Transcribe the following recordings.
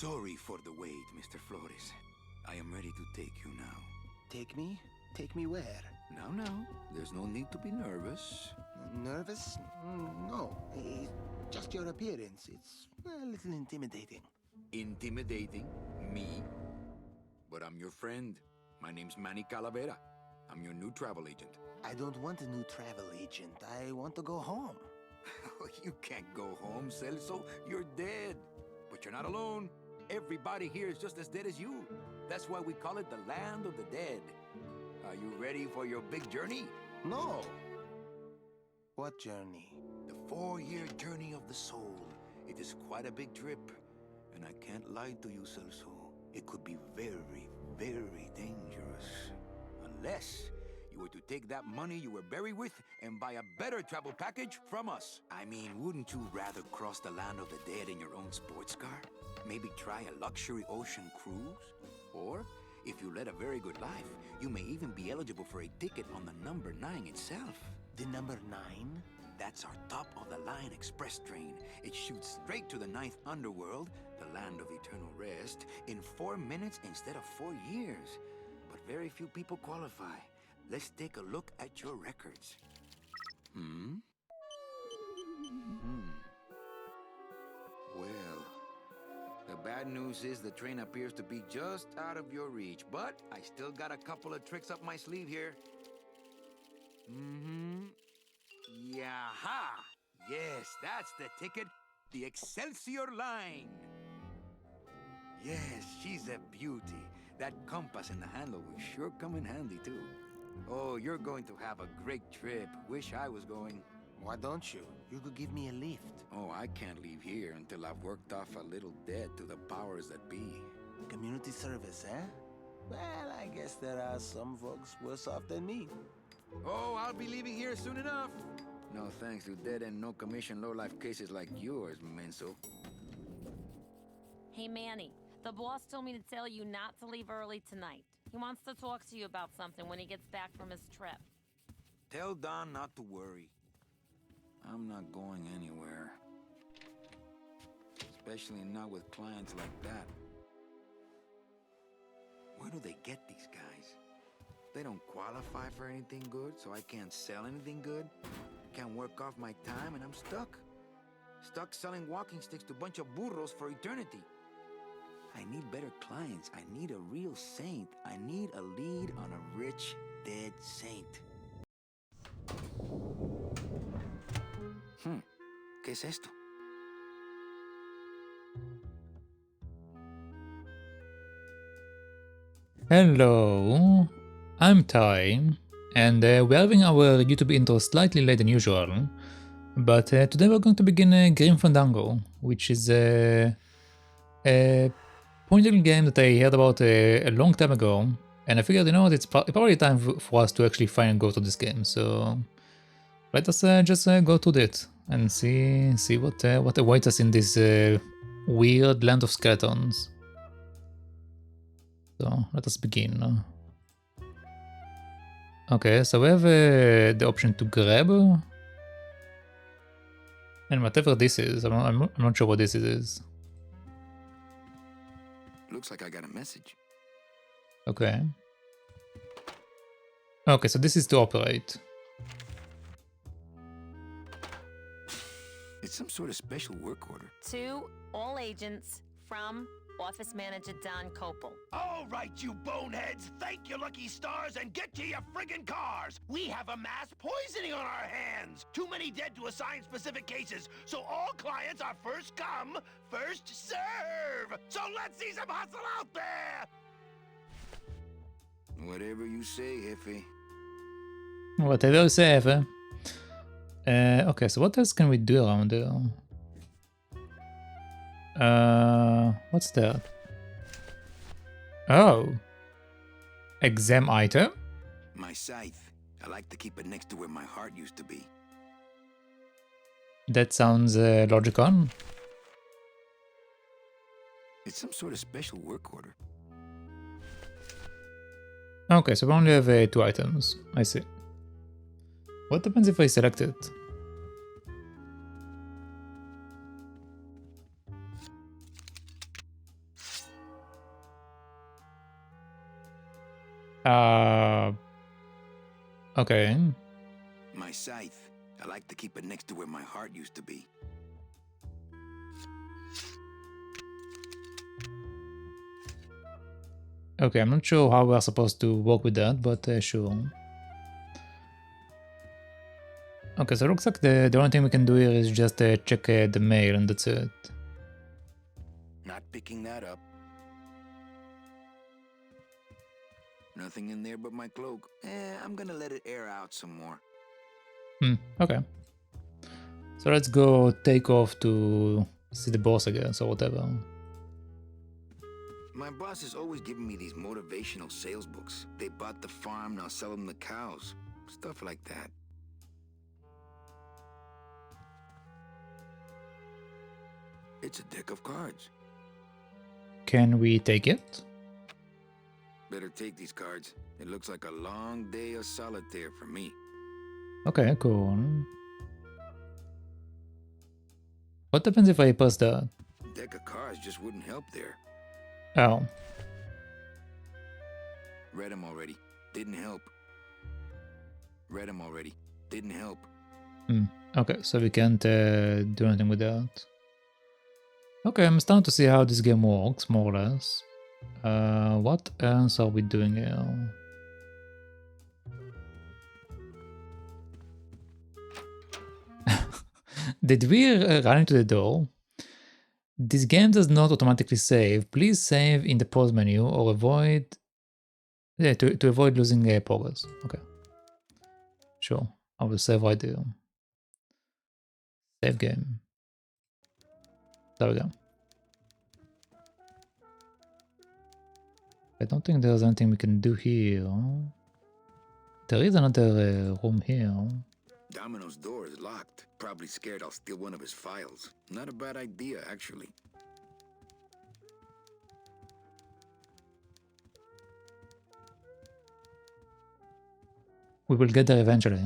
Sorry for the wait, Mr. Flores. I am ready to take you now. Take me? Take me where? Now, there's no need to be nervous. Nervous? No. Just your appearance. It's a little intimidating. Intimidating? Me? But I'm your friend. My name's Manny Calavera. I'm your new travel agent. I don't want a new travel agent. I want to go home. You can't go home, Celso. You're dead. But you're not alone. Everybody here is just as dead as you. That's why we call it the land of the dead. Are you ready for your big journey? No. What journey? The 4-year journey of the soul. It is quite a big trip. And I can't lie to you, Celso. It could be very, very dangerous. Unless you were to take that money you were buried with and buy a better travel package from us. I mean, wouldn't you rather cross the land of the dead in your own sports car? Maybe try a luxury ocean cruise? Or, if you led a very good life, you may even be eligible for a ticket on the number 9 itself. The number 9? That's our top-of-the-line express train. It shoots straight to the 9th underworld, the land of eternal rest, in 4 minutes instead of 4 years. But very few people qualify. Let's take a look at your records. Well, the bad news is the train appears to be just out of your reach, but I still got a couple of tricks up my sleeve here. Yaha! Yes, that's the ticket. The Excelsior line. Yes, she's a beauty. That compass and the handle will sure come in handy, too. Oh, you're going to have a great trip. Wish I was going. Why don't you? You could give me a lift. Oh, I can't leave here until I've worked off a little debt to the powers that be. Community service, eh? Well, I guess there are some folks worse off than me. Oh, I'll be leaving here soon enough. No thanks to dead-end, no-commission, low-life cases like yours, Menso. Hey, Manny. The boss told me to tell you not to leave early tonight. He wants to talk to you about something when he gets back from his trip. Tell Don not to worry. I'm not going anywhere. Especially not with clients like that. Where do they get these guys? They don't qualify for anything good, so I can't sell anything good. Can't work off my time, and I'm stuck. Stuck selling walking sticks to a bunch of burros for eternity. I need better clients. I need a real saint. I need a lead on a rich, dead saint. ¿Qué es esto? Hello, I'm Ty, and we're having our YouTube intro slightly later than usual, but today we're going to begin Grim Fandango, which is a point-and-click game that I heard about a long time ago, and I figured, you know what, it's probably time for us to actually finally go to this game, so let us just go to it and see what awaits us in this weird land of skeletons. So let us begin. Okay, so we have the option to grab, and whatever this is, I'm not sure what this is. Looks like I got a message. Okay. Okay, so this is to operate. It's some sort of special work order. To all agents from Office Manager Don Copel. All right, you boneheads, thank your lucky stars and get to your friggin' cars. We have a mass poisoning on our hands. Too many dead to assign specific cases, so all clients are first come, first serve. So let's see some hustle out there. Whatever you say, Jefe. Whatever you say, Jefe. Okay, so what else can we do around there? What's that? Oh. Exam item? My scythe. I like to keep it next to where my heart used to be. That sounds logical. It's some sort of special work order. Okay, so we only have 2 items. I see. What happens if I select it? Okay. My scythe. I like to keep it next to where my heart used to be. Okay, I'm not sure how we're supposed to work with that, but sure. Okay, so it looks like the only thing we can do here is just check the mail and that's it. Not picking that up. Nothing in there but my cloak. I'm gonna let it air out some more. Okay. So let's go take off to see the boss, I guess, or whatever. My boss is always giving me these motivational sales books. They bought the farm, now sell them the cows. Stuff like that. It's a deck of cards. Can we take it? Better take these cards. It looks like a long day of solitaire for me. Okay, cool. What happens if I press that? Deck of cards just wouldn't help there. Oh. Read them already. Didn't help. Read them already. Didn't help. Okay, so we can't do anything with that. Okay, I'm starting to see how this game works, more or less. What else are we doing here? Did we run into the door? This game does not automatically save. Please save in the pause menu or avoid... Yeah, to avoid losing progress. Okay. Sure, I will save right there. Save game. There we go. I don't think there's anything we can do here. There is another room here. Domino's door is locked. Probably scared I'll steal one of his files. Not a bad idea, actually. We will get there eventually.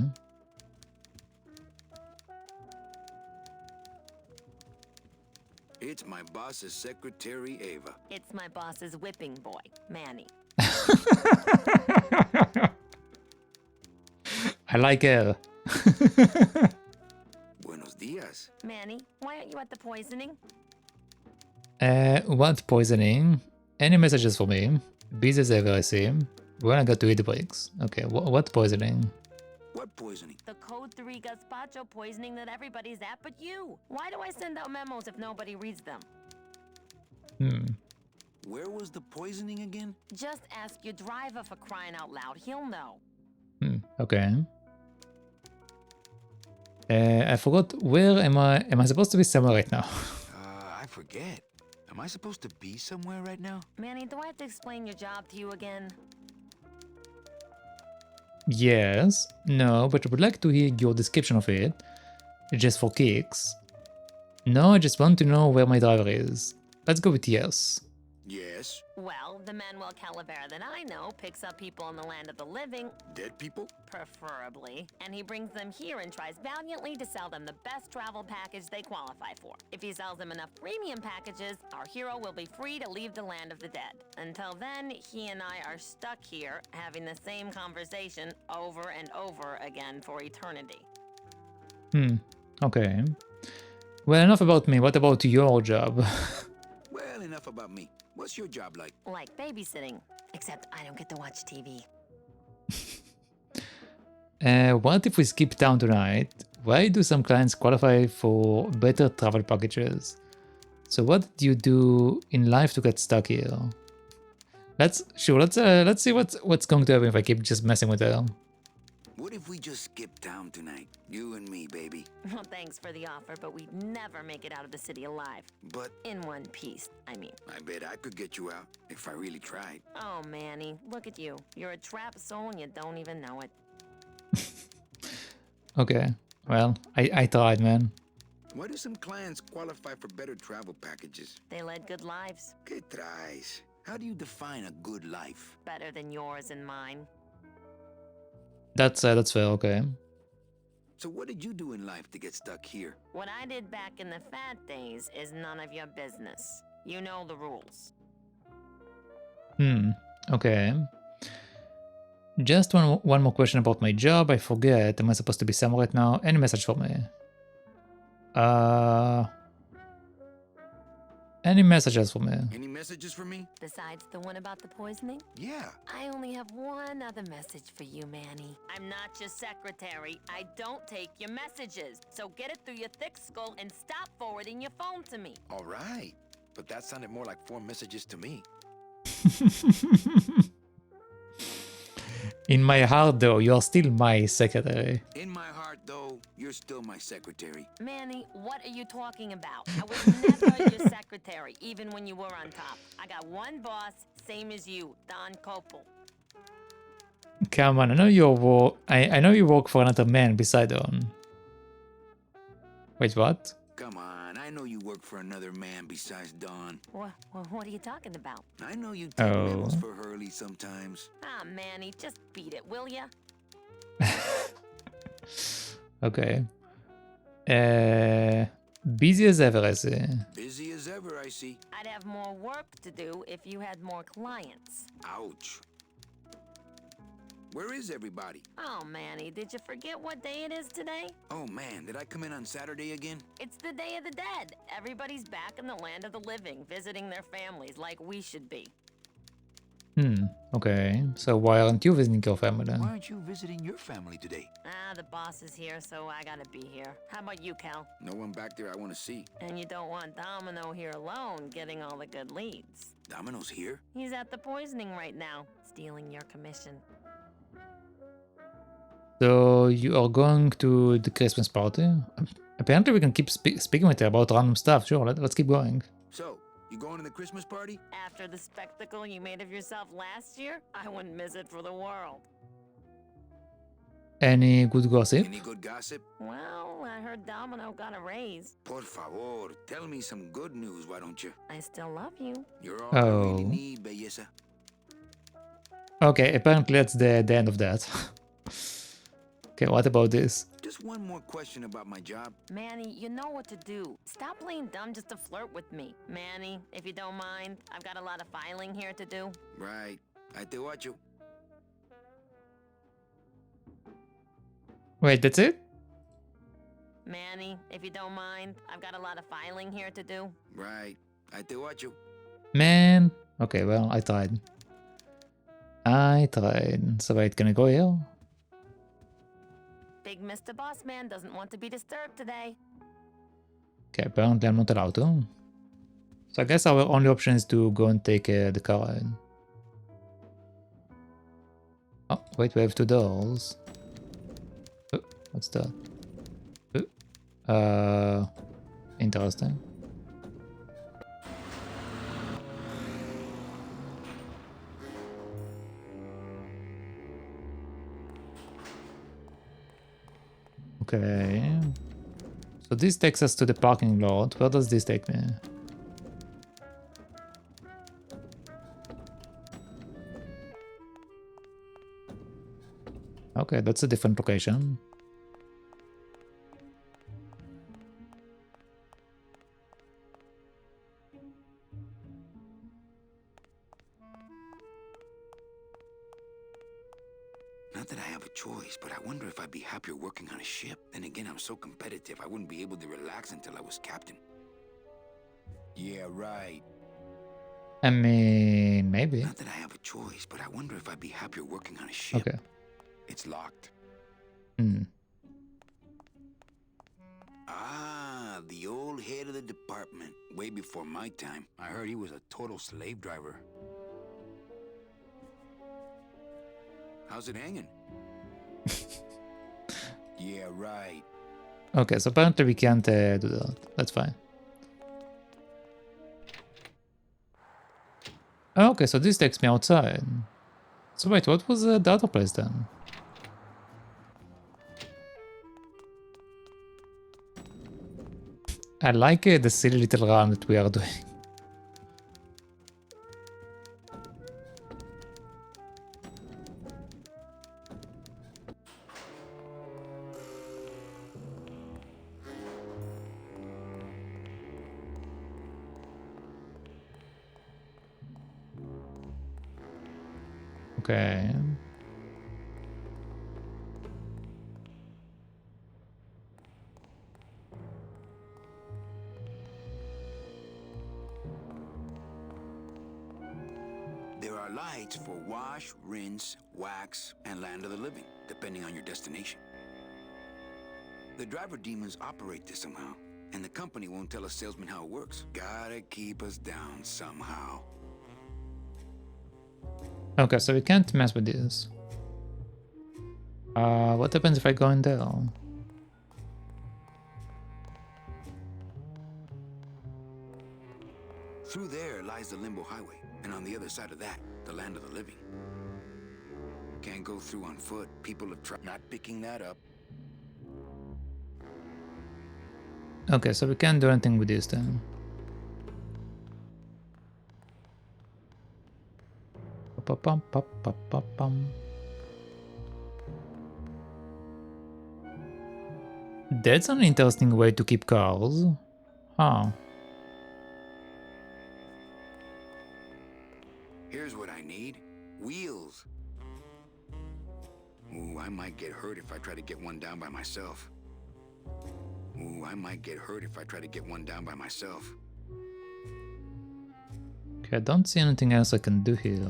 It's my boss's secretary, Ava. It's my boss's whipping boy, Manny. I like her. Buenos dias. Manny, why aren't you at the poisoning? What poisoning? Any messages for me? Busy as ever, I see. When I got to eat the breaks. Okay, what poisoning? What poisoning? The Code 3 gazpacho poisoning that everybody's at but you. Why do I send out memos if nobody reads them? Where was the poisoning again? Just ask your driver for crying out loud. He'll know. Okay. I forgot, where am I? Am I supposed to be somewhere right now? I forget. Am I supposed to be somewhere right now? Manny, do I have to explain your job to you again? Yes. No, but I would like to hear your description of it. Just for kicks. No, I just want to know where my driver is. Let's go with yes. Yes. Well, the Manuel Calavera that I know picks up people in the land of the living, Dead people? preferably, and he brings them here and tries valiantly to sell them the best travel package they qualify for. If he sells them enough premium packages, our hero will be free to leave the land of the dead. Until then, he and I are stuck here, having the same conversation over and over again for eternity. Okay. Well, enough about me. What about your job? Well, enough about me. What's your job like? Like babysitting, except I don't get to watch TV. What if we skip town tonight? Why do some clients qualify for better travel packages? So what do you do in life to get stuck here? Let's see what's going to happen if I keep just messing with her. What if we just skip town tonight? You and me, baby. Well, thanks for the offer, but we'd never make it out of the city alive. But In one piece, I mean. I bet I could get you out if I really tried. Oh, Manny, look at you. You're a trapped soul and you don't even know it. Okay, well, I tried, man. Why do some clients qualify for better travel packages? They led good lives, Que traes? How do you define a good life? better than yours and mine. That's fair, okay. So what did you do in life to get stuck here? What I did back in the fat days is none of your business. You know the rules. Okay. Just one more question about my job. I forget. Am I supposed to be Sam right now? Any message for me? Any messages for me? Any messages for me? Besides the one about the poisoning? Yeah. I only have one other message for you, Manny. I'm not your secretary. I don't take your messages. So get it through your thick skull and stop forwarding your phone to me. All right. But that sounded more like 4 messages to me. In my heart, though, you're still my secretary. In my heart, though, you're still my secretary. Manny, what are you talking about? I was never your secretary, even when you were on top. I got one boss, same as you, Don Copel. Come on, I know I know you work for another man beside Don. Wait, what? Come on, I know you work for another man besides Don. What are you talking about? I know you take memos for Hurley sometimes. Ah, Manny, just beat it, will ya? Okay. Busy as ever, I see. Busy as ever, I see. I'd have more work to do if you had more clients. Ouch. Where is everybody? Oh, Manny, did you forget what day it is today? Oh man, did I come in on Saturday again? It's the Day of the Dead. Everybody's back in the land of the living, visiting their families like we should be. Okay. So why aren't you visiting your family then? Why aren't you visiting your family today? Ah, the boss is here, so I gotta be here. How about you, Cal? No one back there I want to see. And you don't want Domino here alone, getting all the good leads. Domino's here? He's at the poisoning right now, stealing your commission. So you are going to the Christmas party? Apparently we can keep speaking with her about random stuff. Sure, let's keep going. So, you going to the Christmas party? After the spectacle you made of yourself last year, I wouldn't miss it for the world. Any good gossip? Any good gossip? Well, I heard Domino got a raise. Por favor, tell me some good news, why don't you? I still love you. You're all I really Oh. need, belleza. Okay, apparently that's the end of that. Okay, what about this? Just one more question about my job. Manny, you know what to do. Stop playing dumb just to flirt with me. Manny, if you don't mind, I've got a lot of filing here to do. Right. I te watcho. Wait, that's it? Manny, if you don't mind, I've got a lot of filing here to do. Right. I te watcho. Man. Okay, well, I tried. So wait, can I go here? Big Mr. Boss Man doesn't want to be disturbed today. Okay, apparently I'm not allowed to. So I guess our only option is to go and take the car ride. Oh, wait, we have 2 doors. Oh, what's that? Oh, interesting. Okay. So this takes us to the parking lot. Where does this take me? Okay, that's a different location. Not that I have a choice, but I wonder if I'd be happier working on a ship. Then again, I'm so competitive, I wouldn't be able to relax until I was captain. Yeah, right. I mean, maybe. Not that I have a choice, but I wonder if I'd be happier working on a ship. Okay. It's locked. Ah, the old head of the department. Way before my time. I heard he was a total slave driver. How's it hanging? Yeah, right. Okay, so apparently we can't do that. That's fine. Okay, so this takes me outside. So wait, what was the other place then? I like the silly little run that we are doing. Okay. lights for wash, rinse, wax, and land of the living, depending on your destination. The driver demons operate this somehow, and the company won't tell a salesman how it works. Gotta keep us down somehow. Okay, so we can't mess with this. What happens if I go in there? Through there lies the Limbo Highway, and on the other side of that, the land of the living. Can't go through on foot. People have tried not picking that up. Okay, so we can't do anything with this then. That's an interesting way to keep cars. Huh. Here's what I need. Wheels. Ooh, I might get hurt if I try to get one down by myself. Ooh, I might get hurt if I try to get one down by myself. Okay, I don't see anything else I can do here.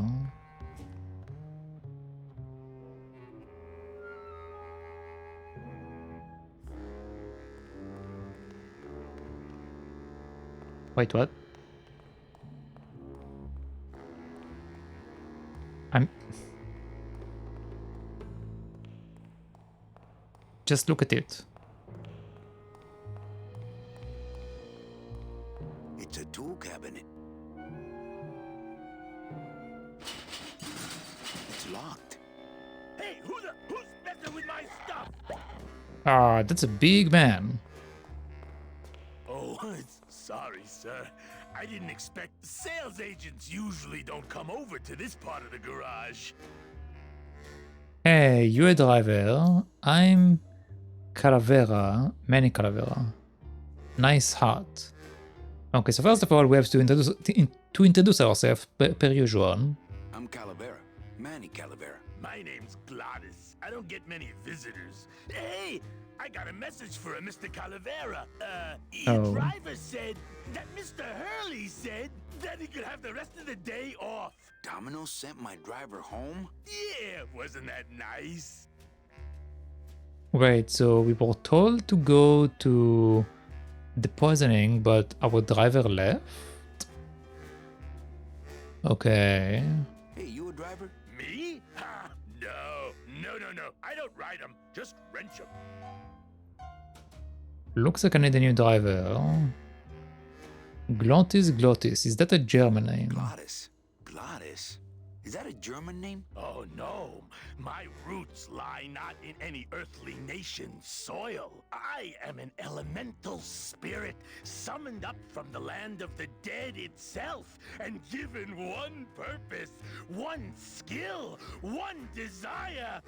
Wait, what? Just look at it. It's a tool cabinet. It's locked. Hey, who's messing with my stuff? Ah, that's a big man. Oh, sorry, sir. I didn't expect sales agents usually don't come over to this part of the garage. Hey, you're a driver. I'm Calavera, Manny Calavera. Nice hat. Okay, so first of all, we have to introduce ourselves per usual. I'm Calavera, Manny Calavera. My name's Gladys. I don't get many visitors. Hey, I got a message for a Mr. Calavera. Your Oh. driver said that Mr. Hurley said that he could have the rest of the day off. Domino sent my driver home? Yeah, wasn't that nice? Wait, so we were told to go to the poisoning, but our driver left? Okay. Hey, you a driver? Me? Ha! No. I don't ride them, just wrench them. Looks like I need a new driver. Glottis. Is that a German name? Glottis. Glottis? Is that a German name? Oh no, my roots lie not in any earthly nation's soil. I am an elemental spirit summoned up from the land of the dead itself and given one purpose, one skill, one desire.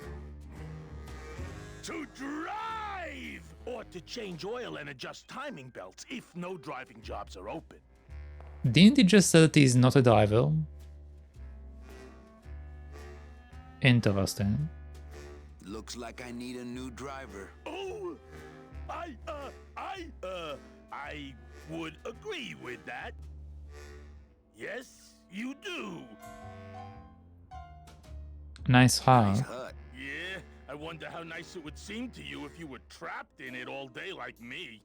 To drive! Or to change oil and adjust timing belts if no driving jobs are open. Didn't he just say that he's not a driver? Interesting. Looks like I need a new driver. Oh, I would agree with that. Yes, you do. Nice Nice hat. hut. Yeah, I wonder how nice it would seem to you if you were trapped in it all day like me.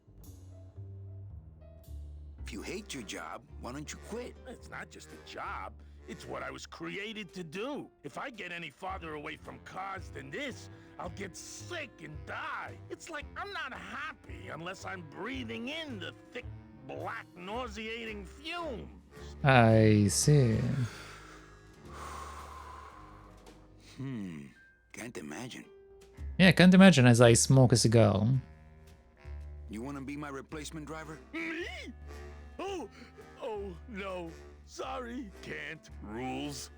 If you hate your job, why don't you quit? It's not just a job. It's what I was created to do. If I get any farther away from cars than this, I'll get sick and die. It's like I'm not happy unless I'm breathing in the thick, black, nauseating fumes. I see. Can't imagine. Yeah, I can't imagine as I smoke a cigar. You want to be my replacement driver? Me? Oh, no. Sorry, can't. Rules.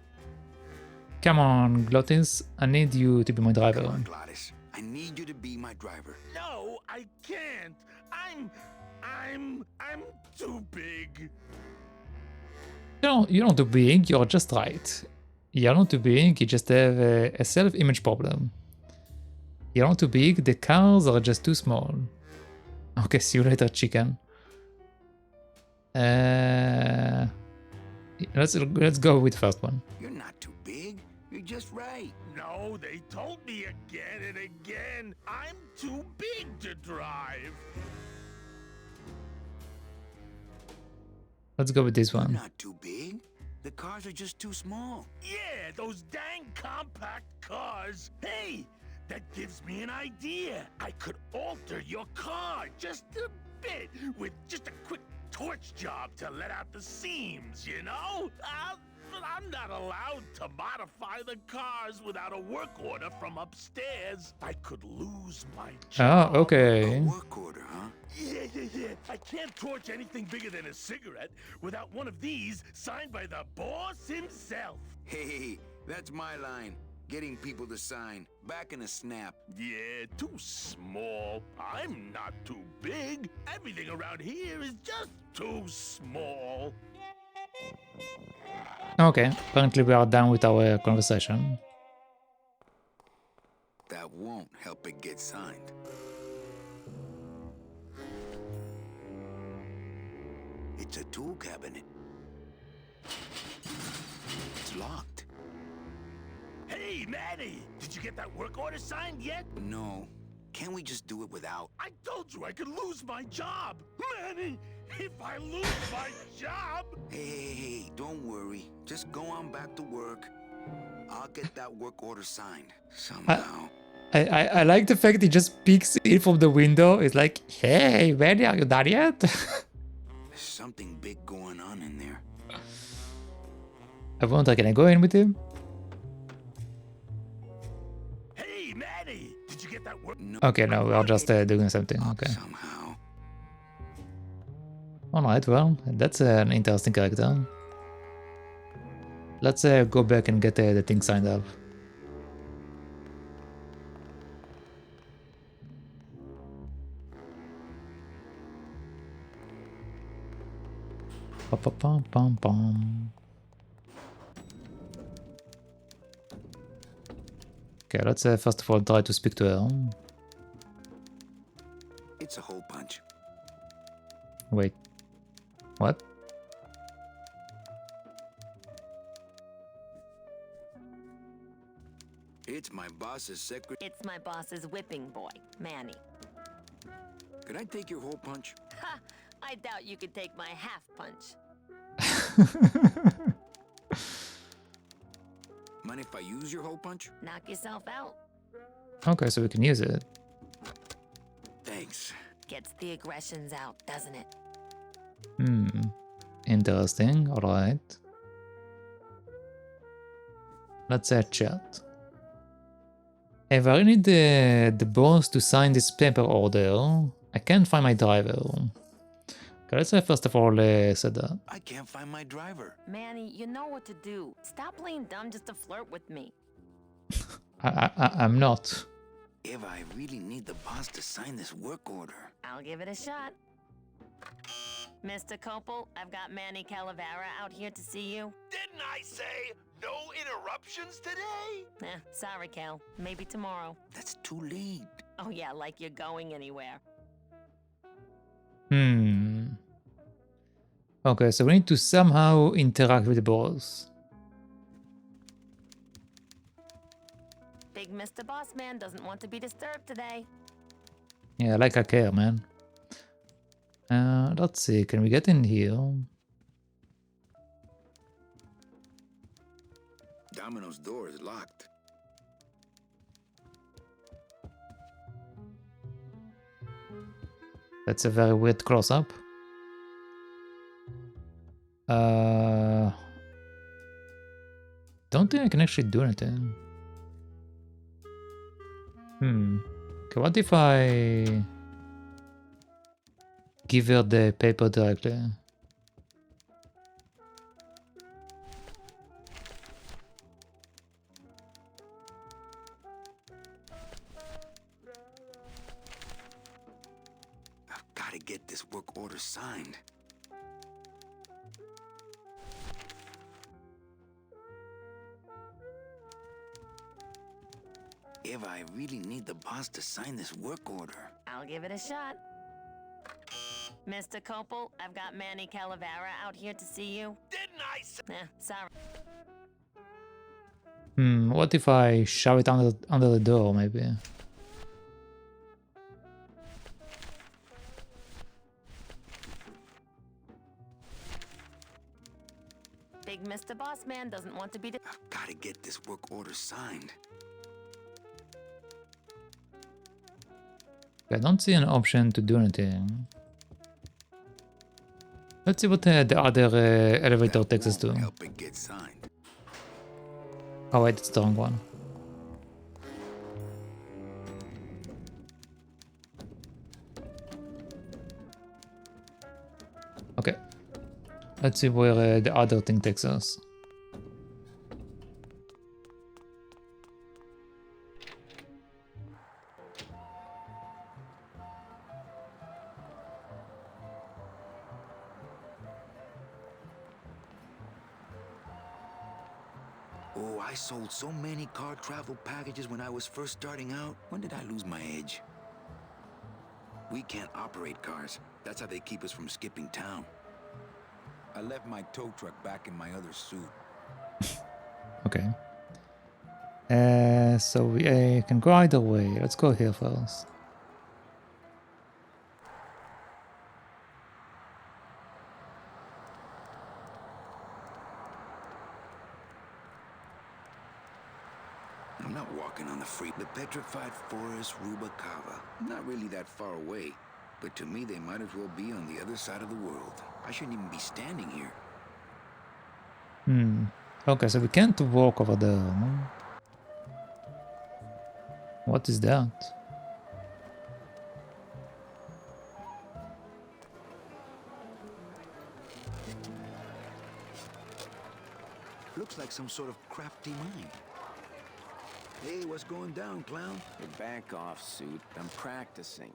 Come on, Glottis. I need you to be my driver. Come on, Gladys. I need you to be my driver. No, I can't. I'm too big. You're not too big, you're just right. You're not too big, you just have a self-image problem. You're not too big, the cars are just too small. Okay, see you later, chicken. let's go with the first one. You're not too big. You're just right. No, they told me again and again. I'm too big to drive. Let's go with this You're one. not too big. The cars are just too small. Yeah, those dang compact cars. Hey, that gives me an idea. I could alter your car just a bit with just a quick torch job to let out the seams, you know? But I'm not allowed to modify the cars without a work order from upstairs. I could lose my job. Oh, okay. A work order, huh? Yeah. I can't torch anything bigger than a cigarette without one of these signed by the boss himself. Hey, that's my line. Getting people to sign. Back in a snap. Yeah, too small. I'm not too big. Everything around here is just too small. Okay, apparently we are done with our conversation. That won't help it get signed. It's a tool cabinet. It's locked. Hey, Manny! Did you get that work order signed yet? No. Can't we just do it without? I told you I could lose my job! Manny! If I lose my job! Hey, don't worry. Just go on back to work. I'll get that work order signed. Somehow. I like the fact he just peeks in from the window. It's like, hey, Manny, are you done yet? There's something big going on in there. I wonder, can I go in with him? Hey, Manny! Did you get that work? No. Okay, no, we are just doing something. Okay. Somehow. Alright, well, that's an interesting character. Let's go back and get the thing signed up. Pum. Okay, let's first of all try to speak to her. It's a hole punch. Wait. What? It's my boss's secretary. It's my boss's whipping boy, Manny. Could I take your hole punch? Ha! I doubt you could take my half punch. Mind if I use your hole punch? Knock yourself out. Okay, so we can use it. Thanks. Gets the aggressions out, doesn't it? Interesting. Alright. Let's chat. If I need the boss to sign this paper order, I can't find my driver. Okay, let's first of all say that. I can't find my driver. Manny, you know what to do. Stop playing dumb just to flirt with me. I'm not. If I really need the boss to sign this work order. I'll give it a shot. Mr. Copel, I've got Manny Calavera out here to see you. Didn't I say no interruptions today? Sorry, Cal. Maybe tomorrow. That's too late. Oh yeah, like you're going anywhere. Okay, so we need to somehow interact with the boss. Big Mr. Boss Man doesn't want to be disturbed today. Yeah, like I care, man. Let's see, can we get in here? Domino's door is locked. That's a very weird close-up. Don't think I can actually do anything. Okay, what if I give her the paper directly? I've got to get this work order signed. If I really need the boss to sign this work order. I'll give it a shot. Mr. Copel, I've got Manny Calavera out here to see you. Didn't Sorry. What if I shove it under the door, maybe? Big Mr. Boss Man doesn't want to be. I've got to get this work order signed. I don't see an option to do anything. Let's see what the other elevator takes us to. Help it get signed. Oh wait, it's the wrong one. Okay. Let's see where the other thing takes us. Oh, I sold so many car travel packages when I was first starting out. When did I lose my edge? We can't operate cars. That's how they keep us from skipping town. I left my tow truck back in my other suit. Okay. So we can go either way. Let's go here first. I'm not walking on the free. The petrified forest Rubacava. Not really that far away. But to me, they might as well be on the other side of the world. I shouldn't even be standing here. Okay, so we can't walk over there. No? What is that? Looks like some sort of crafty mine. Hey, what's going down, clown? Hey, back off, suit. I'm practicing.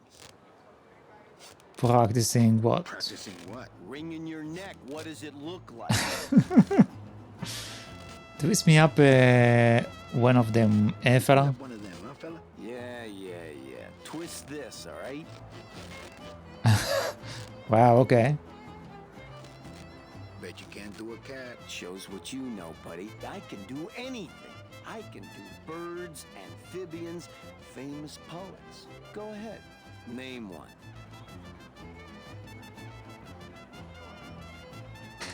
Practicing what? Practicing what? Wringing your neck. What does it look like? Twist me up one of them, fella? One of them, huh, fella? Yeah. Twist this, all right? Wow, okay. Bet you can't do a cat. Shows what you know, buddy. I can do anything. I can do birds, amphibians, famous poets. Go ahead. Name one.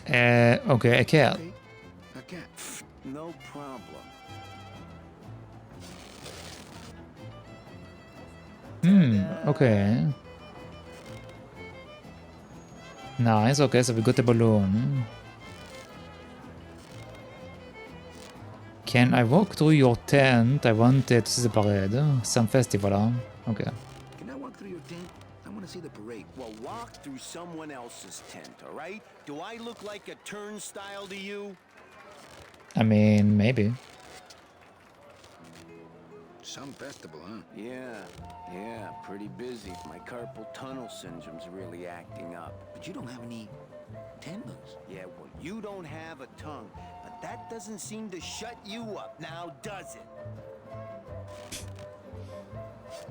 Okay, a cat. Okay, a cat. No problem. Okay. Nice, okay, so we got a balloon. Can I walk through your tent? I want to see the parade. Some festival, huh? Okay. Can I walk through your tent? I want to see the parade. Well, walk through someone else's tent, all right? Do I look like a turnstile to you? I mean, maybe. Some festival, huh? Yeah, pretty busy. My carpal tunnel syndrome's really acting up. But you don't have any tendons. Yeah, well, you don't have a tongue, but that doesn't seem to shut you up now, does it?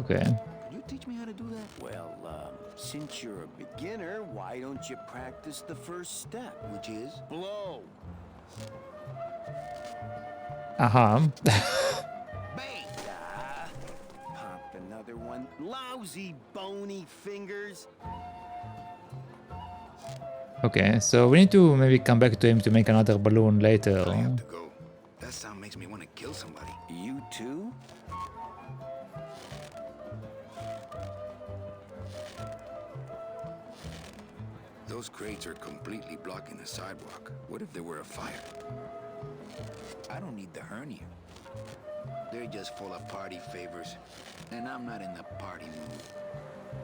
Okay. Can you teach me how to do that? Well, since you're a beginner, why don't you practice the first step? Which is? Blow. Uh-huh. Bang! Pop another one. Lousy, bony fingers. Okay, so we need to maybe come back to him to make another balloon later. I have to go. That sound makes me want to kill somebody. You too? Those crates are completely blocking the sidewalk. What if there were a fire? I don't need the hernia. They're just full of party favors, and I'm not in the party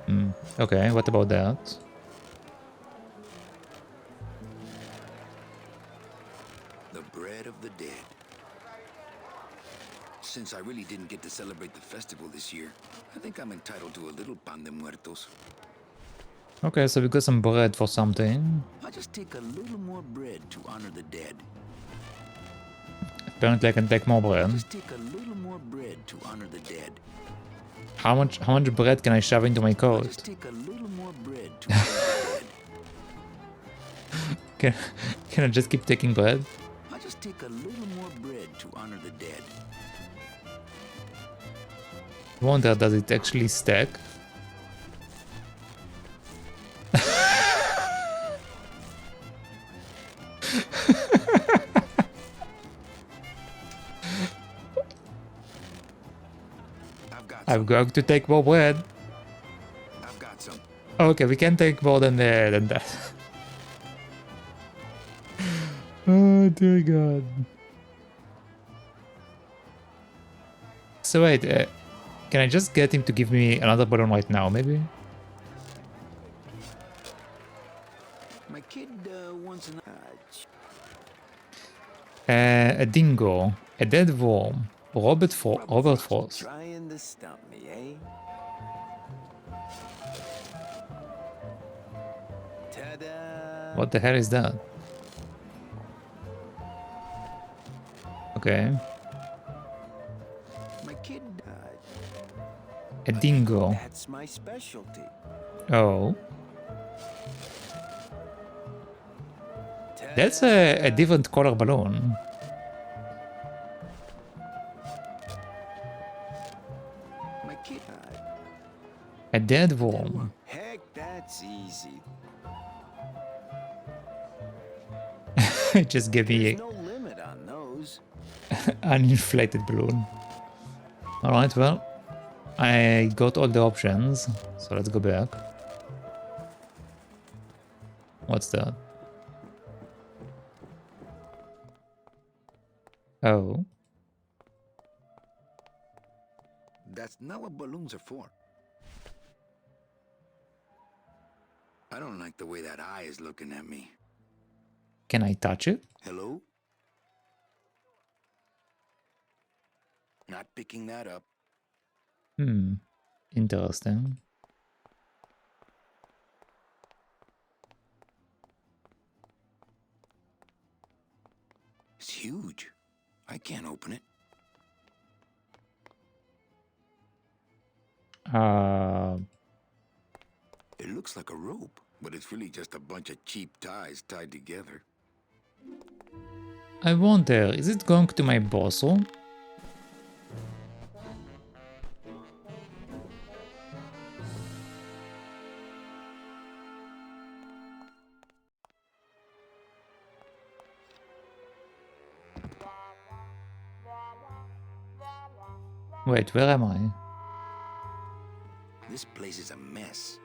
mood. Okay, what about that? The bread of the dead. Since I really didn't get to celebrate the festival this year, I think I'm entitled to a little pan de muertos. Okay, so we got some bread for something. I'll just take a little more bread to honor the dead. Apparently I can take more bread. Just take a little more bread to honor the dead. How much bread can I shove into my I'll coat? just take a little more bread to honor the dead. Can, can I just keep taking bread? I'll just take a little more bread to honor the dead. Wonder, does it actually stack? I'm going to take more bread. I've got some. Okay, we can take more than that. Oh dear God. So wait, can I just get him to give me another balloon right now, maybe? My kid wants an... A dingo, a dead worm, Robert Frost. Trying to stump me, eh? Ta-da! What the hell is that? Okay. My kid... A dingo. That's my specialty. Oh. Ta-da! That's a different color balloon. My kid... A dead worm. Heck, that's easy. Just give me There's no limit on those. an inflated balloon. Alright, well, I got all the options, so let's go back. What's that? Oh. That's not what balloons are for. I don't like the way that eye is looking at me. Can I touch it? Hello? Not picking that up. Hmm. Interesting. It's huge. I can't open it. It looks like a rope, but it's really just a bunch of cheap ties tied together. I wonder, is it going to my boss room? Wait, where am I? This place is a mess.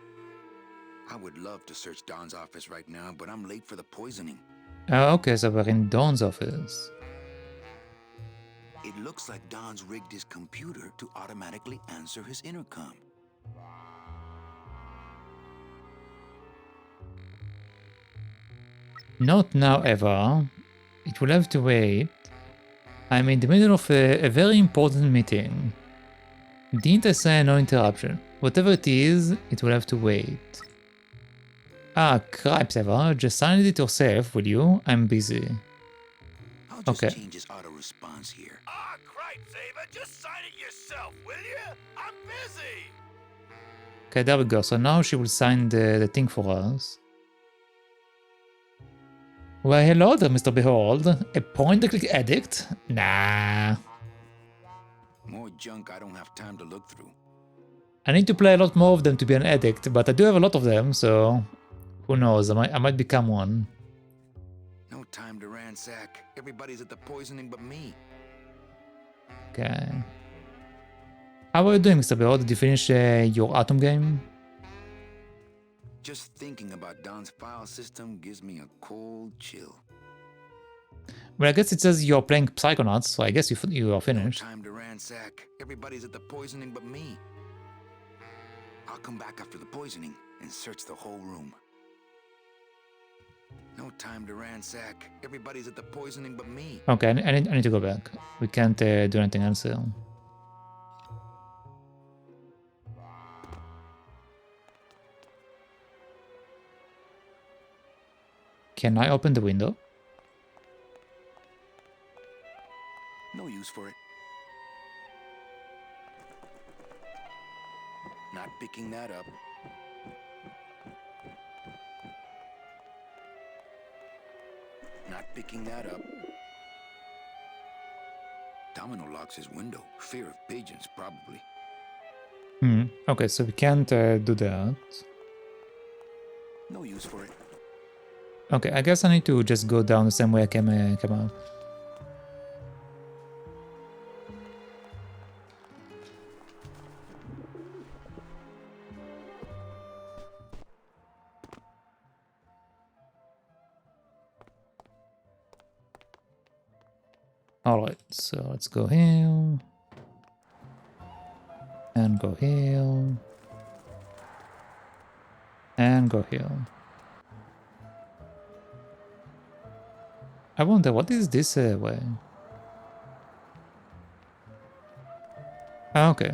I would love to search Don's office right now, but I'm late for the poisoning. Oh, okay, so we're in Dawn's office. It looks like Don's rigged his computer to automatically answer his intercom. Not now, Eva. It will have to wait. I'm in the middle of a very important meeting. Didn't I say no interruption? Whatever it is, it will have to wait. Ah, cripes, Eva. Just sign it yourself, will you? I'm busy. I'll just Okay. change his auto response here. Ah, cripes, Ava, just sign it yourself, will you? I'm busy. Okay, there we go. So now she will sign the thing for us. Well, hello there, Mr. Behold. A point-and-click addict? Nah. More junk I don't have time to look through. I need to play a lot more of them to be an addict, but I do have a lot of them, so who knows, I might become one. No time to ransack. Everybody's at the poisoning but me. Okay. How are you doing, Mr. Behold? Did you finish your Atom game? Just thinking about Don's file system gives me a cold chill. Well, I guess it says you're playing Psychonauts, so I guess you are finished. No time to ransack. Everybody's at the poisoning but me. I'll come back after the poisoning and search the whole room. No time to ransack. Everybody's at the poisoning but me. Okay, I need to go back. We can't do anything else here. Can I open the window? No use for it. Not picking that up. Not picking that up. Domino locks his window. Fear of pigeons, probably. Okay, so we can't do that. No use for it. Okay, I guess I need to just go down the same way I came up. Alright, so let's go here. And go here. And go here. I wonder, what is this way? Ah, okay.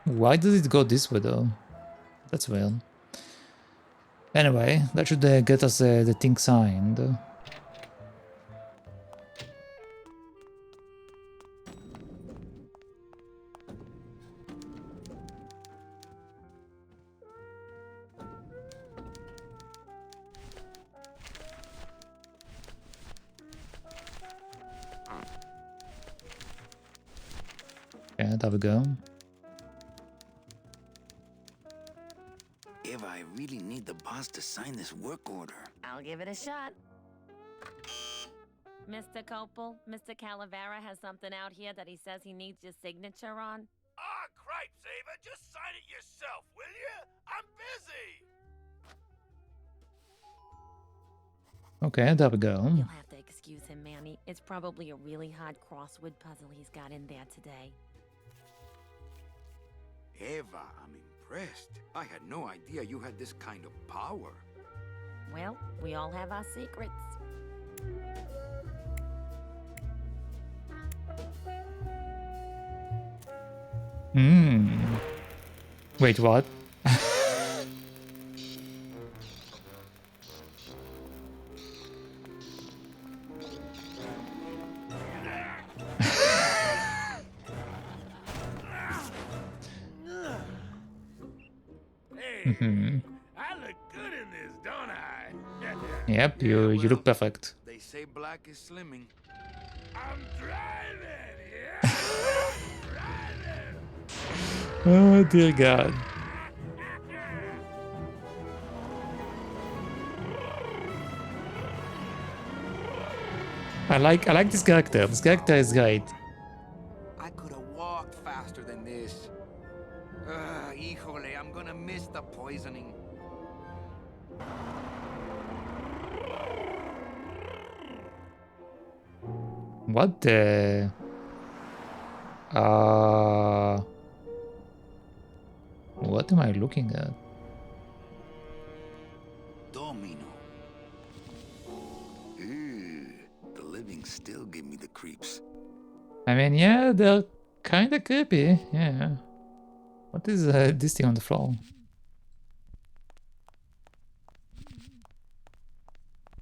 Why does it go this way though? That's weird. Anyway, that should get us the thing signed. Yeah, there we go. Eva, I really need the boss to sign this work order. I'll give it a shot. Mr. Copel, Mr. Calavera has something out here that he says he needs your signature on. Ah, cripes, Ava, just sign it yourself, will you? I'm busy. Okay, there we go. You'll have to excuse him, Manny. It's probably a really hard crossword puzzle he's got in there today. Eva, I'm impressed. I had no idea you had this kind of power. Well, we all have our secrets. Wait, what? I look good in this, don't I? Yep, you look perfect. They say black is slimming. I'm driving, yeah. Driving. Oh dear God. I like this character. This character is great. I could have walked faster than this. Híjole, I'm gonna miss the poisoning. What the? What am I looking at? Domino. Ew, the living still give me the creeps. I mean, yeah, they're kind of creepy. Yeah. What is this thing on the floor?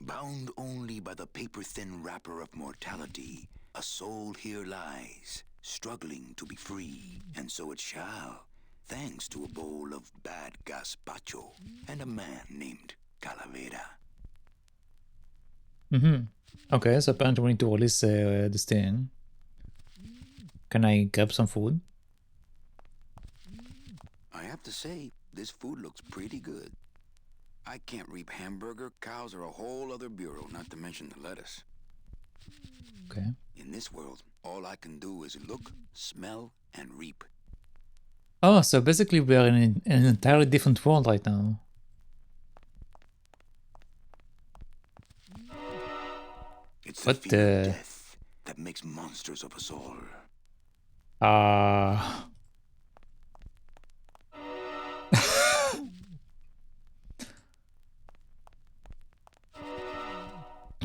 Bound only by the paper-thin wrapper of mortality, a soul here lies, struggling to be free, and so it shall, thanks to a bowl of bad gazpacho and a man named Calavera. Okay, so apparently we need to release this thing. Can I grab some food? I have to say, this food looks pretty good. I can't reap hamburger, cows are a whole other bureau, not to mention the lettuce. Okay. In this world, all I can do is look, smell, and reap. Oh, so basically we are in an entirely different world right now. It's What the fear of the- death that makes monsters of us all.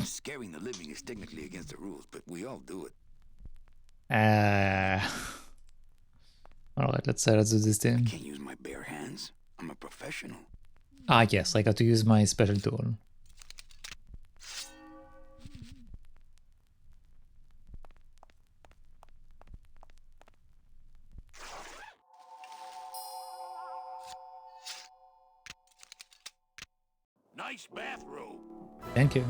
Scaring the living is technically against the rules, but we all do it. Alright, let's do this thing. Can't use my bare hands. I'm a professional. Ah, yes, I got to use my special tool. Nice bathrobe. Thank you.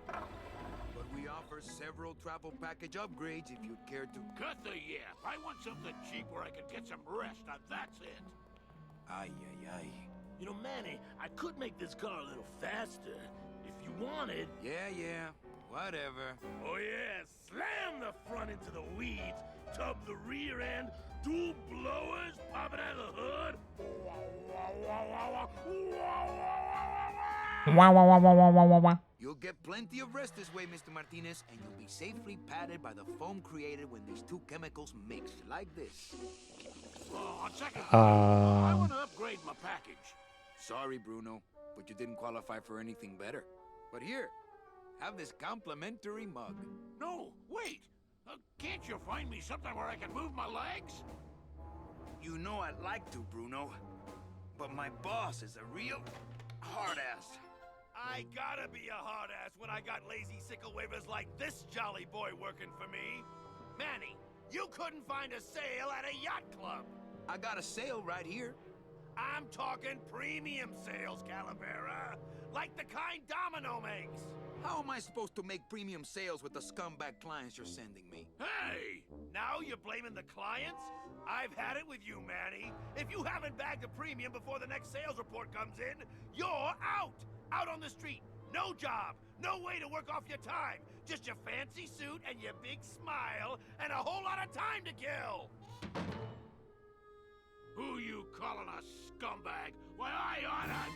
But we offer several travel package upgrades if you'd care to. Cut the yap. I want something cheap where I can get some rest, and that's it. Ay, ay, ay. You know, Manny, I could make this car a little faster if you wanted. Yeah, whatever. Oh yeah, slam the front into the weeds, tub the rear end, dual blowers popping out of the hood. Wah, wah, wah, wah, wah, wah, wah, wah. You'll get plenty of rest this way, Mr. Martinez, and you'll be safely padded by the foam created when these two chemicals mix, like this. Oh, on second thought, I Uh, want to upgrade my package. Sorry, Bruno, but you didn't qualify for anything better. But here, have this complimentary mug. No, wait. Can't you find me something where I can move my legs? You know I'd like to, Bruno, but my boss is a real hard-ass. I gotta be a hard ass when I got lazy sickle wavers like this jolly boy working for me. Manny, you couldn't find a sale at a yacht club. I got a sale right here. I'm talking premium sales, Calavera. Like the kind Domino makes. How am I supposed to make premium sales with the scumbag clients you're sending me? Hey! Now you're blaming the clients? I've had it with you, Manny. If you haven't bagged a premium before the next sales report comes in, you're out! Out on the street. No job. No way to work off your time. Just your fancy suit and your big smile and a whole lot of time to kill. Who you calling a scumbag? Why, I oughta...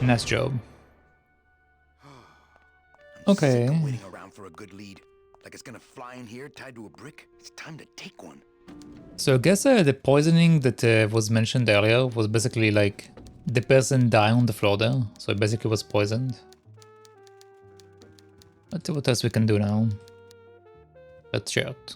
nice job. I'm Okay. sick of waiting around for a good lead. Like it's gonna fly in here tied to a brick. It's time to take one. So I guess the poisoning that was mentioned earlier was basically like the person dying on the floor there. So it basically was poisoned. Let's see what else we can do now. Let's shirt.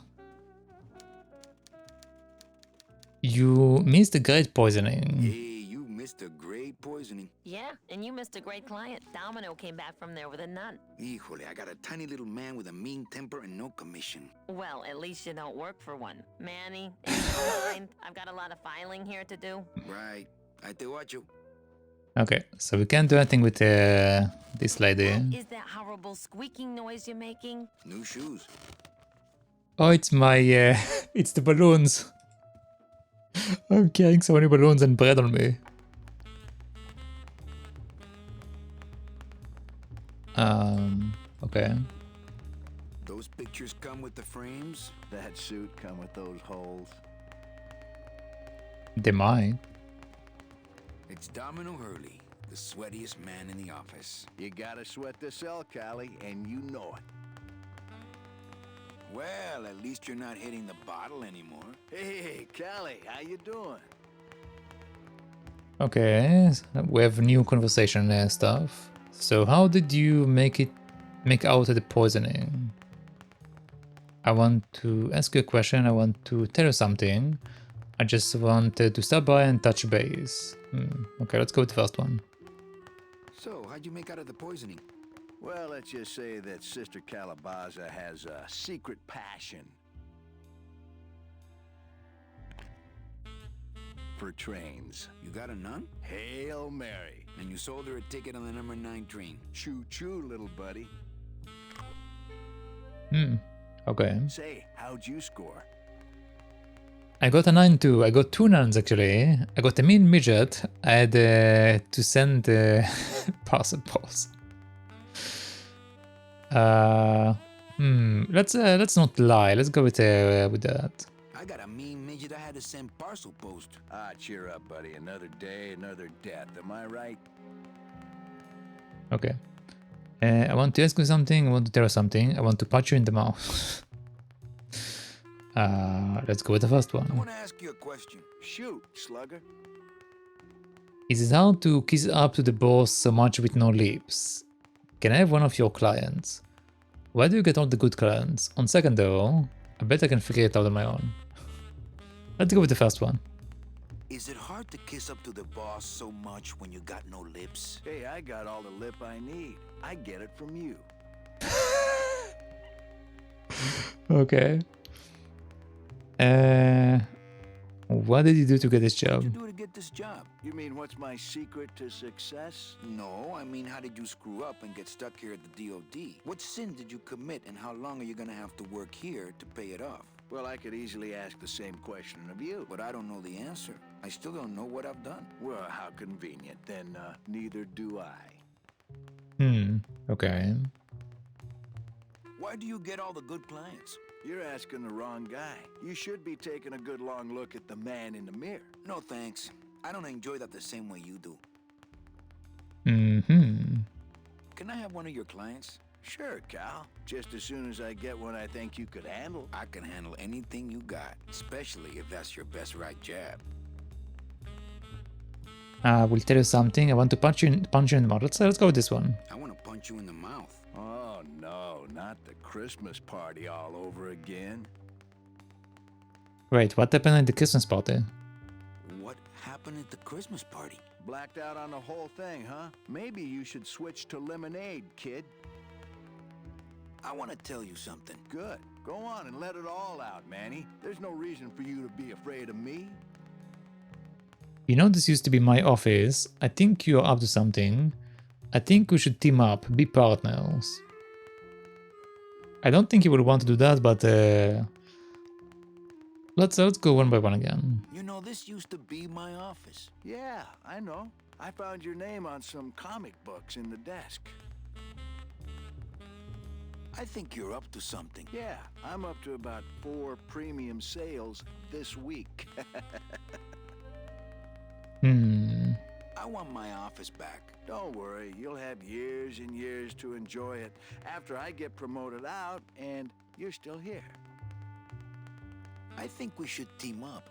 You missed the great poisoning. Hey, you missed a great poisoning. Yeah, and you missed a great client. Domino came back from there with a nun. Híjole, I got a tiny little man with a mean temper and no commission. Well, at least you don't work for one. Manny, if you don't mind, I've got a lot of filing here to do. Right. I te watcho. Okay, so we can't do anything with this lady. What is that horrible squeaking noise you're making? New shoes. Oh, it's my, it's the balloons. I'm carrying so many balloons and bread on me. Okay. Those pictures come with the frames. That suit come with those holes. They might. It's Domino Hurley, the sweatiest man in the office. You gotta sweat to sell, Callie, and you know it. Well, at least you're not hitting the bottle anymore. Hey, Callie, how you doing? Okay, we have new conversation stuff. So how did you make out the poisoning? I want to ask you a question, I want to tell you something. I just wanted to stop by and touch base. Okay, let's go with the first one. So, how'd you make out of the poisoning? Well, let's just say that Sister Calabaza has a secret passion for trains. You got a nun? Hail Mary. And you sold her a ticket on the number 9 train. Choo-choo, little buddy. Okay. Say, how'd you score? I got a 9 too. I got 2 nuns actually. I got a mean midget. I had to send parcel post. Let's not lie. Let's go with that. I got a mean midget I had to send parcel post. Ah, cheer up, buddy. Another day, another death. Am I right? Okay. I want to ask you something. I want to tell you something. I want to punch you in the mouth. Let's go with the first I one. want to ask you a question. Shoot, slugger. Is it hard to kiss up to the boss so much with no lips? Can I have one of your clients? Where do you get all the good clients? On second though, I bet I can figure it out on my own. Let's go with the first one. Is it hard to kiss up to the boss so much when you got no lips? Hey, I got all the lip I need. I get it from you. Okay. What did you do to get this job? What did you do to get this job? You mean what's my secret to success? No, I mean, how did you screw up and get stuck here at the DOD? What sin did you commit, and how long are you gonna have to work here to pay it off? Well, I could easily ask the same question of you. But I don't know the answer. I still don't know what I've done. Well, how convenient. Then, neither do I. Okay. Why do you get all the good clients? You're asking the wrong guy. You should be taking a good long look at the man in the mirror. No thanks. I don't enjoy that the same way you do. Can I have one of your clients? Sure, Cal. Just as soon as I get one I think you could handle. I can handle anything you got, especially if that's your best right jab. I will tell you something. I want to punch you in the mouth. Let's go with this one. I want to punch you in the mouth. Oh, no, not the Christmas party all over again. Wait, what happened at the Christmas party? What happened at the Christmas party? Blacked out on the whole thing, huh? Maybe you should switch to lemonade, kid. I want to tell you something. Good. Go on and let it all out, Manny. There's no reason for you to be afraid of me. You know, this used to be my office. I think you're up to something. I think we should team up, be partners. I don't think you would want to do that, but let's go one by one again. You know, this used to be my office. Yeah, I know. I found your name on some comic books in the desk. I think you're up to something. Yeah, I'm up to about 4 premium sales this week. I want my office back. Don't worry, you'll have years and years to enjoy it after I get promoted out and you're still here. I think we should team up.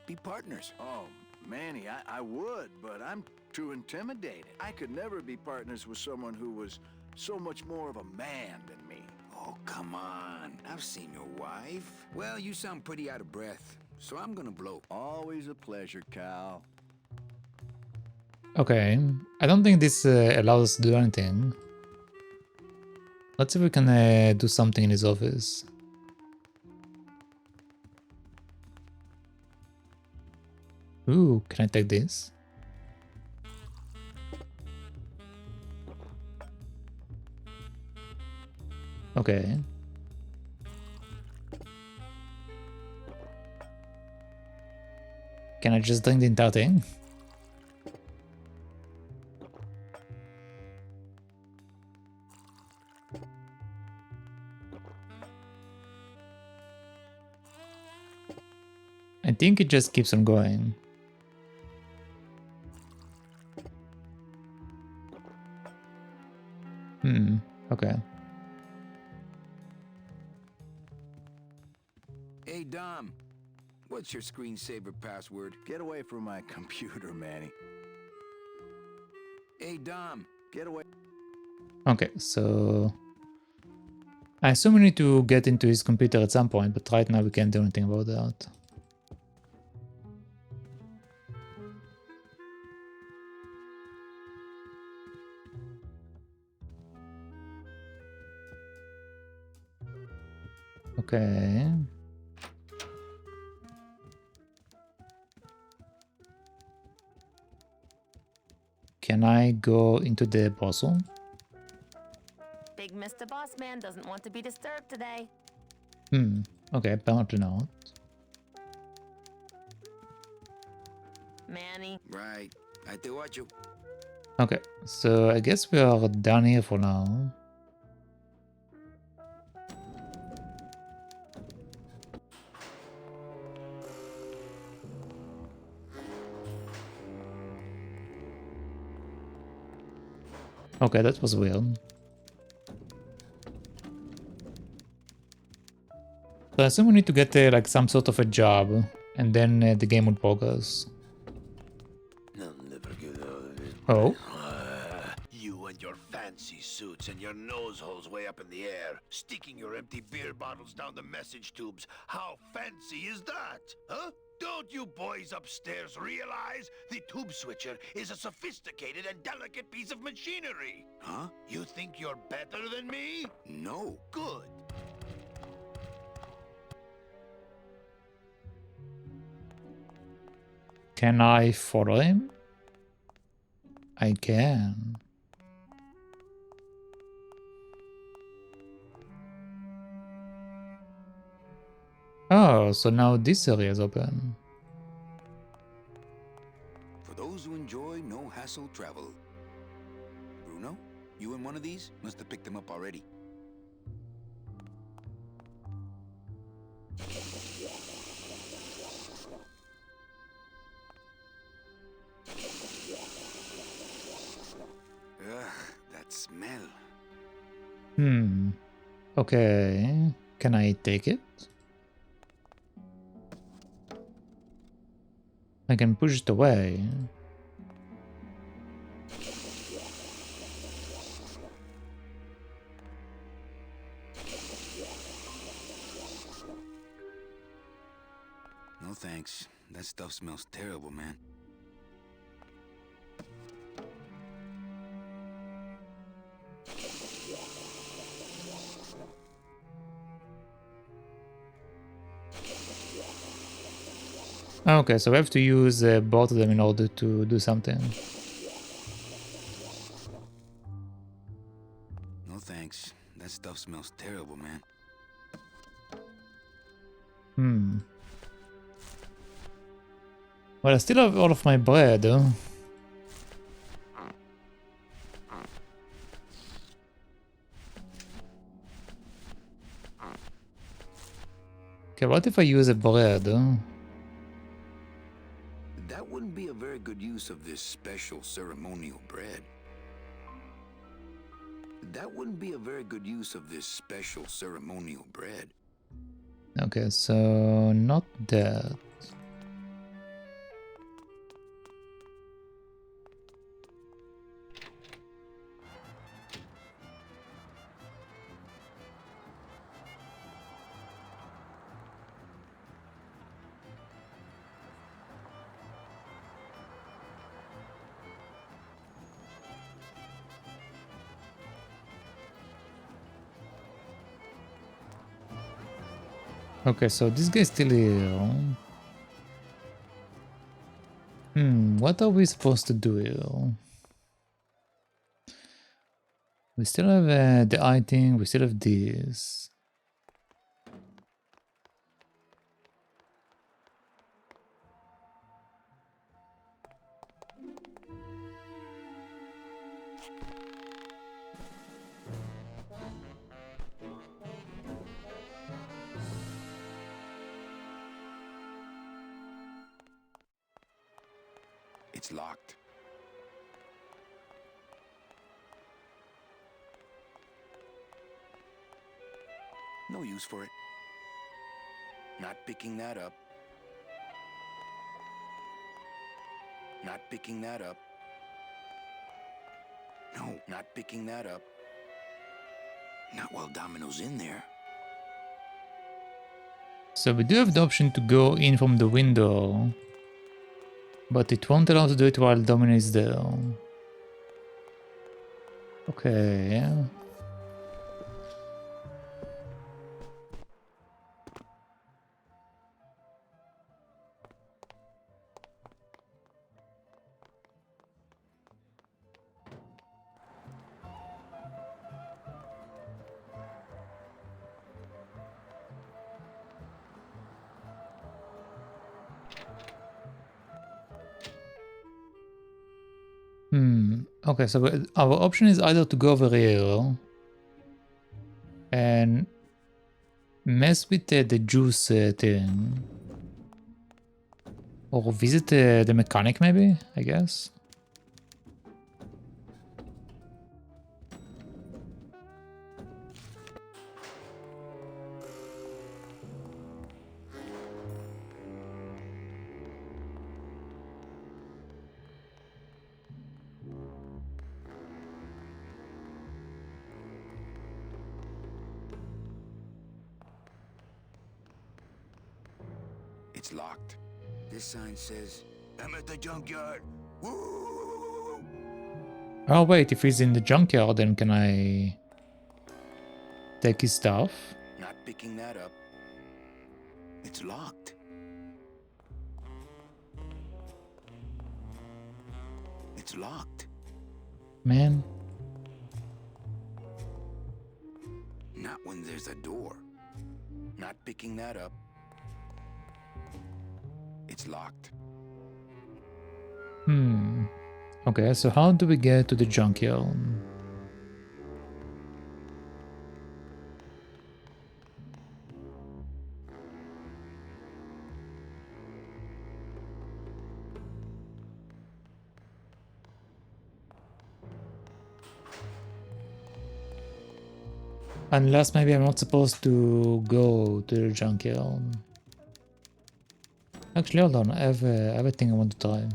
Be partners. Oh, Manny, I would, but I'm too intimidated. I could never be partners with someone who was so much more of a man than me. Oh, come on. I've seen your wife. Well, you sound pretty out of breath, so I'm gonna blow. Always a pleasure, Cal. Okay, I don't think this allows us to do anything. Let's see if we can do something in his office. Ooh, can I take this? Okay. Can I just drink the entire thing? I think it just keeps on going. Okay. Hey, Dom. What's your screensaver password? Get away from my computer, Manny. Hey, Dom. Get away. Okay, so I assume we need to get into his computer at some point, but right now we can't do anything about that. Okay. Can I go into the brothel? Big Mr. Boss Man doesn't want to be disturbed today. Okay, apparently not. Manny. Right. I te watch you. Okay, so I guess we are done here for now. Okay, that was weird. So I assume we need to get like some sort of a job, and then the game would progress. I'll never get out of it. Oh, You and your fancy suits and your nose holes way up in the air, sticking your empty beer bottles down the message tubes. How fancy is that? Huh? Don't you boys upstairs realize the tube switcher is a sophisticated and delicate piece of machinery? Huh? You think you're better than me? No. Good. Can I follow him? I can. Oh, so now this area is open. For those who enjoy no-hassle travel. Bruno, you in one of these? Must have picked them up already. Ugh, that smell. Okay. Can I take it? I can push it away. No thanks. That stuff smells terrible, man. Okay, so we have to use both of them in order to do something. No thanks. That stuff smells terrible, man. Well, I still have all of my bread. Okay, what if I use a bread? That wouldn't be a very good use of this special ceremonial bread. That wouldn't be a very good use of this special ceremonial bread. Okay, so not that. Okay, so this guy's still here. What are we supposed to do here? We still have the eye thing, we still have this. It's locked. No use for it. Not picking that up. Not picking that up. No, not picking that up. Not while Domino's in there. So we do have the option to go in from the window, but it won't allow us to do it while Domino is there. Okay. Okay, so our option is either to go over here and mess with the juice thing, or visit the mechanic maybe, I guess. It's locked. This sign says, I'm at the junkyard. Woo! Oh wait, if he's in the junkyard, then can I take his stuff? Not picking that up. It's locked. It's locked. Man. Not when there's a door. Not picking that up. It's locked. Okay, so how do we get to the junkyard? Unless maybe I'm not supposed to go to the junkyard. Actually, hold on, I have everything I want to try.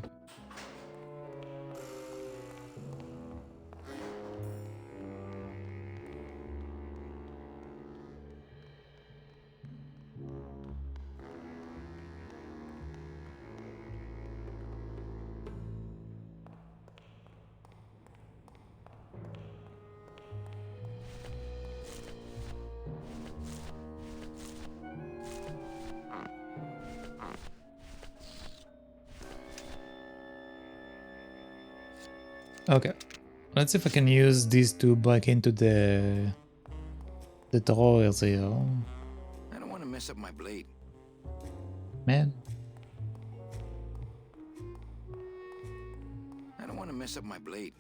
Okay, let's see if I can use these to break into the drawers here. I don't want to mess up my blade. Man, I don't want to mess up my blade.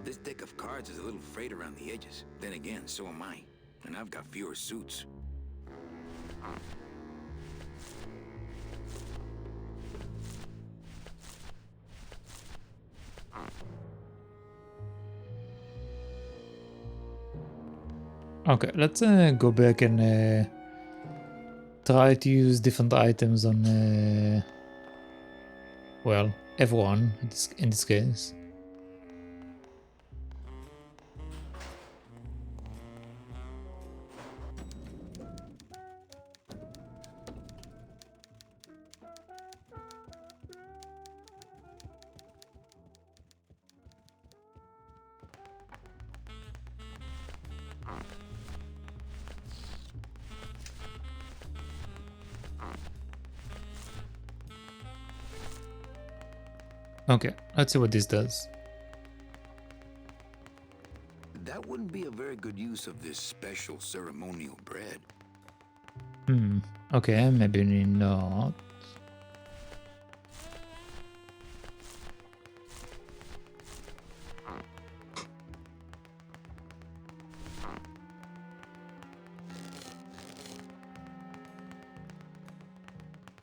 This deck of cards is a little frayed around the edges. Then again, so am I. And I've got fewer suits. okay, let's go back and try to use different items on, well, everyone in this case. Okay, let's see what this does. That wouldn't be a very good use of this special ceremonial bread. Okay, maybe not.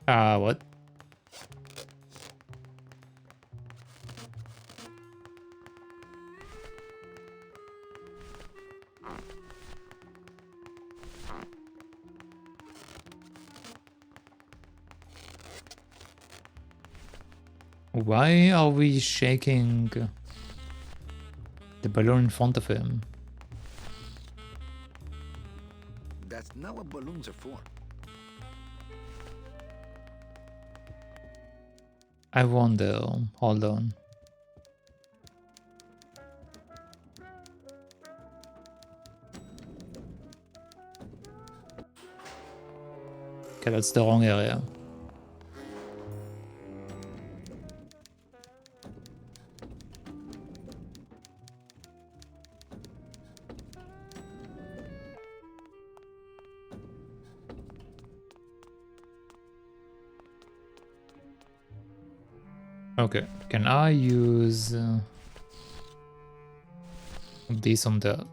What? Why are we shaking the balloon in front of him? That's not what balloons are for. I wonder. Hold on. Okay, that's the wrong area. Okay, can I use this on that?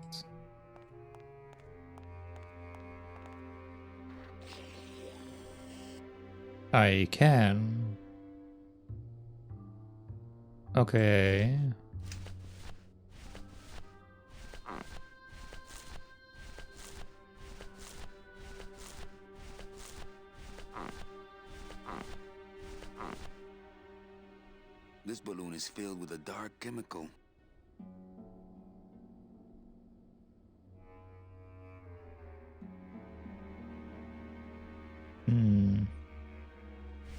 I can. Okay. This balloon is filled with a dark chemical.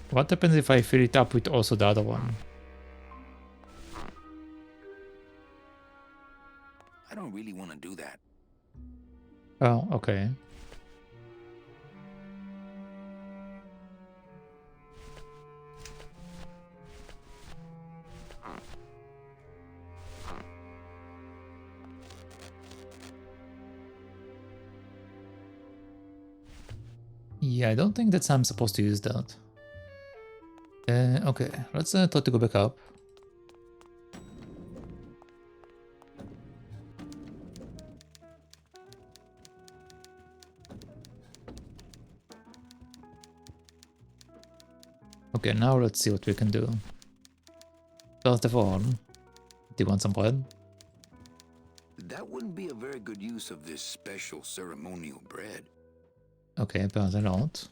What happens if I fill it up with also the other one? I don't really want to do that. Oh, okay. Yeah, I don't think that I'm supposed to use that. Okay, let's try to go back up. Okay, now let's see what we can do. First of all, do you want some bread? That wouldn't be a very good use of this special ceremonial bread. Okay, apparently not.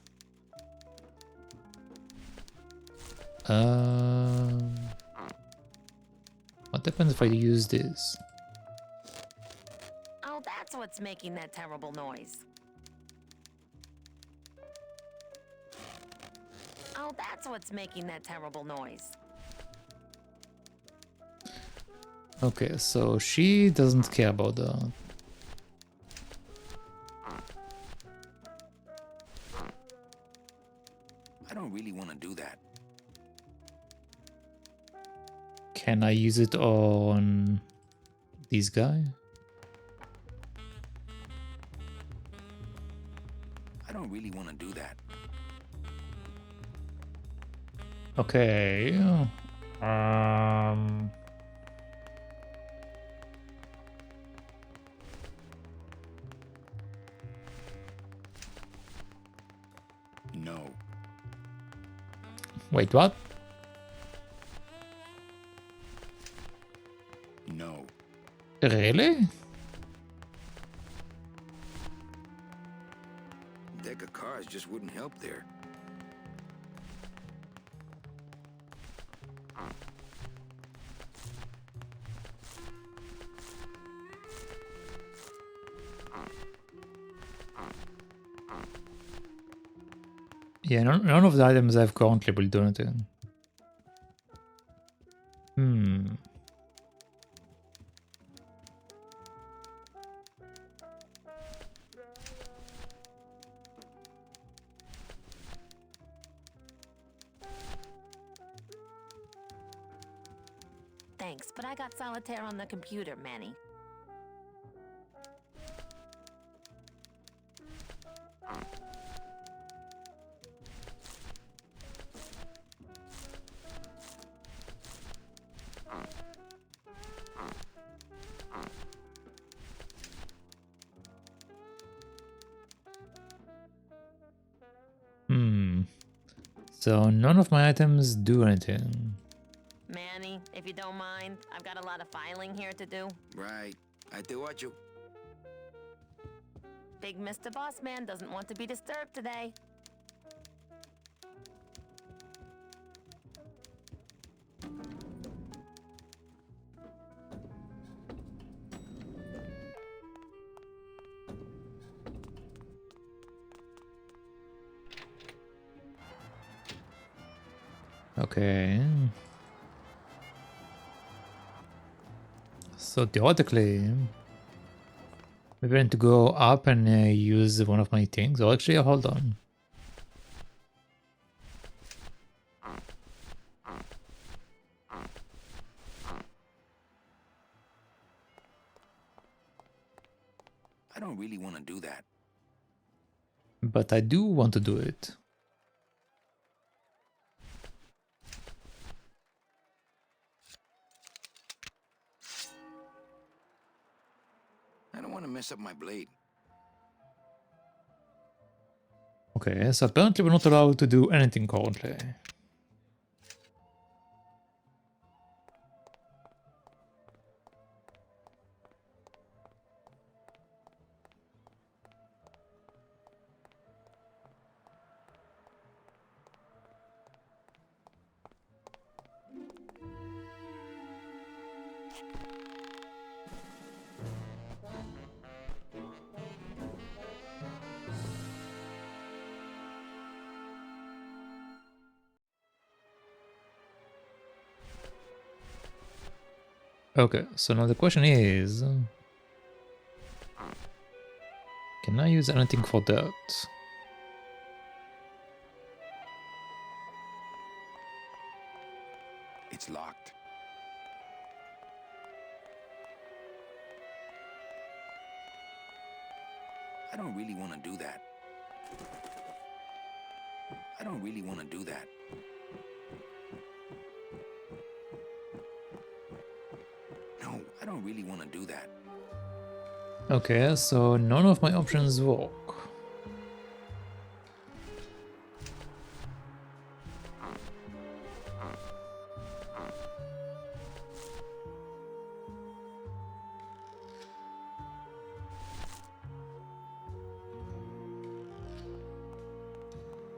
What happens if I use this? Oh, that's what's making that terrible noise. Oh, that's what's making that terrible noise. Okay, so she doesn't care about that. I don't really want to do that. Can I use it on this guy? I don't really want to do that. Okay. No. Wait, what? No. Really? Deck of cards just wouldn't help there. Yeah, none of the items I've currently will do anything. Thanks, but I got solitaire on the computer, Manny. So none of my items do anything. Manny, if you don't mind, I've got a lot of filing here to do. Right. I te watch you. Big Mr. Boss Man doesn't want to be disturbed today. Okay. So theoretically, maybe I need to go up and use one of my things. Or actually, hold on. I don't really want to do that. But I do want to do it. I don't want to mess up my blade. Okay, so apparently we're not allowed to do anything currently. Okay, so now the question is, can I use anything for that? It's locked. I don't really want to do that. I don't really want to do that. No, I don't really want to do that. Okay, so none of my options work.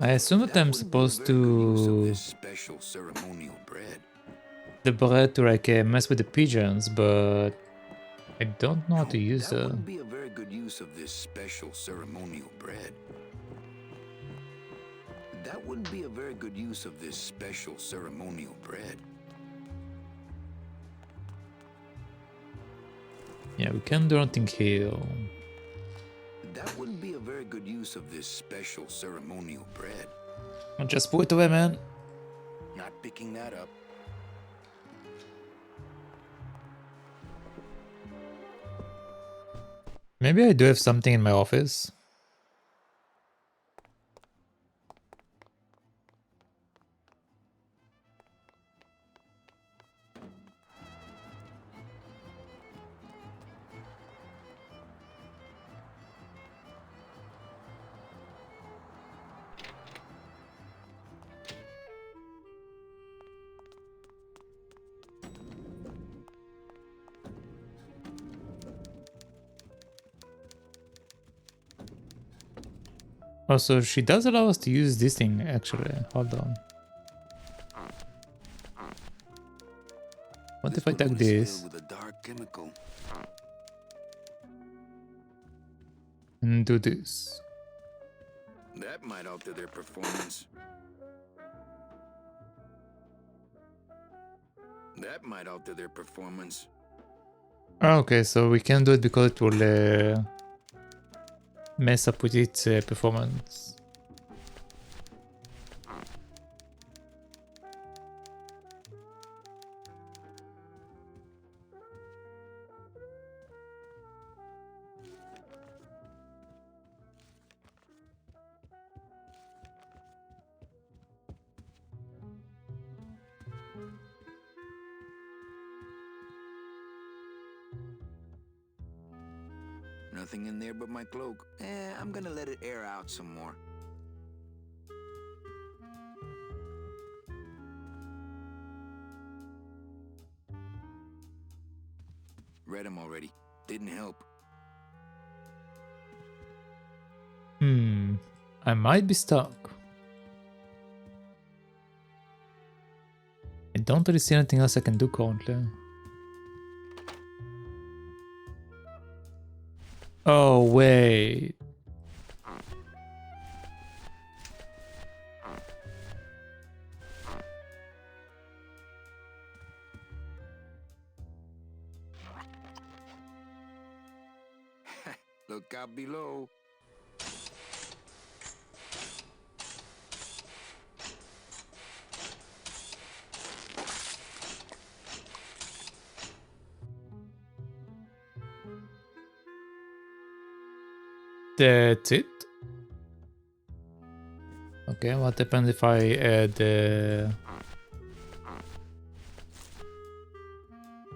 I assume that I'm supposed to Special ceremonial bread. the bread to like mess with the pigeons, but I don't know how to use that it. wouldn't be a very good use of this special ceremonial bread. That wouldn't be a very good use of this special ceremonial bread. Yeah, we can't do anything here. That wouldn't be a very good use of this special ceremonial bread. I'll just put it away, man. Not picking that up. Maybe I do have something in my office. Also, she does allow us to use this thing, actually. Hold on. What if I take this With a dark chemical. and do this? That might alter their performance. That might alter their performance. Okay, so we can do it because it will mess up with its performance. Nothing in there but my cloak. I'm gonna let it air out some more. Read them already. Didn't help. I might be stuck. I don't really see anything else I can do currently. Oh, wait. Look out below. That's it. Okay, what happens if I add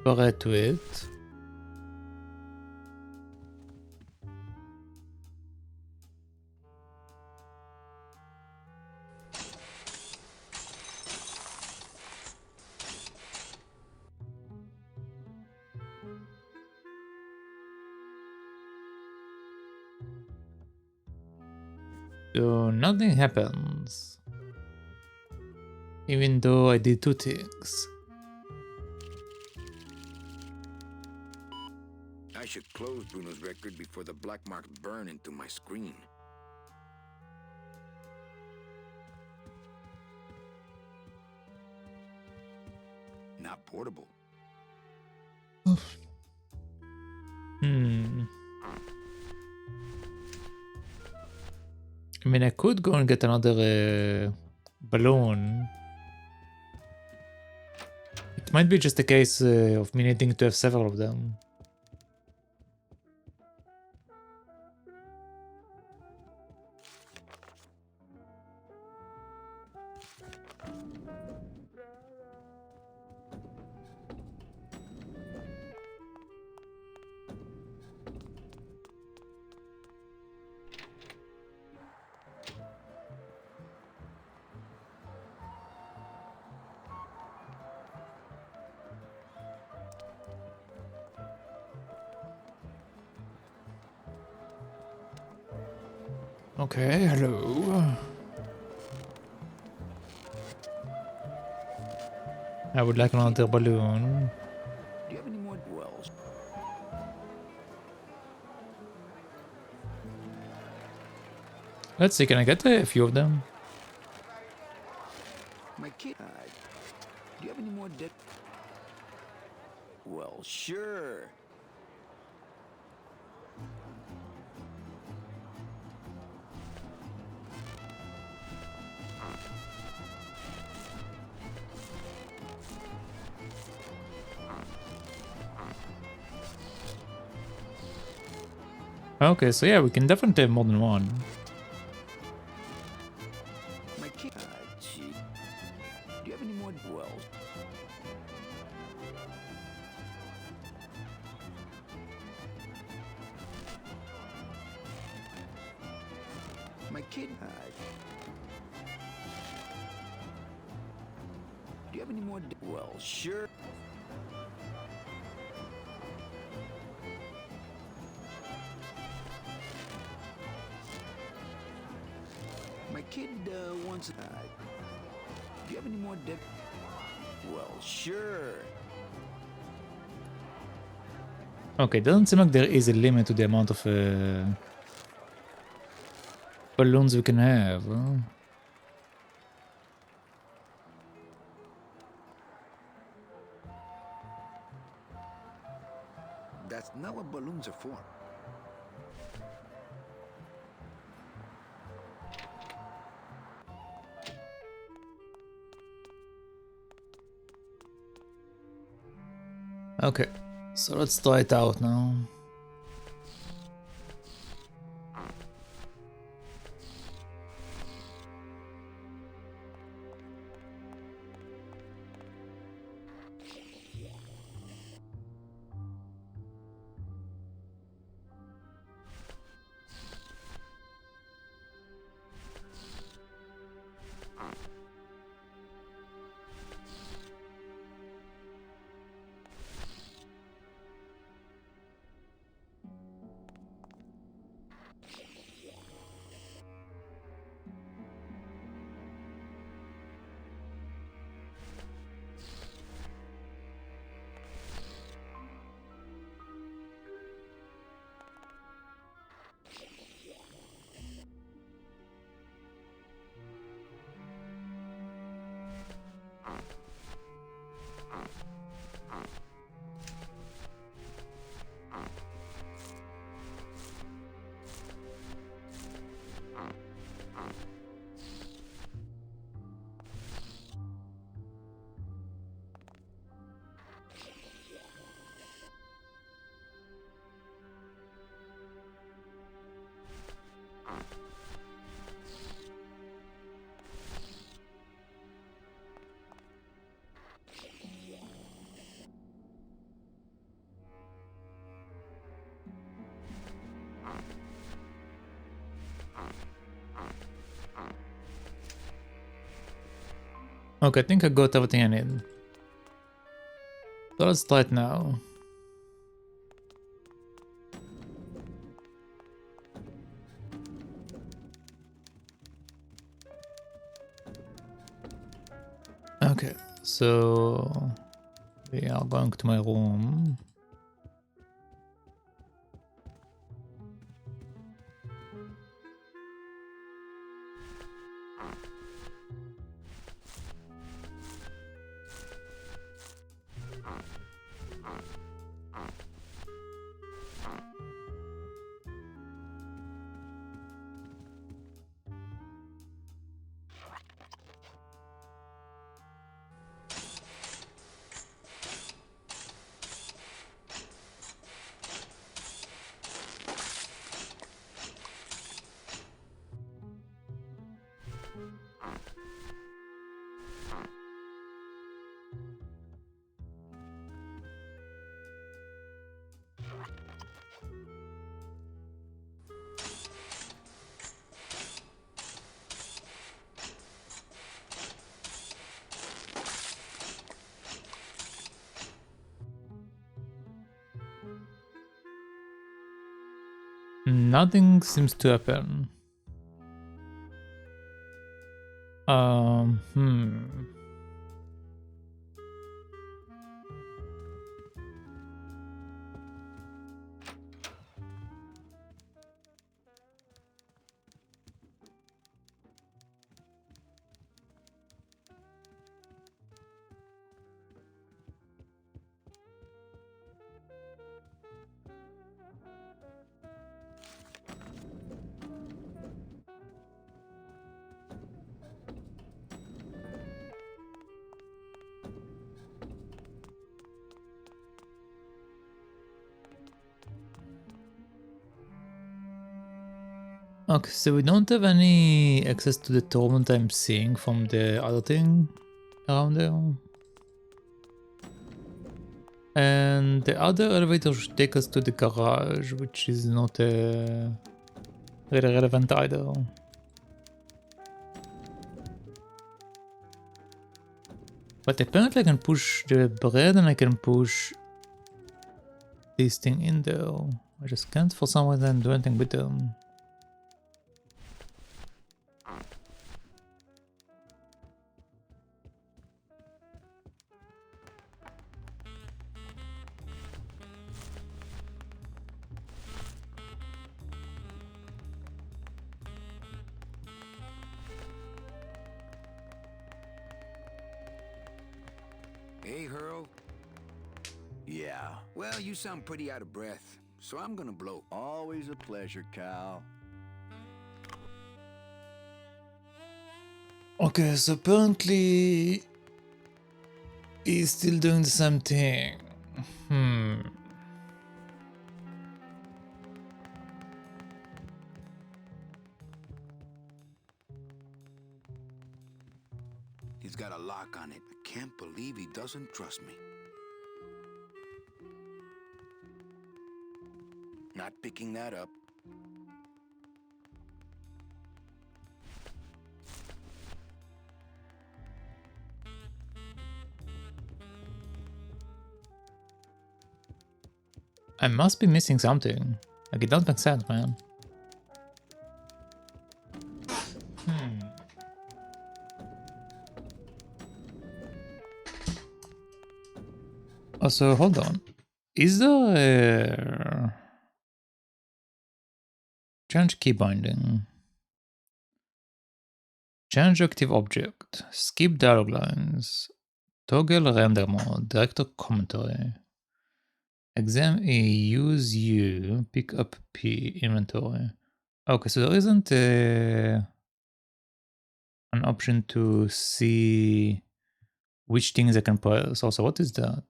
bread to it? So nothing happens. Even though I did two things. I should close Bruno's record before the black marks burn into my screen. Not portable. I mean, I could go and get another balloon. It might be just a case of me needing to have several of them. Okay, hello. I would like another balloon. Do you have any more wells? Let's see, can I get a few of them? My kid. Do you have any more dead? Well, sure. Okay, so yeah, we can definitely have more than one. My kid. Gee. Do you have any more wells? My kid. Do you have any more? Well, sure. My kid wants. Do you have any more dead? Well, sure. Okay, doesn't seem like there is a limit to the amount of balloons we can have. That's not what balloons are for. Okay, so let's try it out now. Okay, I think I got everything I need. So let's start now. Okay, so we are going to my room. Nothing seems to happen. Hmm. Okay, so we don't have any access to the torment I'm seeing from the other thing around there. And the other elevator should take us to the garage, which is not really relevant either. But apparently I can push the bread and I can push this thing in there. I just can't for some reason do anything with them. Hey, Hurl. Yeah. Well, you sound pretty out of breath, so I'm gonna blow. Always a pleasure, Cal. Okay, so apparently he's still doing the same thing. He's got a lock on it. I can't believe he doesn't trust me. Not picking that up. I must be missing something. Like, it doesn't make sense, man. Also, hold on. Is there a change key binding? Change active object. Skip dialog lines. Toggle render mode. Director commentary. Exam E. Use U. Pick up P. Inventory. Okay, so there isn't an option to see which things I can press. Also, what is that?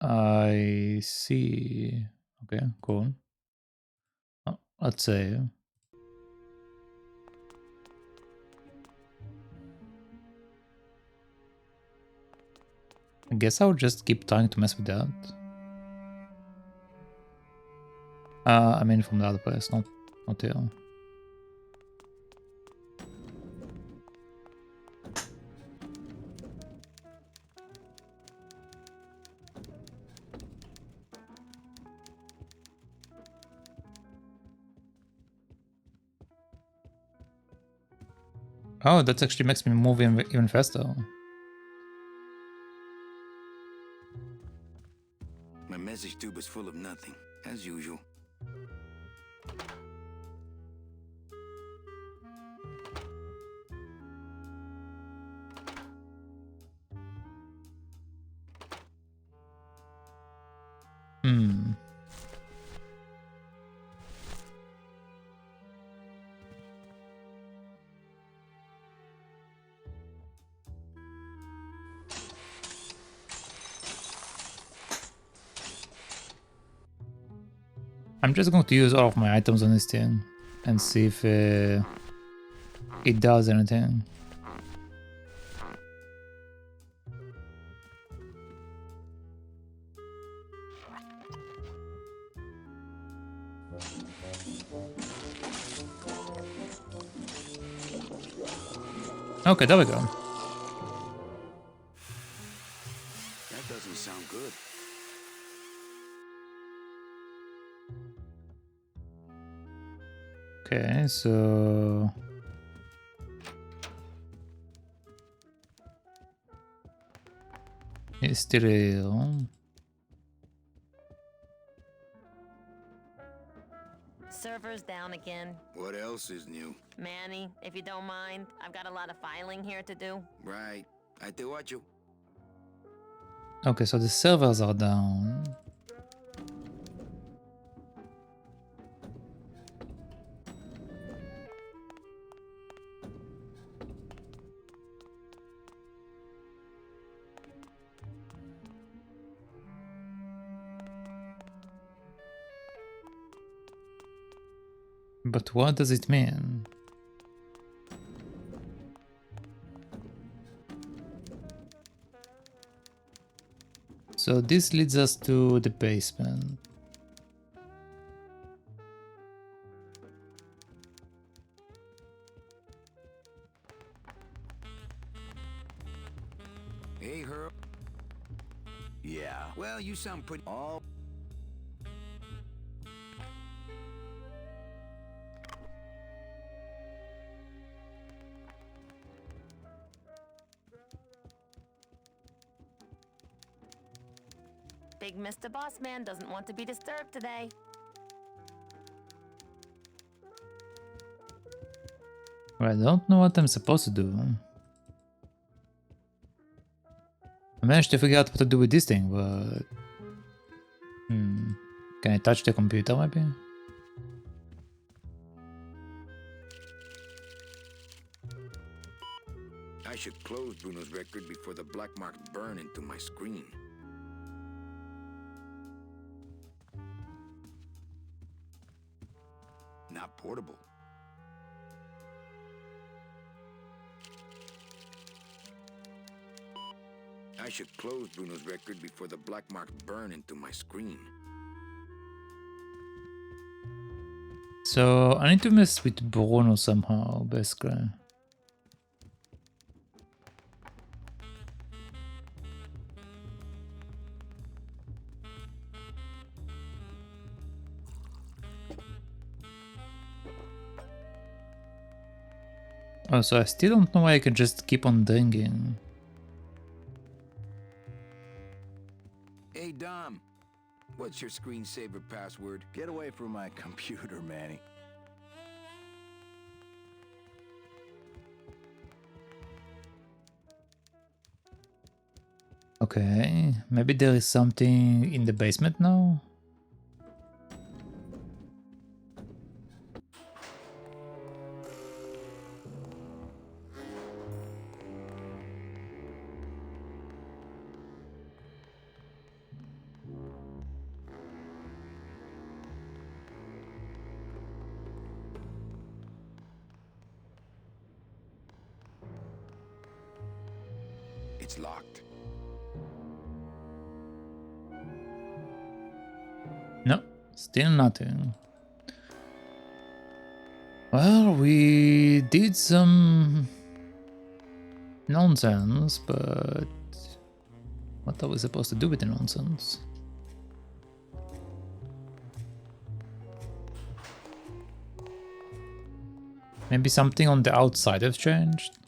I see. Okay, cool. Oh, let's say. I guess I'll just keep trying to mess with that. I mean from the other place, not here. Oh, that actually makes me move even faster. My message tube is full of nothing, as usual. I'm just going to use all of my items on this thing and see if it does anything. Okay, there we go. That doesn't sound good. Okay, so Estereo. Server's down again. What else is new? Manny, if you don't mind, I've got a lot of filing here to do. Right. I te watch you. Okay, so the servers are down. But what does it mean? So this leads us to the basement. Hey, Herb. Yeah. Well, you sound pretty... All Big Mr. Boss Man doesn't want to be disturbed today. Well, I don't know what I'm supposed to do. I managed to figure out what to do with this thing, but... Can I touch the computer, maybe? I should close Bruno's record before the black marks burn into my screen. Not portable. I should close Bruno's record before the black marks burn into my screen. So I need to mess with Bruno somehow, basically. Oh, so I still don't know why I can just keep on dinging. Hey, Dom. What's your screensaver password? get away from my computer, Manny. Okay, maybe there is something in the basement now? It's locked. No, still nothing. Well, we did some nonsense, but what are we supposed to do with the nonsense? Maybe something on the outside has changed?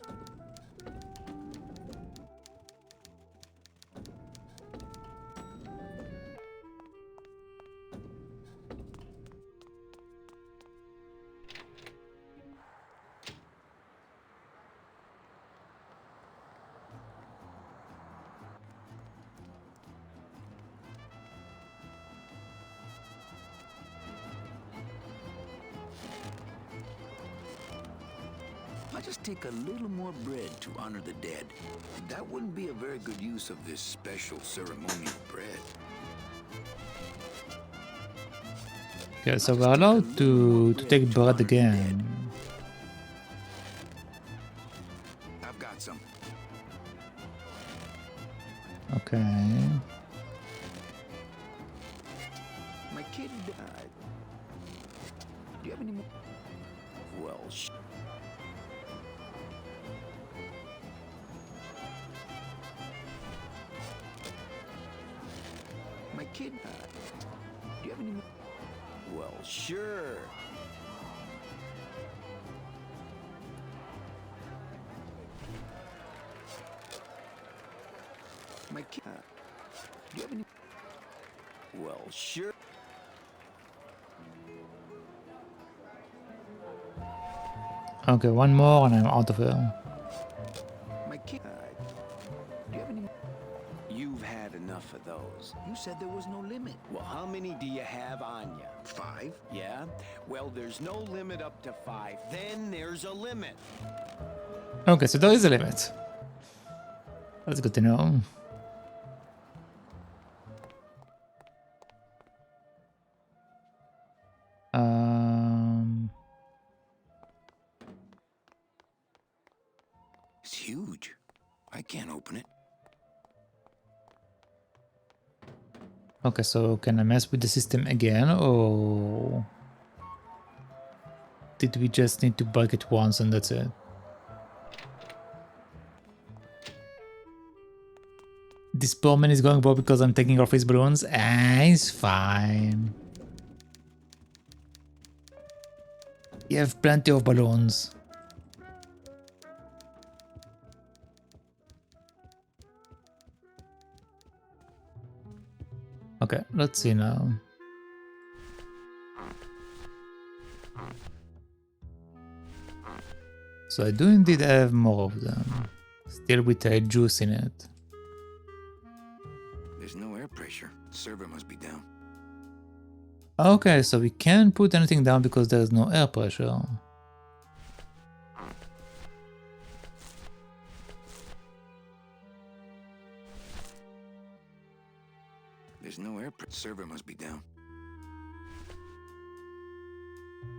I'll just take a little more bread to honor the dead. That wouldn't be a very good use of this special ceremonial bread. Okay, so we're allowed to take bread again. I've got some. Okay. My kid died. Do you have any more? Well, my kid died. Do you have any more? Well, sure. My kid. Do you have any? Well, sure. Okay, one more and I'm out of here. My kid. Do you have any? You've had enough of those. You said there was no limit. Well, how many do you have on you? 5? Yeah? Well, there's no limit up to 5. Then there's a limit. Okay, so there is a limit. That's good to know. It's huge. I can't open it. Okay, so can I mess with the system again, or did we just need to bug it once and that's it? This poor man is going broke because I'm taking off his balloons. Ah, it's fine. You have plenty of balloons. Okay, let's see now. So I do indeed have more of them. Still with a juice in it. There's no air pressure. Server must be down. Okay, so we can't put anything down because there is no air pressure. There's no air pressure. Server must be down.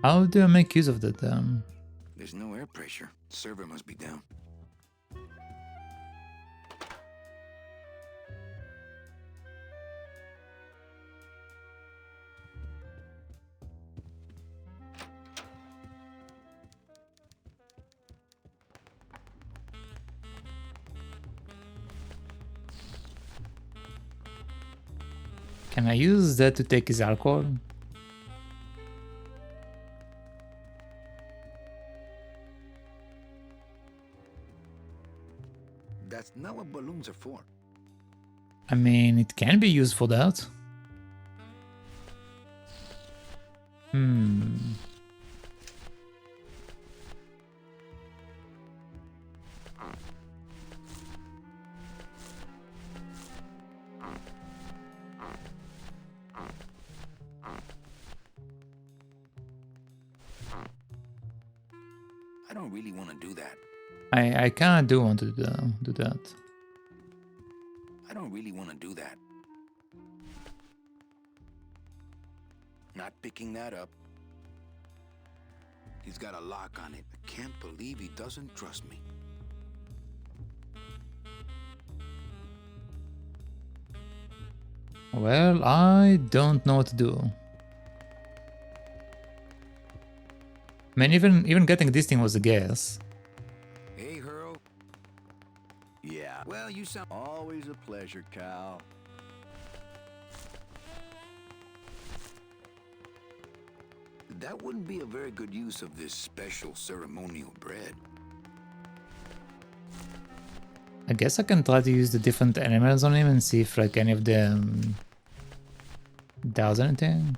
How do I make use of that then? There's no air pressure. Server must be down. Can I use that to take his alcohol? That's not what balloons are for. I mean, it can be used for that. I don't really want to do that. I kinda do want to do that. I don't really want to do that. Not picking that up. He's got a lock on it. I can't believe he doesn't trust me. Well, I don't know what to do. I mean, even getting this thing was a guess. Hey, Hurl. Yeah. Well, you sound... Always a pleasure, Cal. That wouldn't be a very good use of this special ceremonial bread. I guess I can try to use the different animals on him and see if like any of them does anything.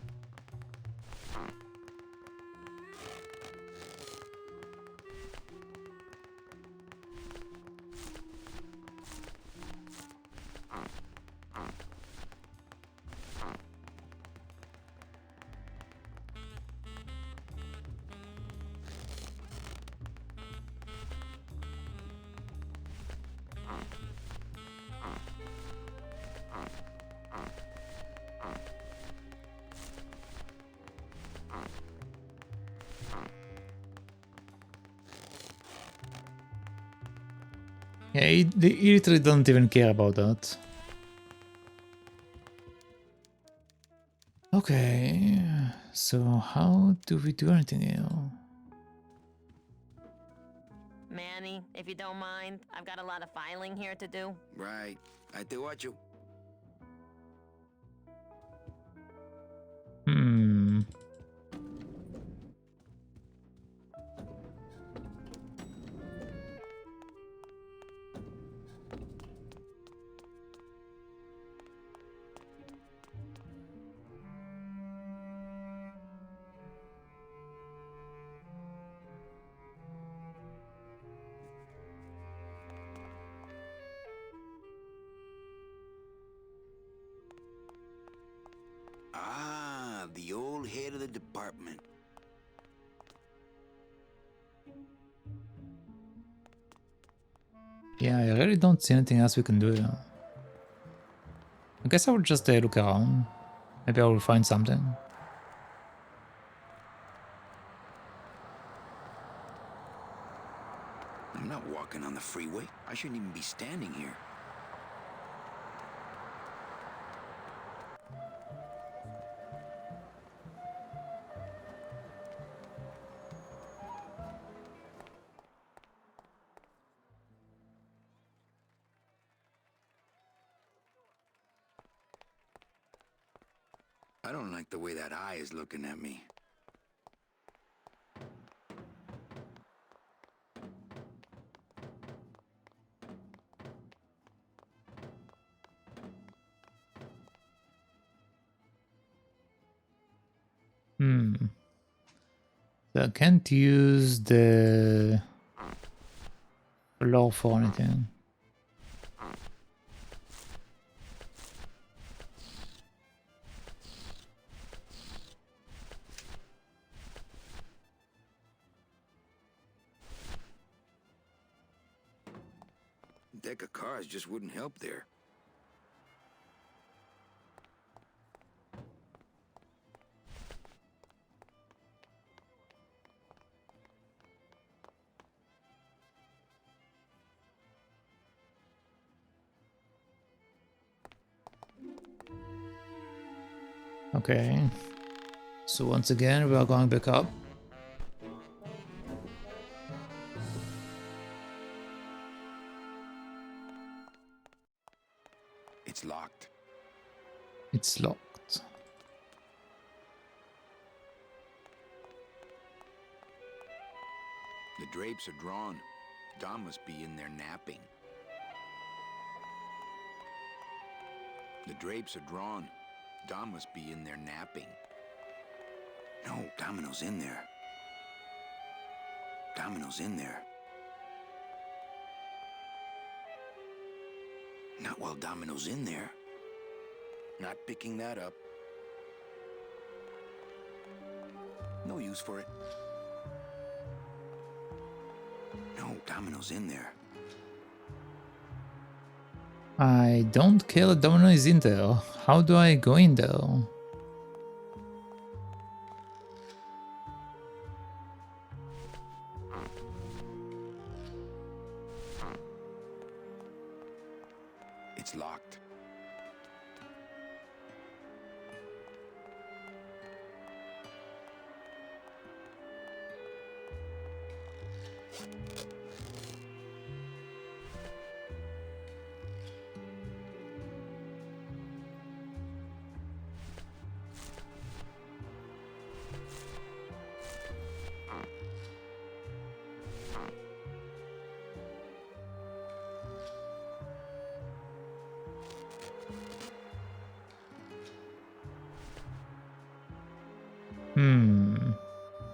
Yeah, they literally don't even care about that. Okay, so how do we do anything here? Manny, if you don't mind, I've got a lot of filing here to do. Right. I te watch you. apartment. Yeah, I really don't see anything else we can do here. I guess I will just look around. Maybe I will find something. I'm not walking on the freeway. I shouldn't even be standing here. I don't like the way that eye is looking at me. So I can't use the floor for anything. Deck of cards just wouldn't help there. Okay. So once again, we are going back up. It's locked. It's locked. The drapes are drawn. Don must be in there napping. The drapes are drawn. Don must be in there napping. No, Domino's in there. Domino's in there. Not while Domino's in there. Not picking that up. No use for it. No, Domino's in there. I don't care that Domino is in there. How do I go in there? It's locked.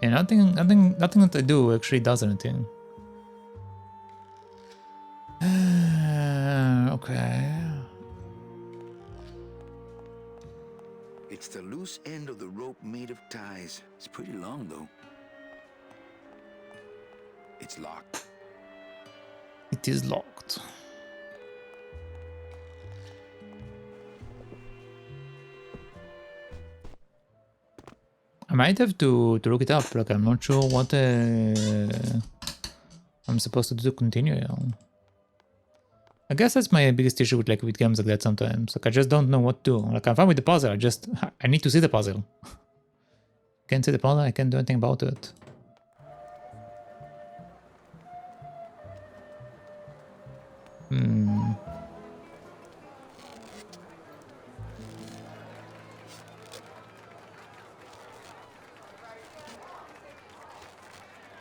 Yeah, nothing that I do actually does anything. Okay. It's the loose end of the rope made of ties. It's pretty long, though. It's locked. It is locked. I might have to look it up, like I'm not sure what I'm supposed to do to continue. I guess that's my biggest issue with games like that sometimes. Like I just don't know what to do. Like I'm fine with the puzzle, I need to see the puzzle. Can't see the puzzle, I can't do anything about it.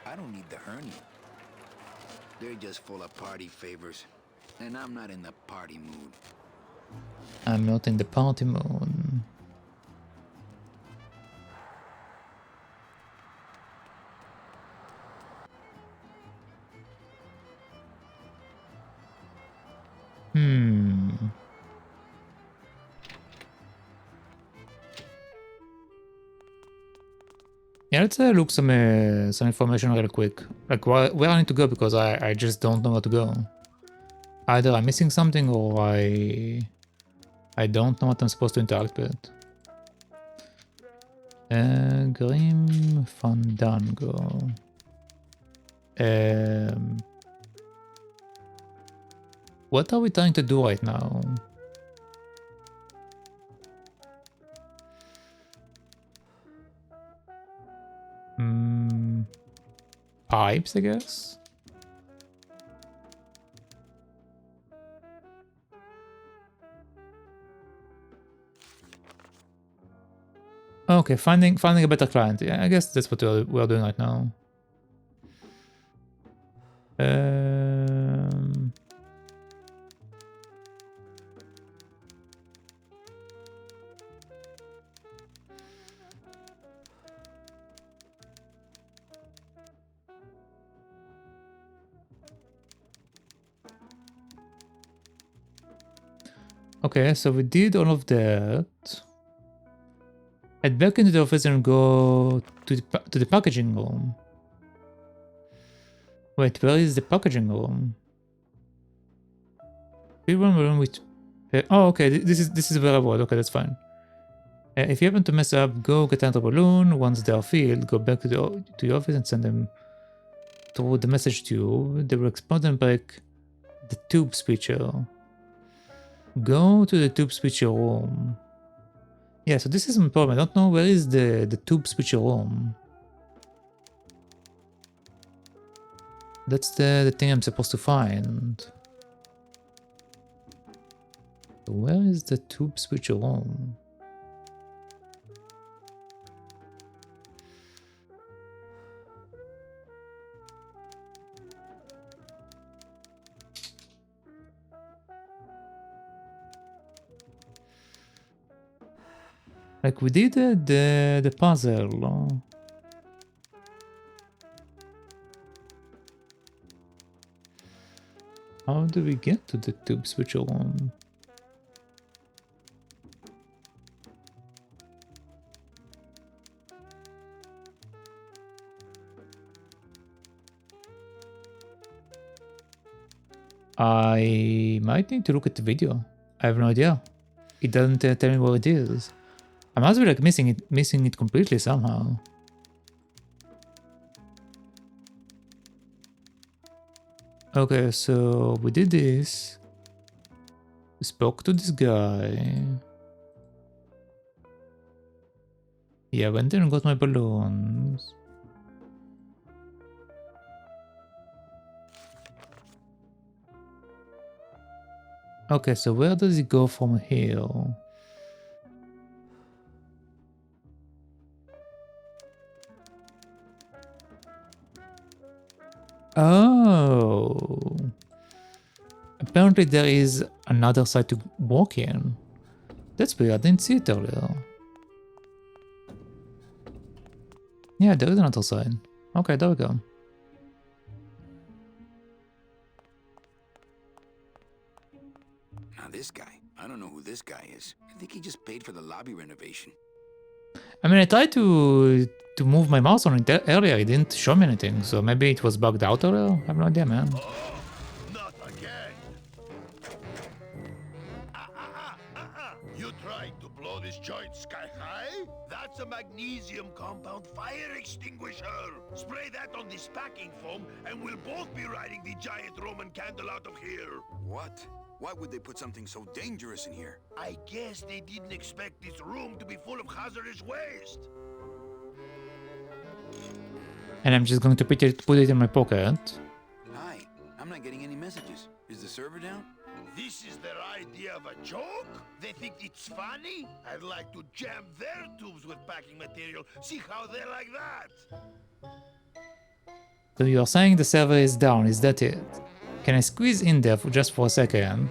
I don't need the hernia. They're just full of party favors. And I'm not in the party mood. I'm not in the party mode. Yeah, let's look some information real quick. Like where I need to go, because I just don't know where to go. Either I'm missing something or I don't know what I'm supposed to interact with. Grim Fandango. What are we trying to do right now? Pipes, I guess? Okay, finding a better client. Yeah, I guess that's what we're doing right now. Okay, so we did all of that. Head back into the office and go to the packaging room. Wait, where is the packaging room? Room with. Oh, okay. This is where I was. Okay, that's fine. If you happen to mess up, go get another balloon. Once they are filled, go back to the office and send them through the message tube. They will explode and break the tube switcher. Go to the tube switcher room. Yeah, so this is my problem. I don't know where is the tube switcher room. That's the thing I'm supposed to find. Where is the tube switcher room? Like we did the puzzle. How do we get to the tube switcher room? I might need to look at the video. I have no idea. It doesn't tell me where it is. I must be like missing it completely somehow. Okay, so we did this. We spoke to this guy. Yeah, went there and got my balloons. Okay, so where does it go from here? Oh. Apparently there is another side to walk in. That's weird, I didn't see it earlier. Yeah, there is another side. Okay, there we go. Now this guy, I don't know who this guy is. I think he just paid for the lobby renovation. I mean, I tried to move my mouse on it earlier, it didn't show me anything, so maybe it was bugged out earlier? I have no idea, man. Oh, not again. You tried to blow this joint sky high? That's a magnesium compound fire extinguisher. Spray that on this packing foam and we'll both be riding the giant Roman candle out of here. What? Why would they put something so dangerous in here? I guess they didn't expect this room to be full of hazardous waste. And I'm just going to put it in my pocket. Hi, I'm not getting any messages. Is the server down? This is their idea of a joke? They think it's funny? I'd like to jam their tubes with packing material. See how they like that. So you're saying the server is down, is that it? Can I squeeze in there just for a second?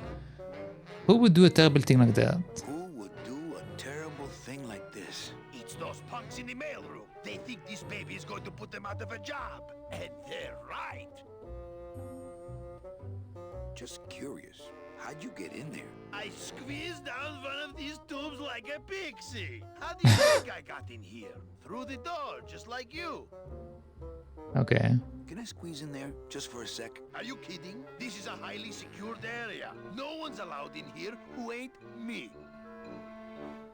Who would do a terrible thing like that? Who would do a terrible thing like this? It's those punks in the mailroom. They think this baby is going to put them out of a job. And they're right. Just curious. How'd you get in there? I squeezed down one of these tubes like a pixie. How do you think I got in here? Through the door, just like you. Okay. Can I squeeze in there just for a sec? Are you kidding? This is a highly secured area. No one's allowed in here who ain't me.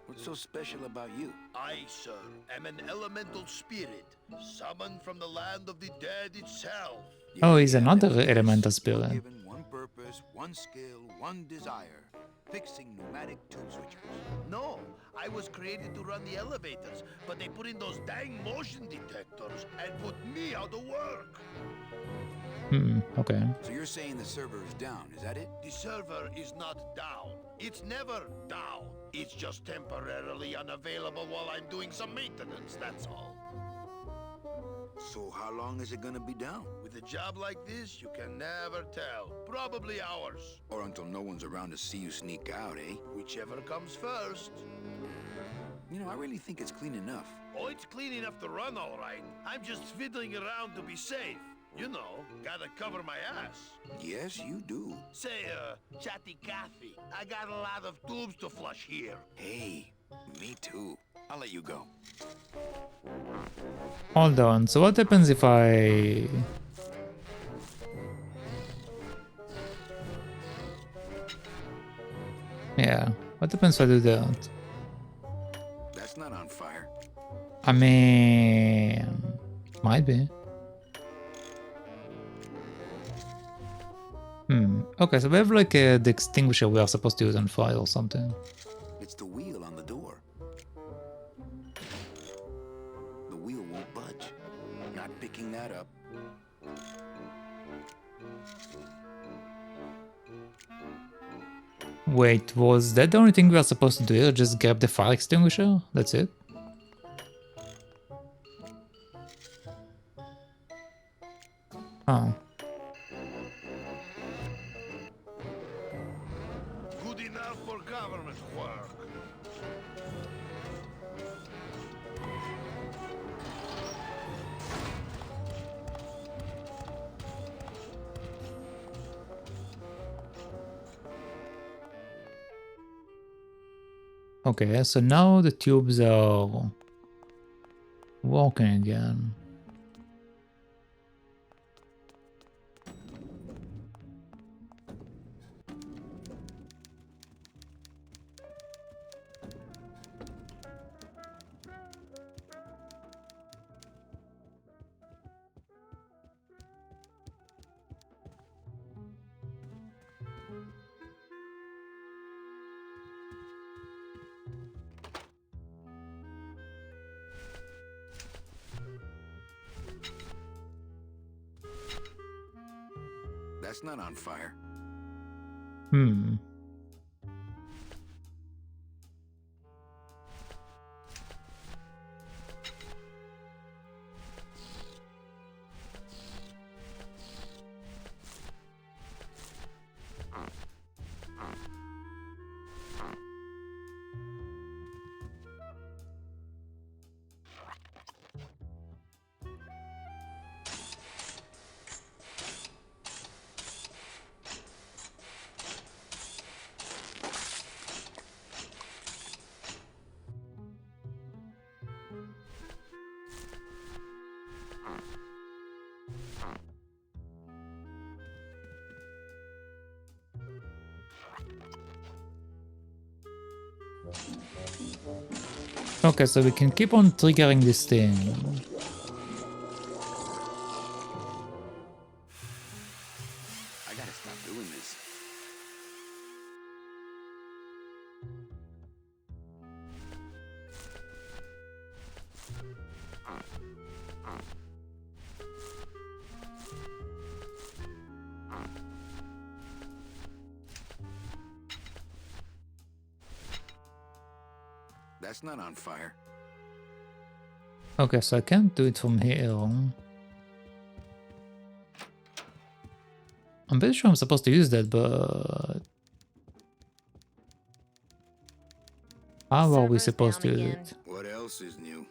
What's so special about you? I, sir, am an elemental spirit, summoned from the land of the dead itself. Oh, he's another nevertheless, elemental you're spirit. given one purpose, one skill, one desire. Fixing pneumatic tube switchers. No, I was created to run the elevators, but they put in those dang motion detectors and put me out of work. Okay. So you're saying the server is down, is that it? The server is not down. It's never down. It's just temporarily unavailable while I'm doing some maintenance, that's all. So how long is it gonna be down? With a job like this, you can never tell. Probably hours. Or until no one's around to see you sneak out, eh? Whichever comes first. You know, I really think it's clean enough. Oh, it's clean enough to run, all right. I'm just fiddling around to be safe. You know, gotta cover my ass. Yes, you do. Say, Chatty Cathy, I got a lot of tubes to flush here. Hey, me too. I'll let you go. Hold on. So what happens if I... Yeah. What happens if I do that? That's not on fire. I mean... Might be. Okay, so we have like the extinguisher we are supposed to use on fire or something. It's the wheel on the door. The wheel won't budge. Not picking that up. Wait, was that the only thing we are supposed to do here? Just grab the fire extinguisher? That's it? Oh. Good enough for government work. Okay, so now the tubes are working again. That's not on fire. Okay, so we can keep on triggering this thing. I gotta stop doing this. That's not on fire. Okay, so I can't do it from here. I'm pretty sure I'm supposed to use that, but... How are we Server's supposed to down use again. it? What else is new?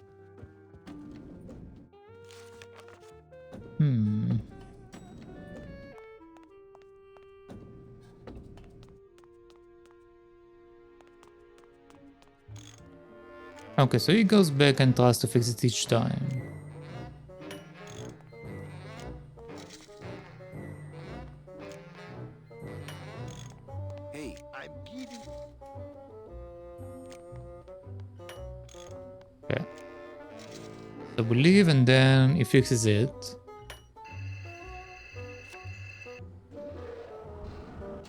Okay, so he goes back and tries to fix it each time. Hey, I'm getting... Okay. So we leave and then he fixes it.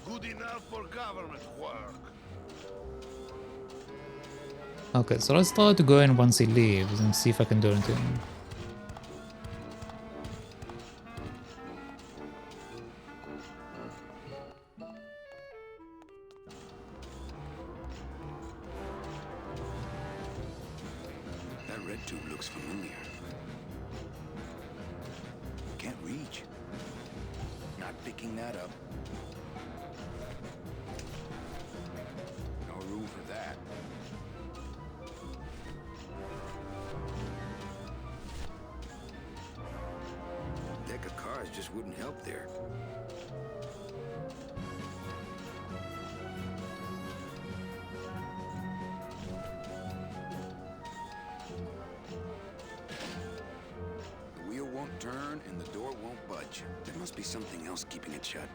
Good enough for government work. Okay, so let's try to go in once he leaves and see if I can do anything. That red tube looks familiar. Can't reach. Not picking that up. No room for that. Deck of cards just wouldn't help there. The wheel won't turn and the door won't budge. There must be something else keeping it shut.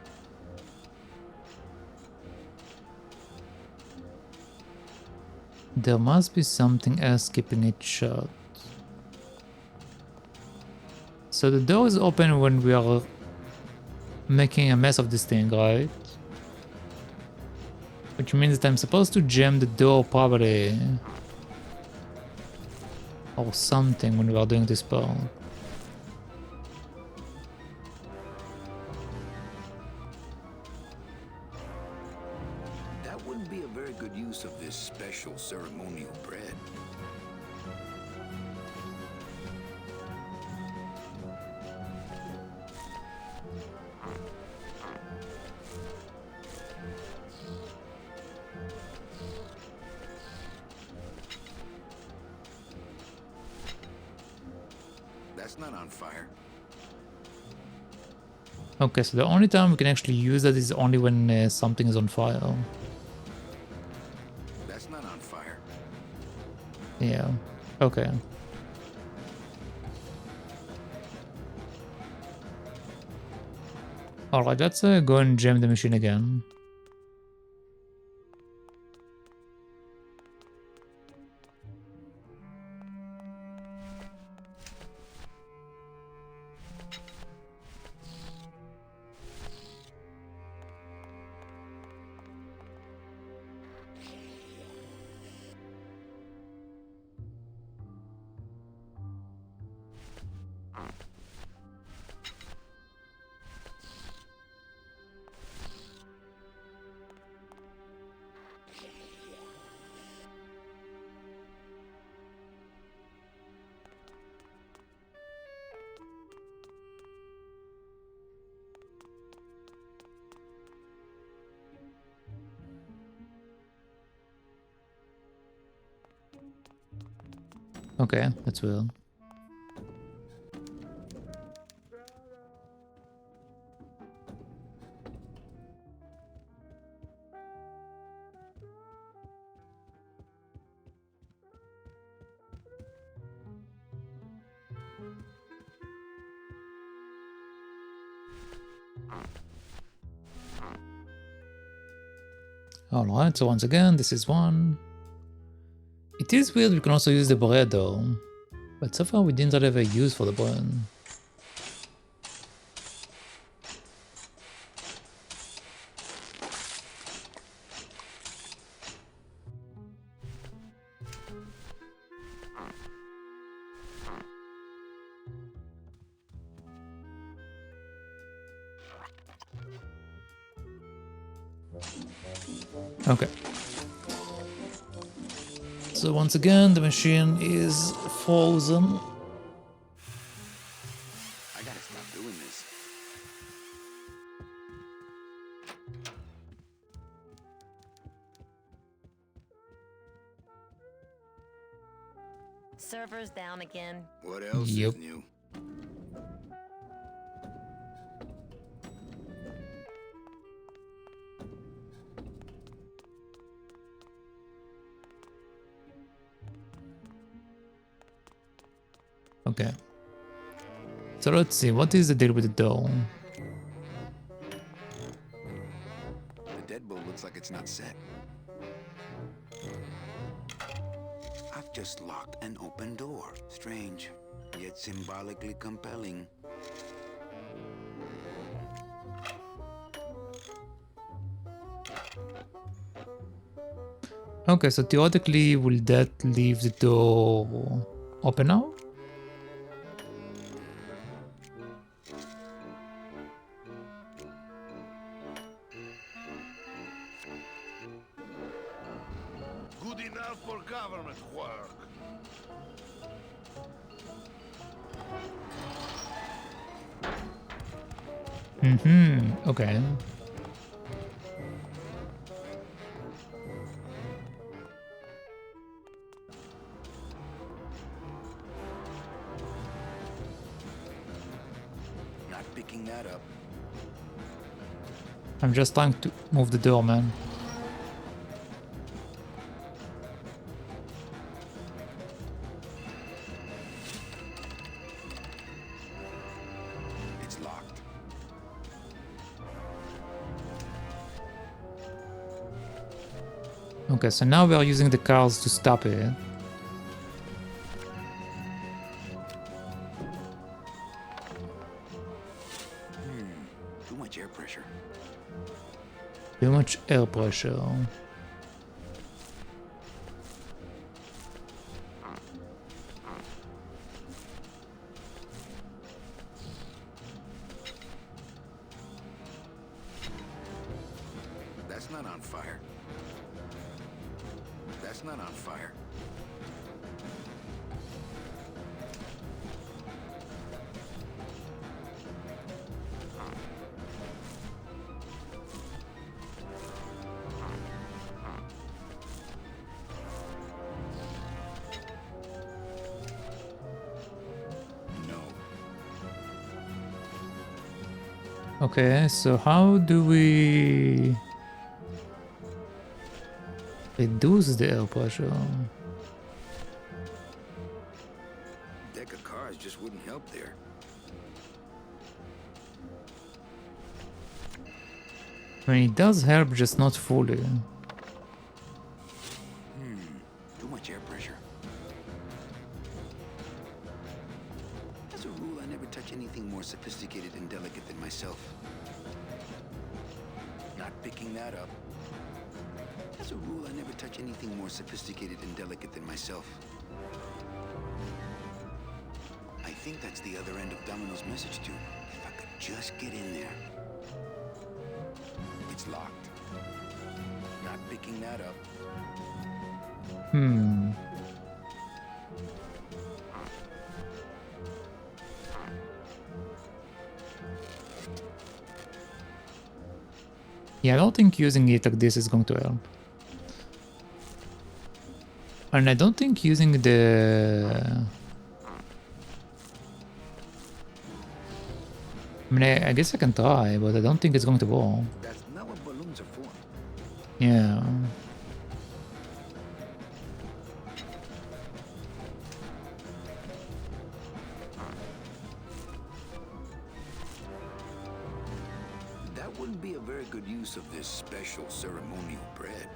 There must be something else keeping it shut. So the door is open when we are making a mess of this thing, right? Which means that I'm supposed to jam the door probably. Or something when we are doing this part. That wouldn't be a very good use of this special ceremonial bread. That's not on fire. Okay, so the only time we can actually use that is only when something is on fire. That's not on fire. Yeah, okay. Alright, let's go and jam the machine again. Okay, that's weird. Alright, so once again, this is one. It is weird we can also use the bread though. But so far we didn't really have a use for the bread. Okay. So once again, the machine is frozen. I gotta stop doing this. Servers down again. What else Yep. is new? Okay. So let's see, what is the deal with the door? The deadbolt looks like it's not set. I've just locked an open door. Strange, yet symbolically compelling. Okay, so theoretically, will that leave the door open now? Good enough for government work. Okay. Not picking that up. I'm just trying to move the door, man. It's locked. Okay, so now we are using the cars to stop it. Too much air pressure. Too much air pressure. That's not on fire. That's not on fire. No. Okay, so how do we reduce the air pressure? Deck of cars just wouldn't help there. I mean, it does help, just not fully. Too much air pressure. As a rule, I never touch anything more sophisticated and delicate than myself. Not picking that up. As a rule, I never touch anything more sophisticated and delicate than myself. I think that's the other end of Domino's message too. If I could just get in there. It's locked. Not picking that up. Yeah, I don't think using it like this is going to help. And I don't think using the... I mean, I guess I can try, but I don't think it's going to work. That's not what balloons are for. Yeah. That wouldn't be a very good use of this special ceremonial bread.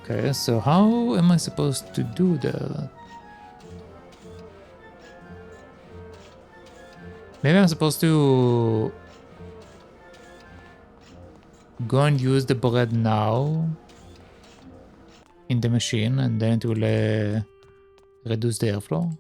Okay, so how am I supposed to do that? Maybe I'm supposed to go and use the bread now in the machine, and then it will reduce the airflow.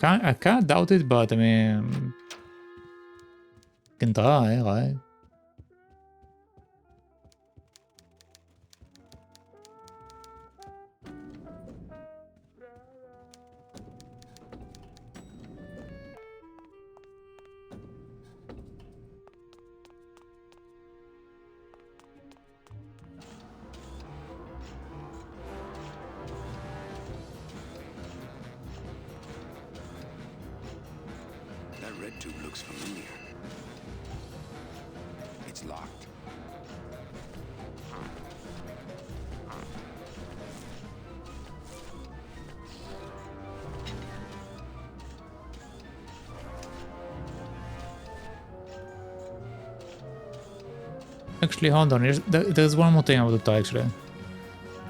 I can't doubt it, but I mean, Can try, right? That red tube looks familiar. It's locked. Actually, hold on. There's one more thing I want to try, actually.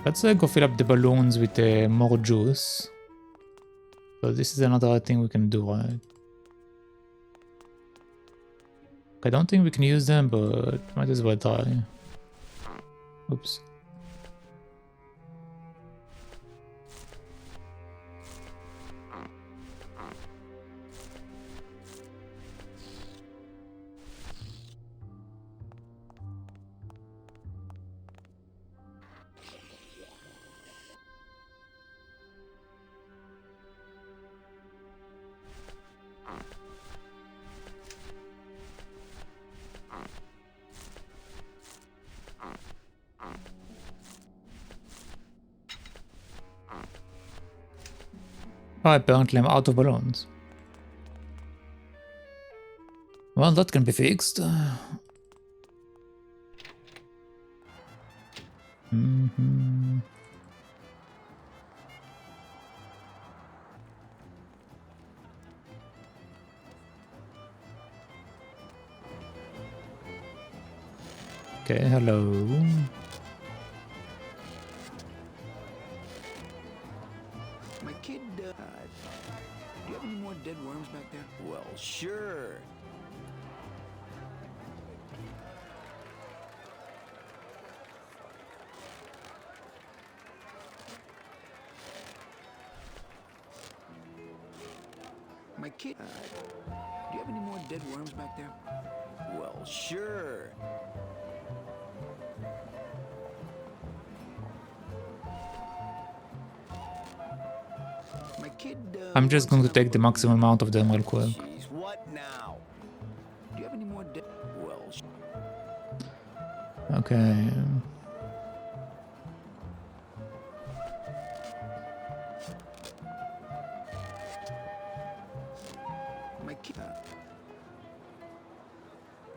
Let's go fill up the balloons with more juice. So this is another thing we can do, right? I don't think we can use them, but might as well try. Oops. Oh, apparently I'm out of balloons. Well, that can be fixed. Okay, hello. My kid, do you have any more dead worms back there? Well, sure. My kid, do you have any more dead worms back there? Well, sure. My kid, I'm just going to take the maximum amount of them real quick. Jeez, what now? Do you have any more dead? Well, Okay. My kid, do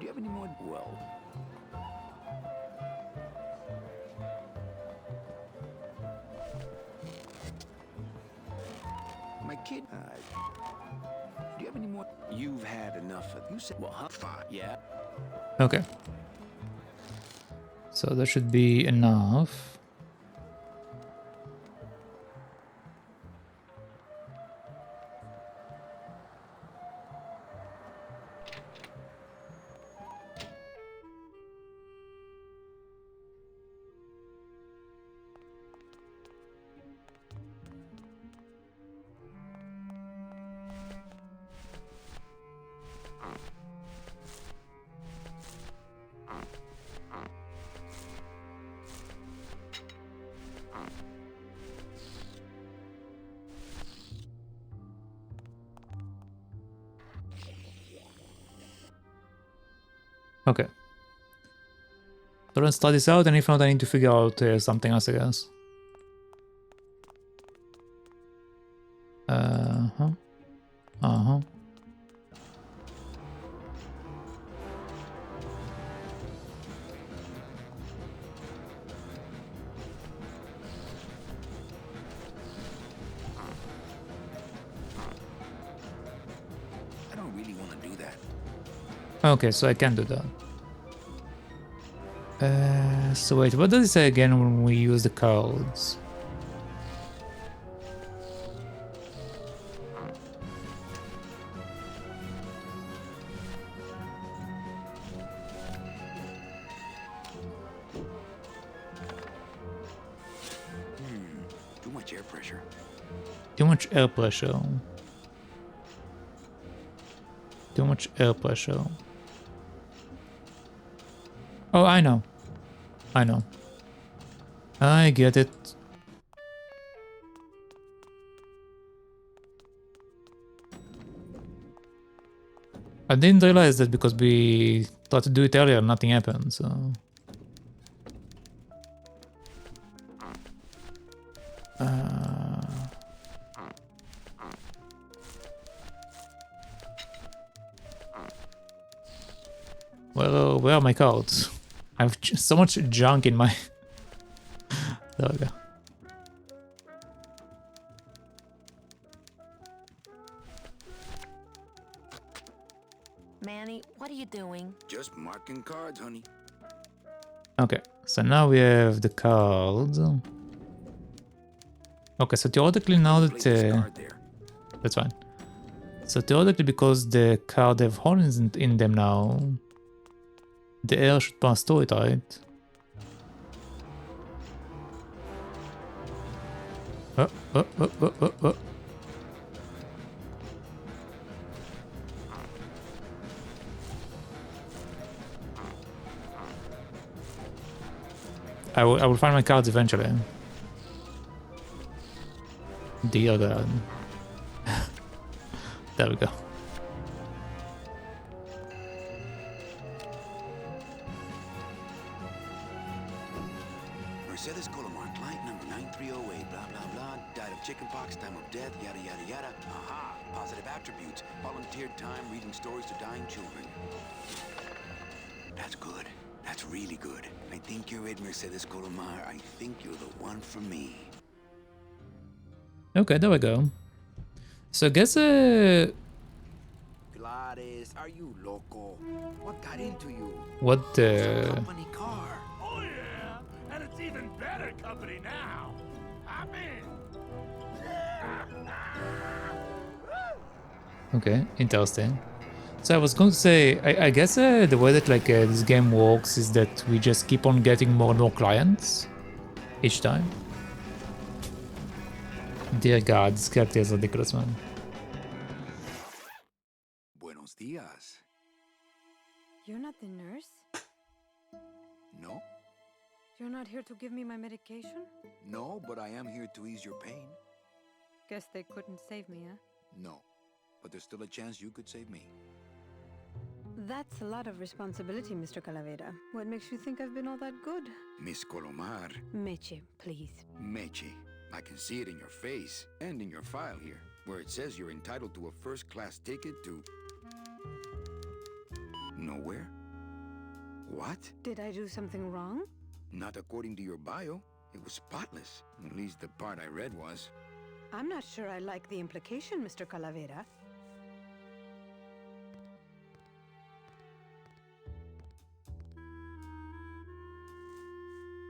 you have any more? well, My kid, do you have any more? you've had enough of. You said, well, huh? Fine. Yeah. Okay. So that should be enough. Okay. So let's start this out, and if not, I need to figure out something else, I guess. Uh-huh. Uh-huh. I don't really want to do that. Okay, so I can do that. So wait, what does it say again when we use the codes? Too much air pressure. Too much air pressure. Too much air pressure. Oh, I know. I know. I get it. I didn't realize that because we tried to do it earlier, nothing happened, so... Well, where are my cards? I have so much junk in my... There we go. Manny, what are you doing? Just marking cards, honey. Okay, so now we have the cards. Okay, so theoretically now that... Place this card there. that's fine. So theoretically, because the card have holes in them now, the air should pass through it, right? Oh. I will find my cards eventually. Dear God. There we go. Mercedes Colomar, client number 9308, blah, blah, blah, died of chickenpox, time of death, yada, yada, yada. Aha, positive attributes, volunteered time, reading stories to dying children. That's good. That's really good. I think you're it, Mercedes Colomar. I think you're the one for me. Okay, there we go. So I guess Gladys, are you loco? What got into you? what Company car. Oh yeah, and it's even better company now. I'm in. okay, interesting. So I was going to say, I guess the way that this game works is that we just keep on getting more and more clients each time. Dear God, this character is ridiculous, man. Buenos dias. You're not the nurse? No? You're not here to give me my medication? No, but I am here to ease your pain. Guess they couldn't save me, huh? No. But there's still a chance you could save me. That's a lot of responsibility, Mr. Calavera. What makes you think I've been all that good? Miss Colomar. Meche, please. Meche. I can see it in your face and in your file here, where it says you're entitled to a first-class ticket to... nowhere? What? Did I do something wrong? Not according to your bio. It was spotless. At least the part I read was. I'm not sure I like the implication, Mr. Calavera.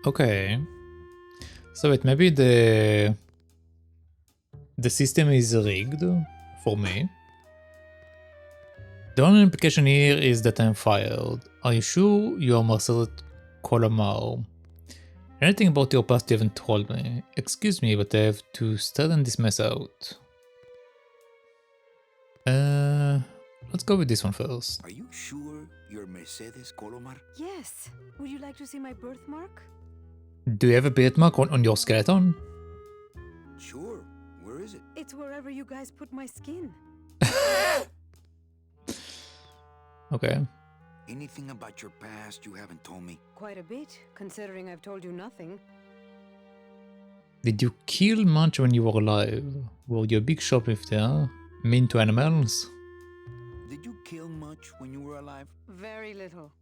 Okay. So it maybe the system is rigged for me. The only implication here is that I'm fired. Are you sure you are Marcel Colomar? Anything about your past you haven't told me. Excuse me, but I have to straighten this mess out. Let's go with this one first. Are you sure you're Mercedes Colomar? Yes. Would you like to see my birthmark? Do you have a birthmark on your skeleton? Sure. Where is it? It's wherever you guys put my skin. Okay. Anything about your past you haven't told me? Quite a bit, considering I've told you nothing. Did you kill much when you were alive? Were you a big shoplifter? Mean to animals? Did you kill much when you were alive? Very little.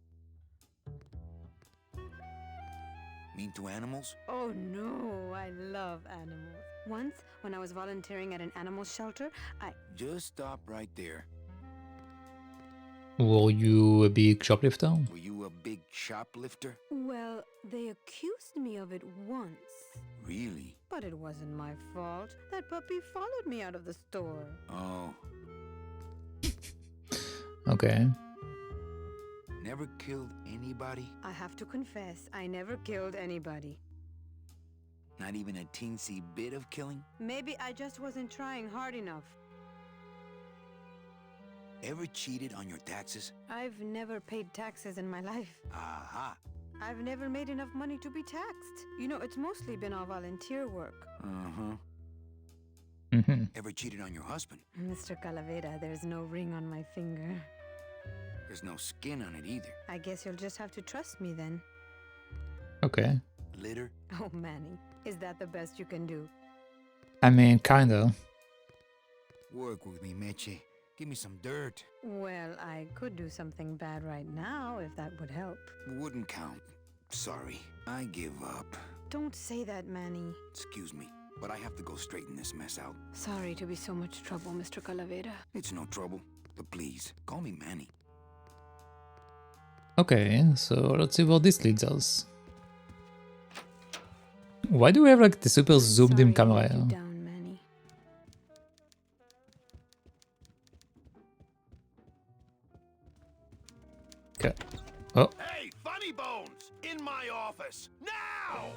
Mean to animals? Oh no, I love animals. Once, when I was volunteering at an animal shelter, Just stop right there. Were you a big shoplifter? Were you a big shoplifter? Well, they accused me of it once. Really? But it wasn't my fault. That puppy followed me out of the store. Oh. Okay. Never killed anybody? I have to confess, I never killed anybody. Not even a teensy bit of killing? Maybe I just wasn't trying hard enough. Ever cheated on your taxes? I've never paid taxes in my life. Aha. I've never made enough money to be taxed. You know, it's mostly been all volunteer work. Uh-huh. Mm-hmm. Ever cheated on your husband? Mr. Calavera, there's no ring on my finger. There's no skin on it either. I guess you'll just have to trust me then. Okay. Litter? Oh, Manny, is that the best you can do? I mean, kinda. Work with me, Meche. Give me some dirt. Well, I could do something bad right now if that would help. Wouldn't count. Sorry. I give up. Don't say that, Manny. Excuse me, but I have to go straighten this mess out. Sorry to be so much trouble, Mr. Calavera. It's no trouble. But please, call me Manny. Okay, so let's see where this leads us. Why do we have like the super zoomed in Sorry to camera let you here? down, Manny. Okay. Oh, Hey, Funny Bones! In my office! Now!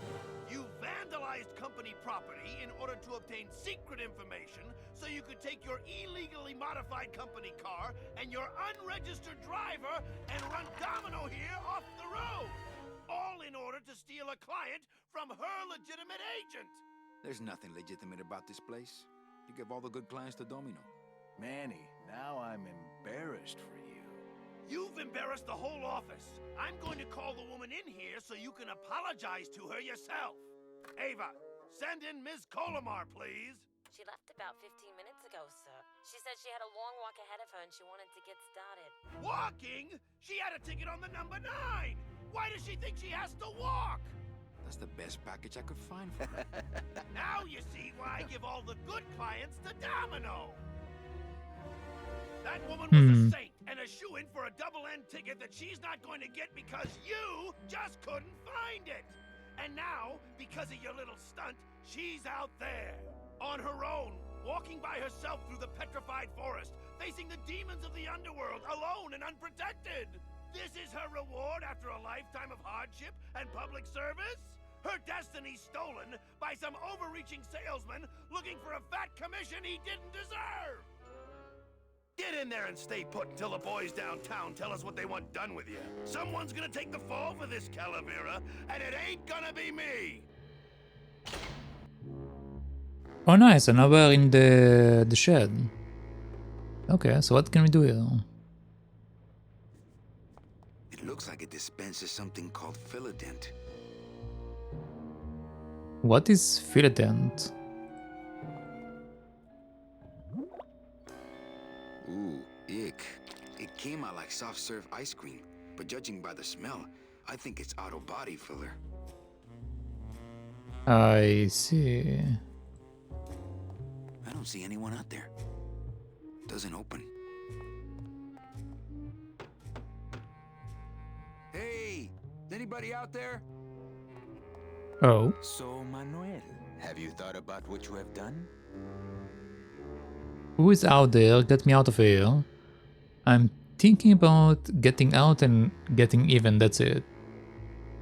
You vandalized company property in order to obtain secret information so you could take your illegally modified company car and your unregistered driver and run Domino here off the road! All in order to steal a client from her legitimate agent! There's nothing legitimate about this place. You give all the good clients to Domino. Manny, now I'm embarrassed for you. You've embarrassed the whole office. I'm going to call the woman in here so you can apologize to her yourself. Ava, send in Ms. Colomar, please. She left about 15 minutes ago, sir. She said she had a long walk ahead of her and she wanted to get started. Walking? She had a ticket on the number 9. Why does she think she has to walk? That's the best package I could find for her. Now you see why I give all the good clients to Domino. That woman was a saint and a shoo-in for a double-end ticket that she's not going to get because you just couldn't find it. And now, because of your little stunt, she's out there, on her own, walking by herself through the petrified forest, facing the demons of the underworld, alone and unprotected. This is her reward after a lifetime of hardship and public service? Her destiny stolen by some overreaching salesman looking for a fat commission he didn't deserve! Get in there and stay put until the boys downtown tell us what they want done with you. Someone's gonna take the fall for this, Calavera, and it ain't gonna be me! oh nice, and now we're in the shed. Okay, so what can we do here? It looks like it dispenses something called Philodent. What is Philodent? Ooh, ick. It came out like soft serve ice cream, but judging by the smell, I think it's auto body filler. I see. I don't see anyone out there. Doesn't open. Hey! Is anybody out there? Oh. So, Manuel, have you thought about what you have done? Who is out there? Get me out of here. I'm thinking about getting out and getting even, that's it.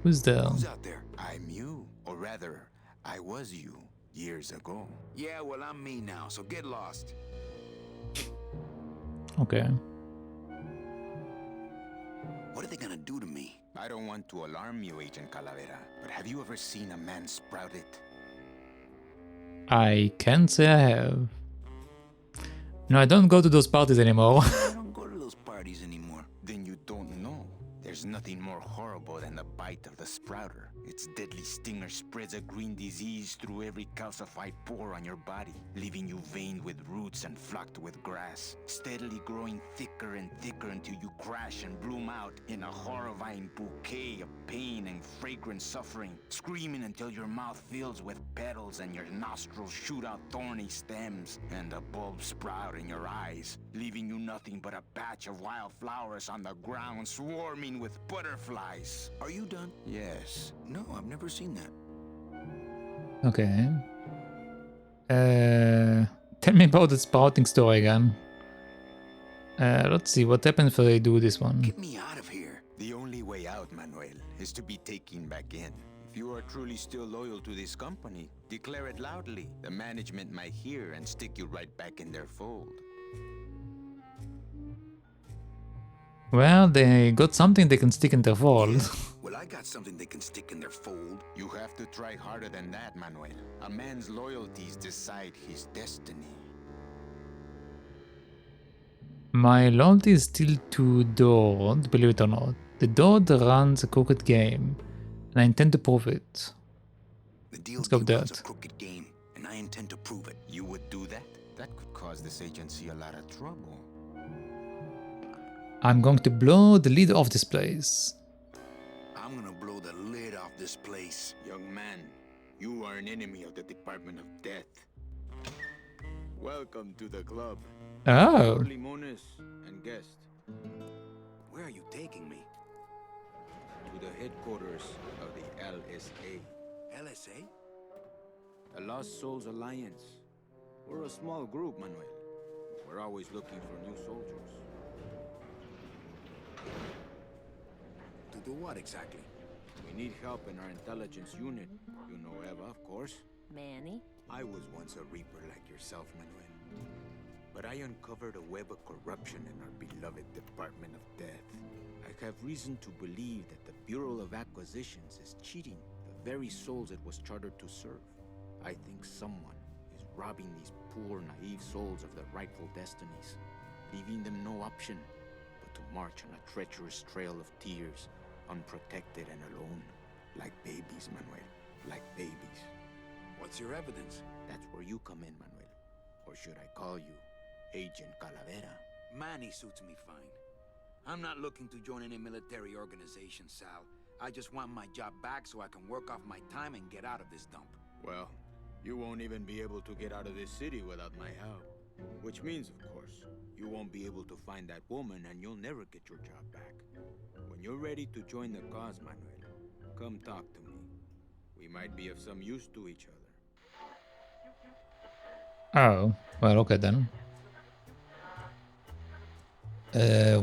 Who's there? Who's out there? I'm you, or rather, I was you, years ago. Yeah, well, I'm me now, so get lost. Okay. What are they gonna do to me? I don't want to alarm you, Agent Calavera, but have you ever seen a man sprouted? I can't say I have. No, I don't go to those parties anymore. I don't go to those parties anymore. Then you don't know. There's nothing more horrible than the bite of the sprouter. Its deadly stinger spreads a green disease through every calcified pore on your body, leaving you veined with roots and flocked with grass, steadily growing thicker and thicker until you crash and bloom out in a horrifying bouquet of pain and fragrant suffering, screaming until your mouth fills with petals and your nostrils shoot out thorny stems, and the bulbs sprout in your eyes, leaving you nothing but a patch of wild flowers on the ground swarming with butterflies. Are you done? Yes. No, I've never seen that. Okay. Tell me about the sprouting story again. Let's see, what happens if I do this one? Get me out of here. The only way out, Manuel, is to be taken back in. If you are truly still loyal to this company, declare it loudly. The management might hear and stick you right back in their fold. Well, they got something they can stick in their fold. Well, I got something they can stick in their fold. You have to try harder than that, Manuel. A man's loyalties decide his destiny. My loyalty is still to Dodd, believe it or not. The Dodd runs a crooked game, and I intend to prove it. The Let's go with DOD runs that. a crooked game, and I intend to prove it. You would do that? That could cause this agency a lot of trouble. I'm going to blow the lid off this place. I'm gonna blow the lid off this place. Young man, you are an enemy of the Department of Death. Welcome to the club. Oh, Limones and guest Where are you taking me? to the headquarters of the LSA, LSA? the Lost Souls Alliance. We're a small group, Manuel. We're always looking for new soldiers. To do what exactly? We need help in our intelligence unit. You know Eva, of course. Manny? I was once a reaper like yourself, Manuel. But I uncovered a web of corruption in our beloved Department of Death. I have reason to believe that the Bureau of Acquisitions is cheating the very souls it was chartered to serve. I think someone is robbing these poor, naive souls of their rightful destinies, leaving them no option but to march on a treacherous trail of tears, unprotected and alone, like babies, Manuel, like babies. What's your evidence? That's where you come in, Manuel. Or should I call you Agent Calavera? Manny suits me fine. I'm not looking to join any military organization, Sal. I just want my job back so I can work off my time and get out of this dump. Well, you won't even be able to get out of this city without my help. Which means, of course, you won't be able to find that woman and you'll never get your job back. When you're ready to join the cause, Manuel, come talk to me. We might be of some use to each other. oh, well, okay then.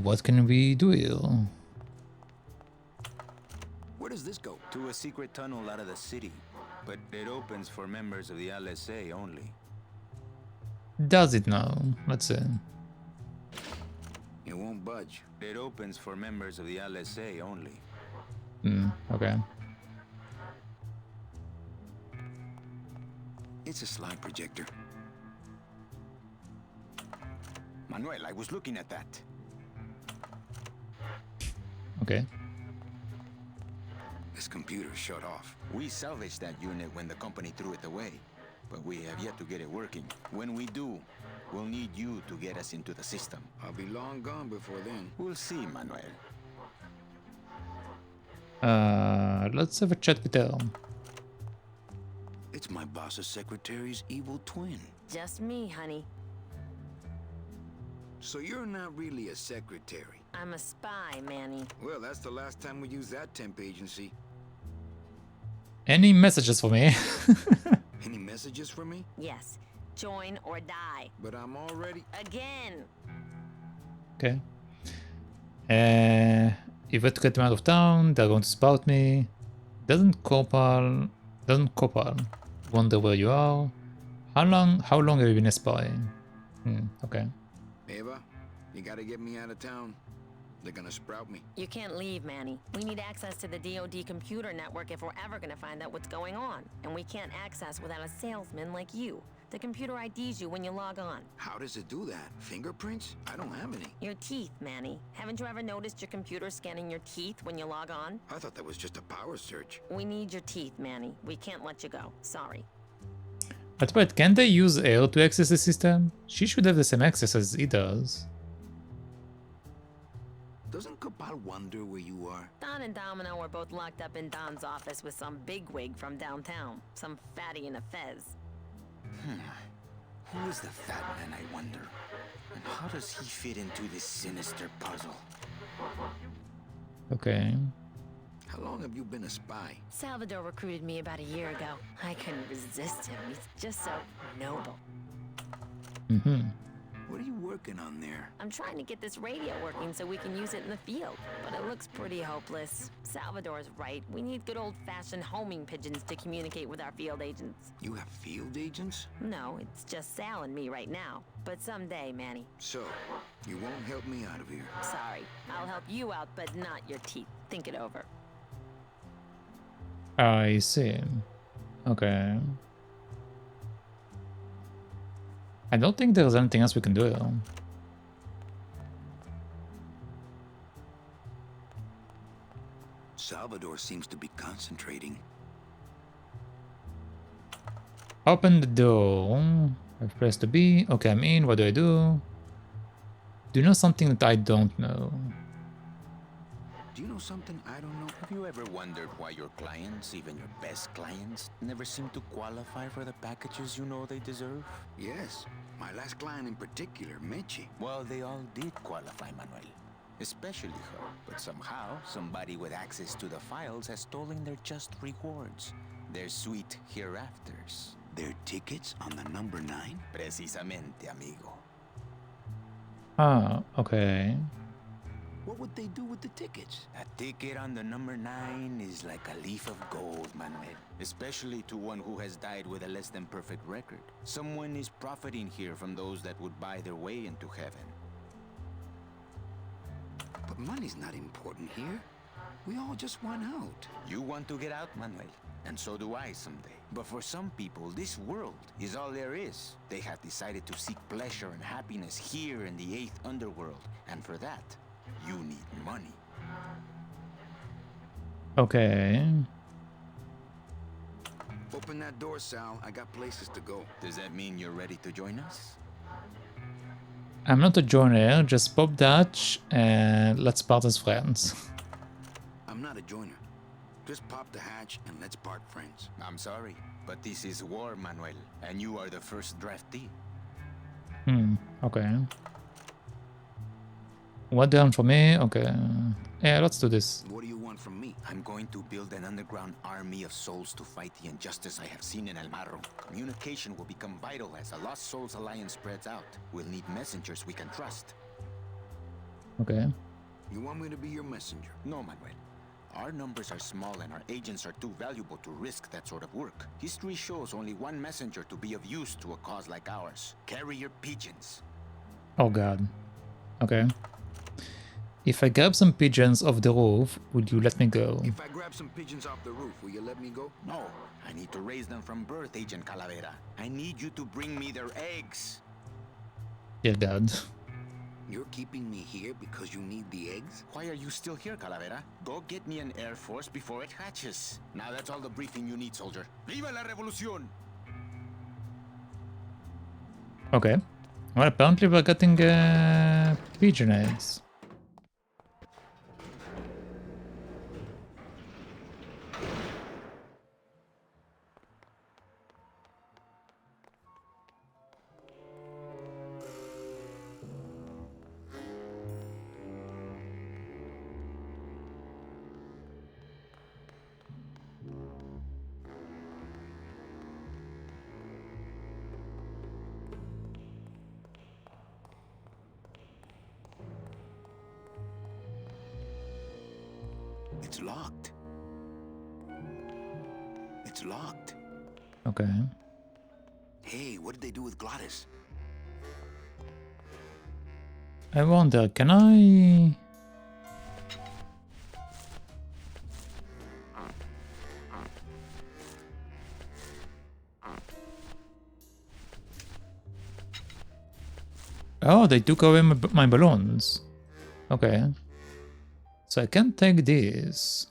What can we do here? Where does this go? To a secret tunnel out of the city. But it opens for members of the LSA only. Does it now? Let's see. It won't budge. It opens for members of the LSA only. Okay. It's a slide projector. Manuel, I was looking at that. Okay. This computer's shut off. We salvaged that unit when the company threw it away. But we have yet to get it working. When we do, we'll need you to get us into the system. I'll be long gone before then. We'll see, Manuel. Let's have a chat with her. It's my boss's secretary's evil twin. Just me, honey. So you're not really a secretary. I'm a spy, Manny. Well, that's the last time we used that temp agency. Any messages for me? Any messages for me? Yes. Join or die. But I'm already... Again. Okay. If I have to get them out of town, they're going to spout me. Doesn't Copal wonder where you are? How long have you been a spy? Okay. Eva, you gotta get me out of town. They're gonna sprout me. You can't leave, Manny. We need access to the DoD computer network if we're ever gonna find out what's going on. And we can't access without a salesman like you. The computer IDs you when you log on. How does it do that? Fingerprints? I don't have any. Your teeth, Manny. Haven't you ever noticed your computer scanning your teeth when you log on? I thought that was just a power search. We need your teeth, Manny. We can't let you go. Sorry. But wait, can they use air to access the system? She should have the same access as he does. Doesn't Cabal wonder where you are? Don and Domino were both locked up in Don's office with some bigwig from downtown. Some fatty in a fez. Who is the fat man, I wonder? And how does he fit into this sinister puzzle? Okay. How long have you been a spy? Salvador recruited me about a year ago. I couldn't resist him. He's just so noble. What are you working on there? I'm trying to get this radio working so we can use it in the field, but it looks pretty hopeless. Salvador's right. We need good old-fashioned homing pigeons to communicate with our field agents. You have field agents? No, it's just Sal and me right now. But someday, Manny. So, you won't help me out of here. Sorry. I'll help you out, but not your teeth. Think it over. I see. Okay. I don't think there's anything else we can do. Salvador seems to be concentrating. Open the door. I've pressed the B. Okay, I'm in. What do I do? Do you know something that I don't know? Do you know something I don't know? Have you ever wondered why your clients, even your best clients, never seem to qualify for the packages you know they deserve? Yes. My last client in particular, Mechi. Well, they all did qualify, Manuel. Especially her. But somehow, somebody with access to the files has stolen their just rewards. Their sweet hereafters. Their tickets on the number 9? Precisamente, amigo. Ah, okay. What would they do with the tickets? A ticket on the number 9 is like a leaf of gold, Manuel. Especially to one who has died with a less than perfect record. Someone is profiting here from those that would buy their way into heaven. But money's not important here. We all just want out. You want to get out, Manuel. And so do I someday. But for some people, this world is all there is. They have decided to seek pleasure and happiness here in the 8th underworld. And for that, you need money. Okay. Open that door, Sal. I got places to go. Does that mean you're ready to join us? I'm not a joiner, just pop Dutch and let's part as friends. I'm not a joiner. Just pop the hatch and let's part friends. I'm sorry, but this is war, Manuel. And you are the first draftee. Okay. What down for me? Okay. Yeah, let's do this. What do you want from me? I'm going to build an underground army of souls to fight the injustice I have seen in El Marro. Communication will become vital as the Lost Souls Alliance spreads out. We'll need messengers we can trust. Okay. You want me to be your messenger? No, Manuel. Our numbers are small and our agents are too valuable to risk that sort of work. History shows only one messenger to be of use to a cause like ours. Carrier pigeons. Oh god. Okay. If I grab some pigeons off the roof, would you let me go? If I grab some pigeons off the roof, will you let me go? No, I need to raise them from birth, Agent Calavera. I need you to bring me their eggs. Dear god. You're keeping me here because you need the eggs? Why are you still here, Calavera? Go get me an Air Force before it hatches. Now that's all the briefing you need, soldier. Viva la revolución! Okay. Well, apparently we're getting pigeon eggs. It's locked. It's locked. Okay. Hey, what did they do with Glottis? I wonder, can I... Oh, they took away my balloons. Okay. So I can take this.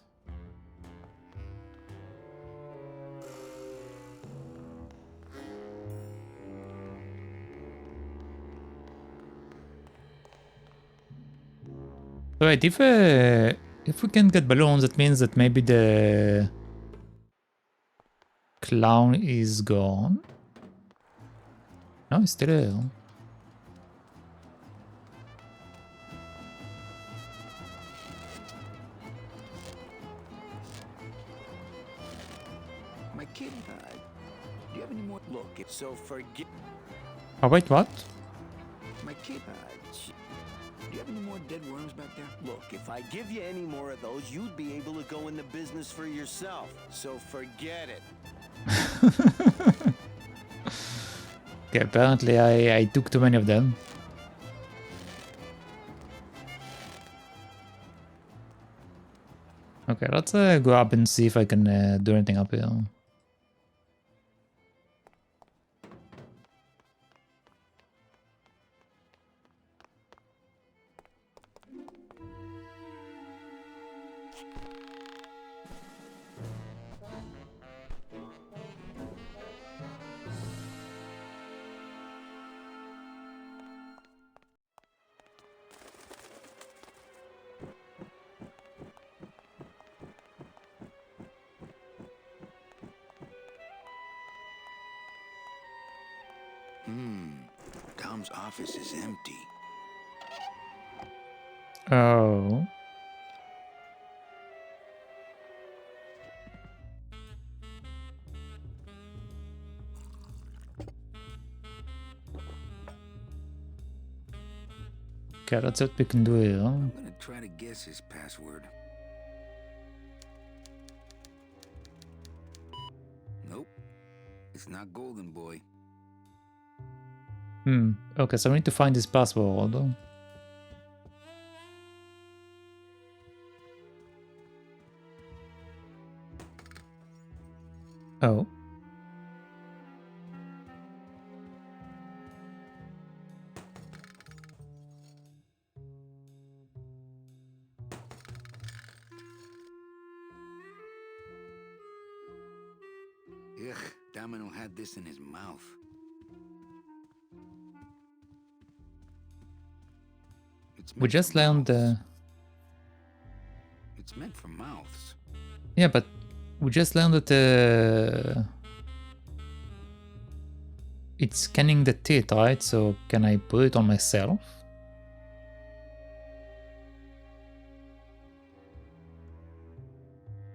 So wait, if we can get balloons, that means that maybe the clown is gone. No, he's still there. My kid, do you have any more? Look, if so, forget. Oh wait, what? My kid, do you have any more dead worms back there? Look, if I give you any more of those, you'd be able to go in the business for yourself. So forget it. Okay, apparently I took too many of them. Okay, let's go up and see if I can do anything up here. Dom's office is empty. Oh. Okay, that's what we can do here. I'm gonna try to guess his password. Nope. It's not Golden Boy. Okay, so I need to find this password. Oh. Ugh, Domino had this in his mouth. It's We meant just for learned mouths. It's meant for mouths. yeah, but we just learned that it's scanning the teeth, right? So can I put it on myself?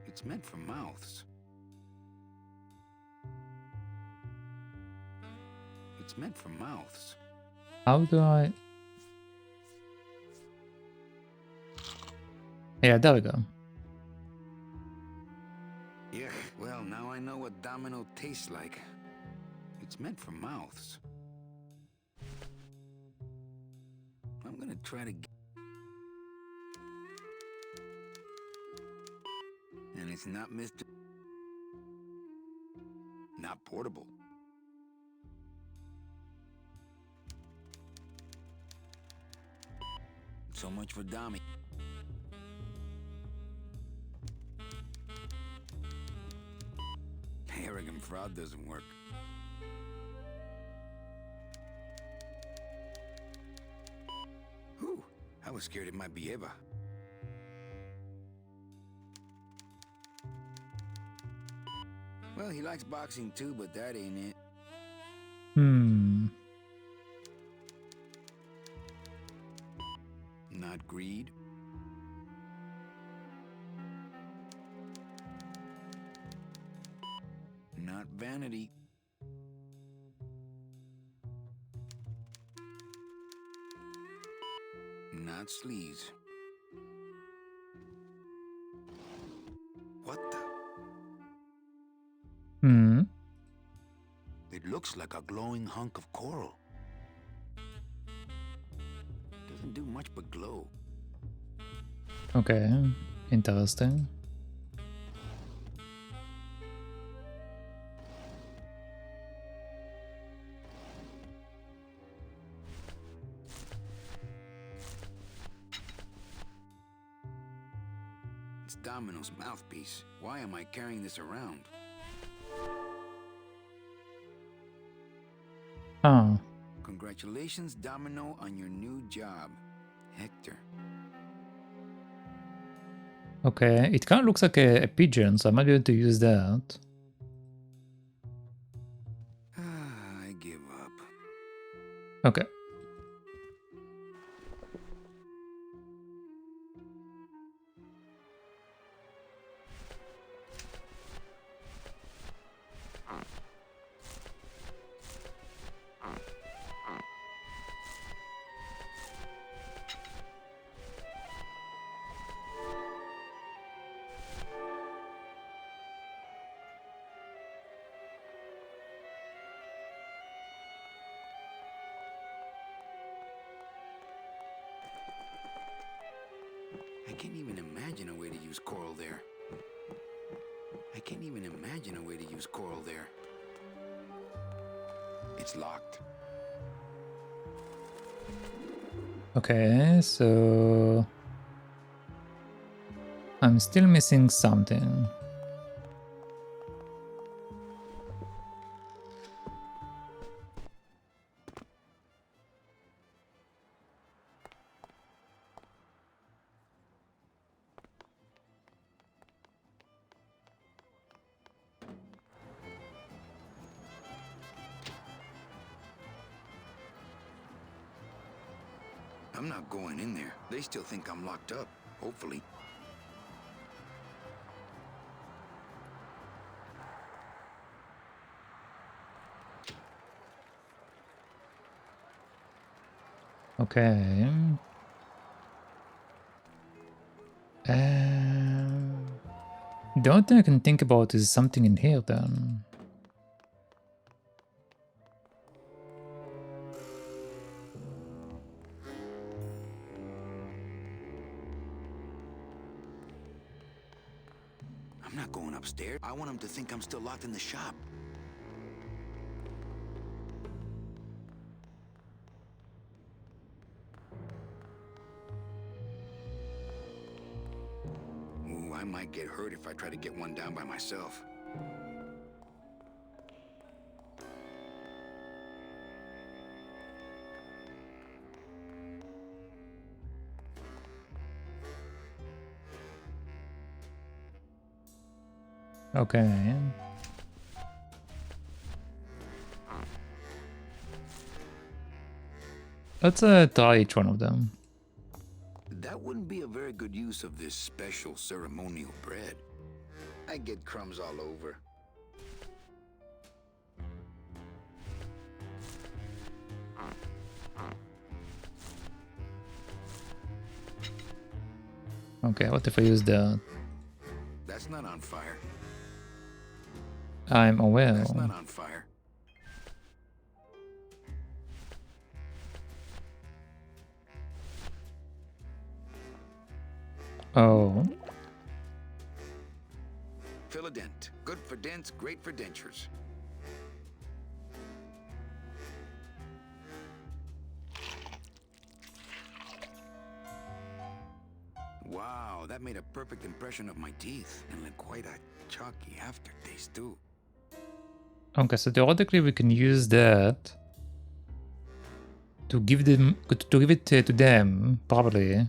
It's meant for mouths. It's meant for mouths. How do I... Yeah, there we go. Yeah, well, now I know what Domino tastes like. It's meant for mouths. I'm gonna try to get... And it's not Mr. Not portable. So much for Dommy. Arrogant fraud doesn't work. Whew, I was scared it might be Eva. Well, he likes boxing too, but that ain't it. Not greed. Not vanity. Not sleaze. What the? It looks like a glowing hunk of coral. Doesn't do much but glow. Okay, interesting. It's Domino's mouthpiece. Why am I carrying this around? Oh. Congratulations, Domino, on your new job, Hector. Okay, it kind of looks like a pigeon, so I might be able to use that. I give up. Okay. can't even imagine a way to use coral there. I can't even imagine a way to use coral there. It's locked. Okay, so I'm still missing something. I'm not going in there. They still think I'm locked up, hopefully. Okay. The only thing I can think about is something in here then. I'm not going upstairs. I want them to think I'm still locked in the shop. Ooh, I might get hurt if I try to get one down by myself. Okay. Let's try each one of them. That wouldn't be a very good use of this special ceremonial bread. I get crumbs all over. Okay, what if I use that? That's not on fire. I'm aware. That's not on fire. Oh. Fill a dent. Good for dents, great for dentures. Wow, that made a perfect impression of my teeth, and like quite a chalky aftertaste too. Okay, so theoretically we can use that to give it to them, probably.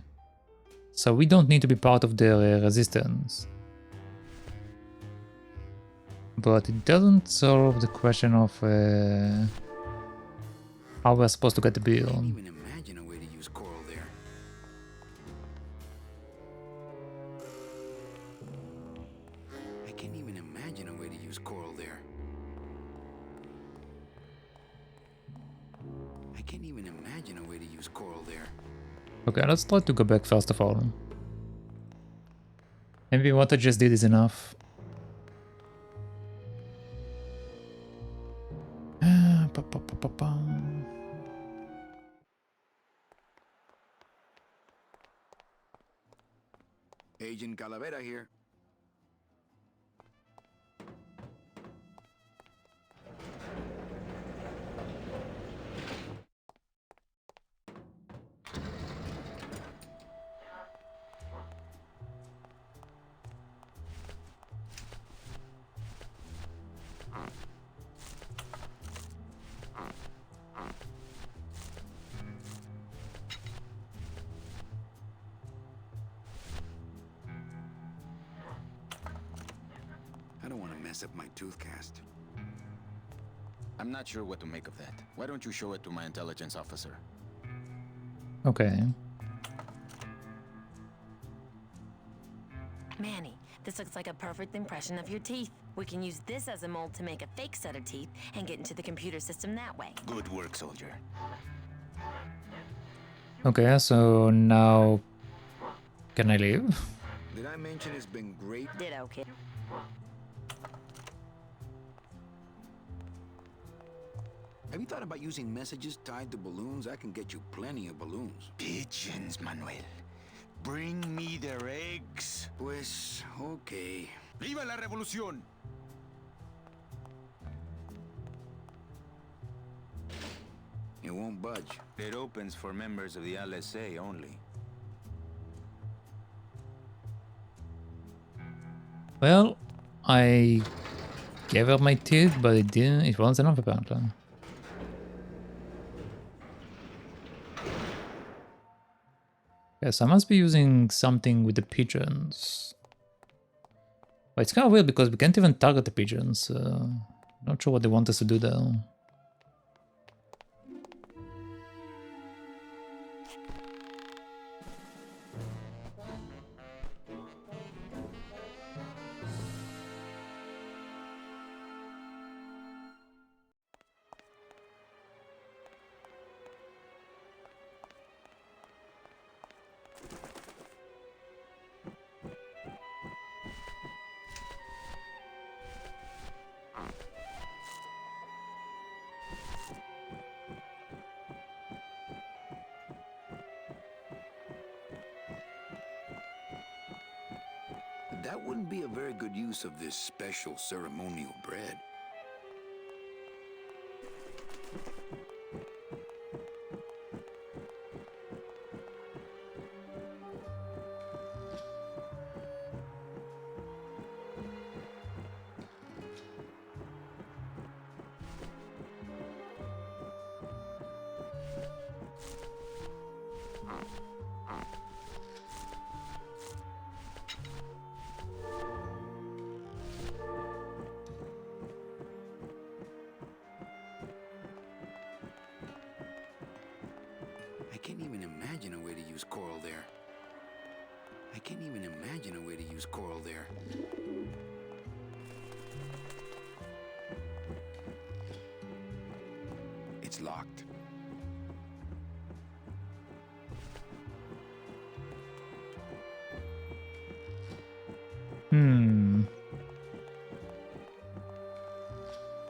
So we don't need to be part of their resistance. But it doesn't solve the question of how we're supposed to get the bill. I can't even imagine a way to use coral there. I can't even imagine a way to use coral there. I can't even imagine a way to use coral there. Okay, let's try to go back first of all. Maybe what I just did is enough. Agent Calavera here. I don't want to mess up my tooth cast. I'm not sure what to make of that. Why don't you show it to my intelligence officer? Okay. Manny, this looks like a perfect impression of your teeth. We can use this as a mold to make a fake set of teeth and get into the computer system that way. Good work, soldier. Okay, so now can I leave? Did I mention it's been great? Ditto, kid. Have you thought about using messages tied to balloons? I can get you plenty of balloons. Pigeons, Manuel. Bring me their eggs. Pues, okay. ¡Viva la revolución! It won't budge. It opens for members of the LSA only. Well, I gave up my teeth, but it didn't. It wasn't enough apparently. Yes, I must be using something with the pigeons. But it's kind of weird because we can't even target the pigeons. Not sure what they want us to do though. That wouldn't be a very good use of this special ceremonial bread. I can't even imagine a way to use coral there. I can't even imagine a way to use coral there. It's locked.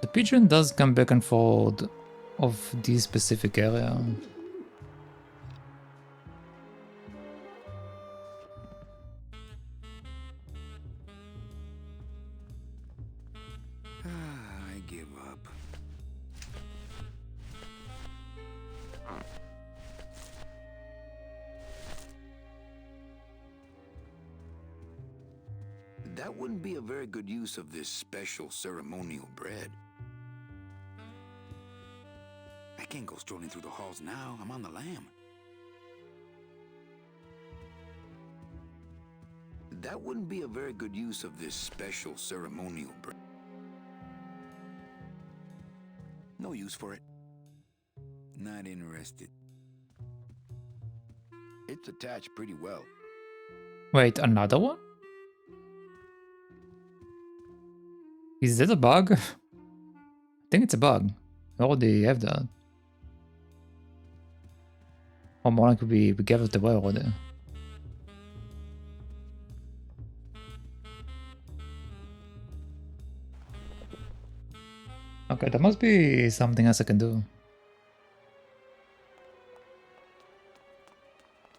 The pigeon does come back and forth of this specific area. I give up. That wouldn't be a very good use of this special ceremonial bread. I can't go strolling through the halls now. I'm on the lam. That wouldn't be a very good use of this special ceremonial bread. No use for it. Not interested. It's attached pretty well. Wait, another one? Is that a bug? I think it's a bug. I already have that. Or more like we gave it away already. Okay, there must be something else I can do.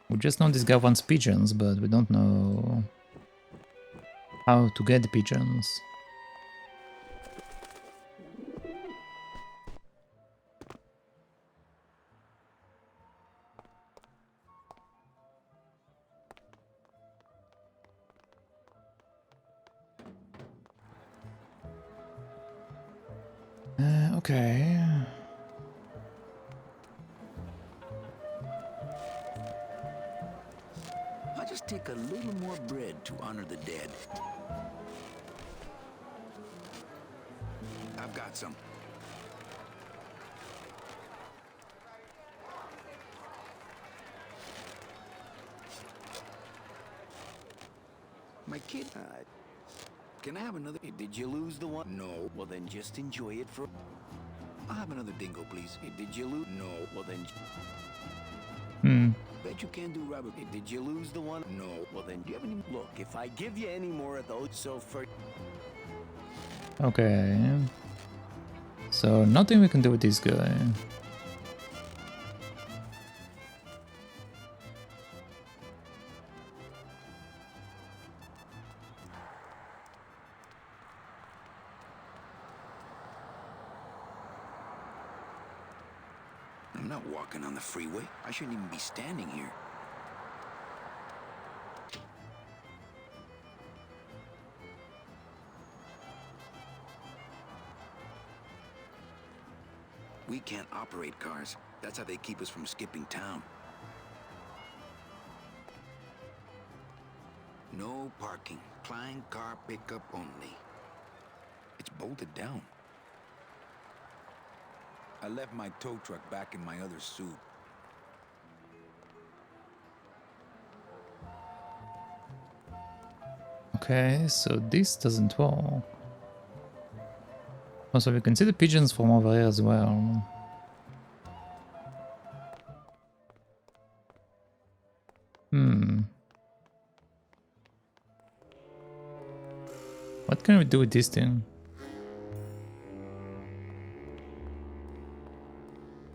We just know this guy wants pigeons, but we don't know how to get the pigeons. Okay. I'll just take a little more bread to honor the dead. I've got some. My kid, can I have another? Did you lose the one? No. Well, then just enjoy it for... I'll have another dingo, please. Did you lose? No. Well, then... Bet you can't do rabbit. Did you lose the one? No. Well, then do you have any... Look, if I give you any more of those, so for... Okay. So, nothing we can do with this guy. not walking on the freeway. I shouldn't even be standing here. We can't operate cars. That's how they keep us from skipping town. No parking. Klein car pickup only. It's bolted down. I left my tow truck back in my other suit. Okay, so this doesn't work. Also, we can see the pigeons from over here as well. What can we do with this thing?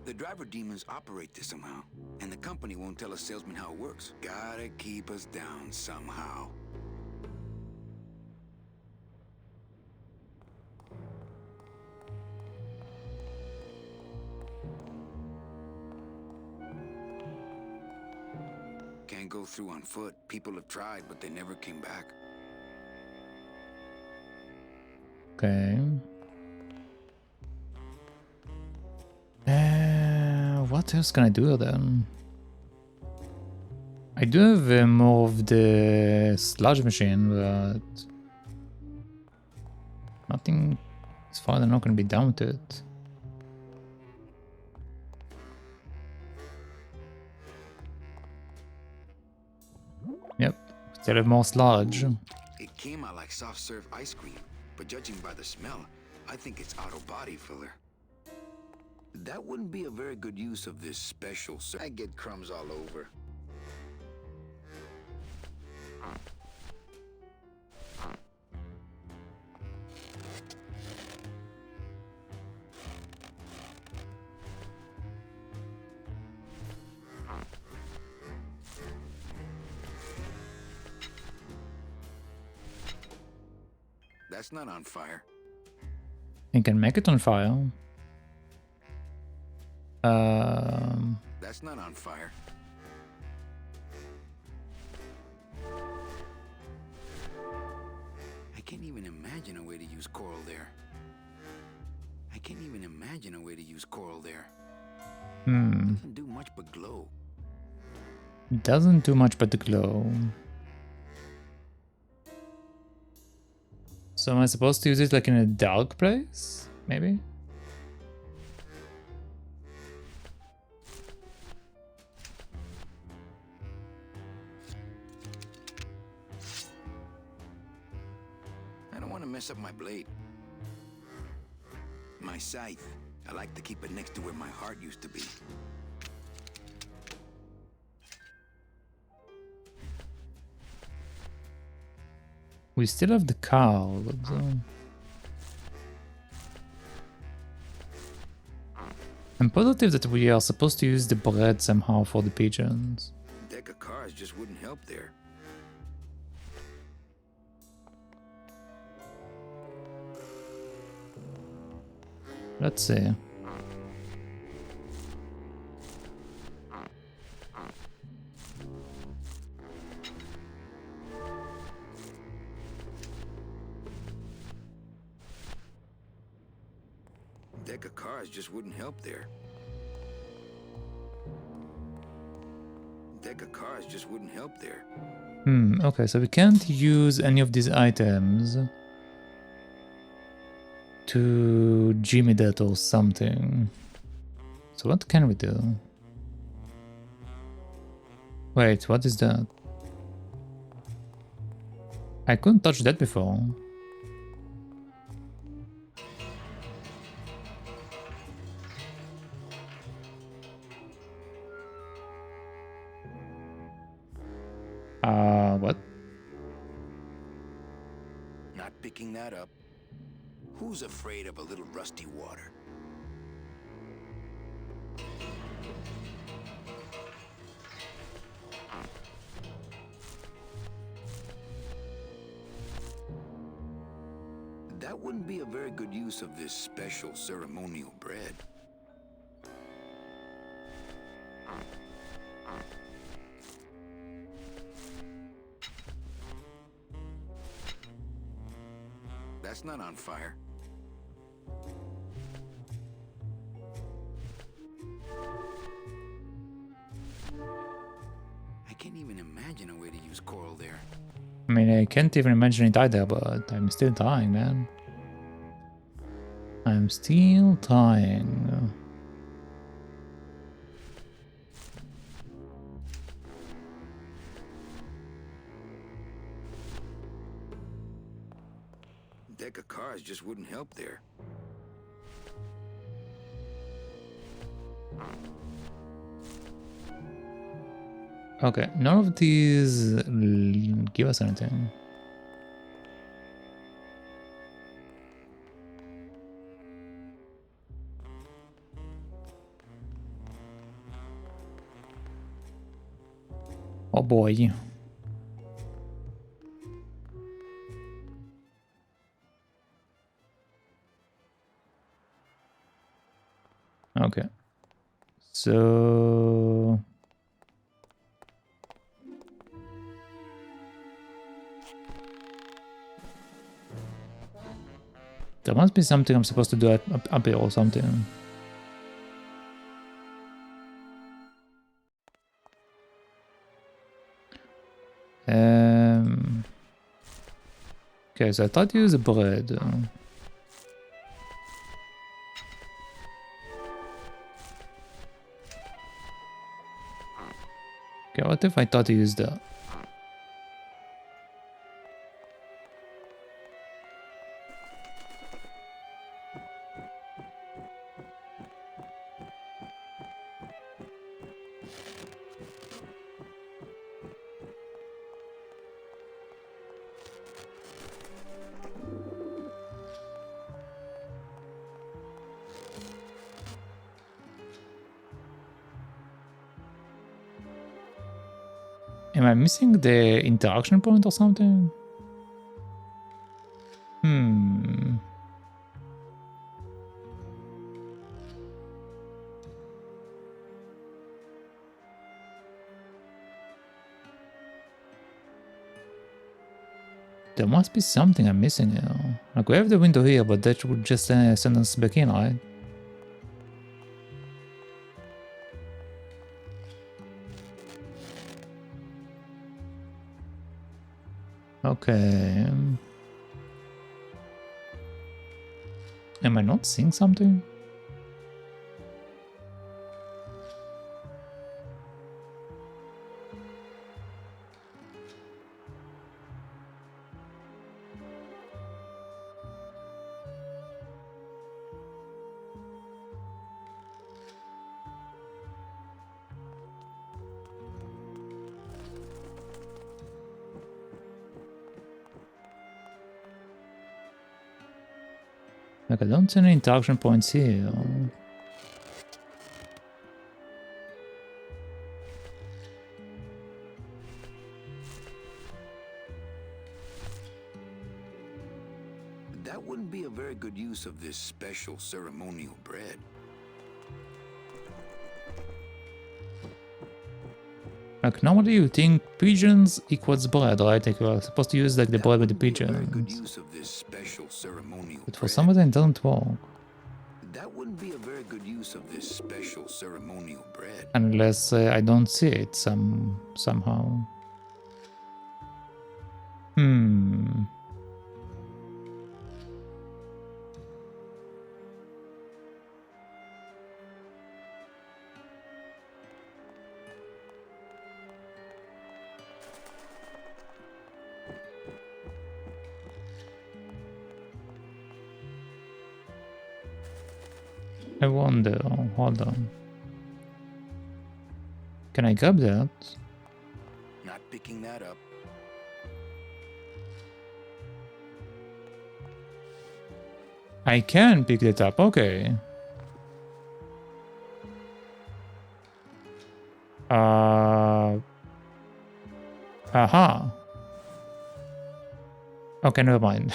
The driver demons operate this somehow, and the company won't tell a salesman how it works. Gotta keep us down somehow. Can't go through on foot. People have tried, but they never came back. Okay. What else can I do then? I do have more of the sludge machine, but nothing as far as I'm not going to be down with it. Yep, still have more sludge. It came out like soft serve ice cream, but judging by the smell, I think it's auto body filler. That wouldn't be a very good use of this special, sir. I get crumbs all over. That's not on fire. You can make it on fire. That's not on fire. I can't even imagine a way to use coral there. I can't even imagine a way to use coral there. Doesn't do much but glow. Doesn't do much but the glow. So am I supposed to use it like in a dark place? Maybe? I don't want to mess up my blade. My scythe. I like to keep it next to where my heart used to be. We still have the cow, but I'm positive that we are supposed to use the bread somehow for the pigeons. Deck of cars just wouldn't help there. Let's see. Deck of cars just wouldn't help there. Deck of cars just wouldn't help there. Okay, so we can't use any of these items to jimmy that or something. So what can we do? Wait, what is that? I couldn't touch that before. What? Not picking that up. Who's afraid of a little rusty water? That wouldn't be a very good use of this special ceremonial bread. That's not on fire. I can't even imagine a way to use coral there. I mean, I can't even imagine it either, but I'm still dying, man. I'm still dying. Deck of cards just wouldn't help there. Okay, none of these give us anything. Oh boy. Okay. So there must be something I'm supposed to do up here or something. Okay, so I thought to use the bread. Okay, what if I thought to use that? Am I missing the interaction point or something? There must be something I'm missing here. Like, we have the window here, but that would just send us back in, right? Okay. Am I not seeing something? Like, I don't see any interaction points here. That wouldn't be a very good use of this special ceremonial bread. Like, normally you think pigeons equals bread, right? Like, you're supposed to use like the bread with the pigeons. But for some reason it doesn't work. That wouldn't be a very good use of this special ceremonial bread. Unless I don't see it somehow. I wonder, hold on. Can I grab that? Not picking that up. I can pick that up, okay. Aha. Okay, never mind.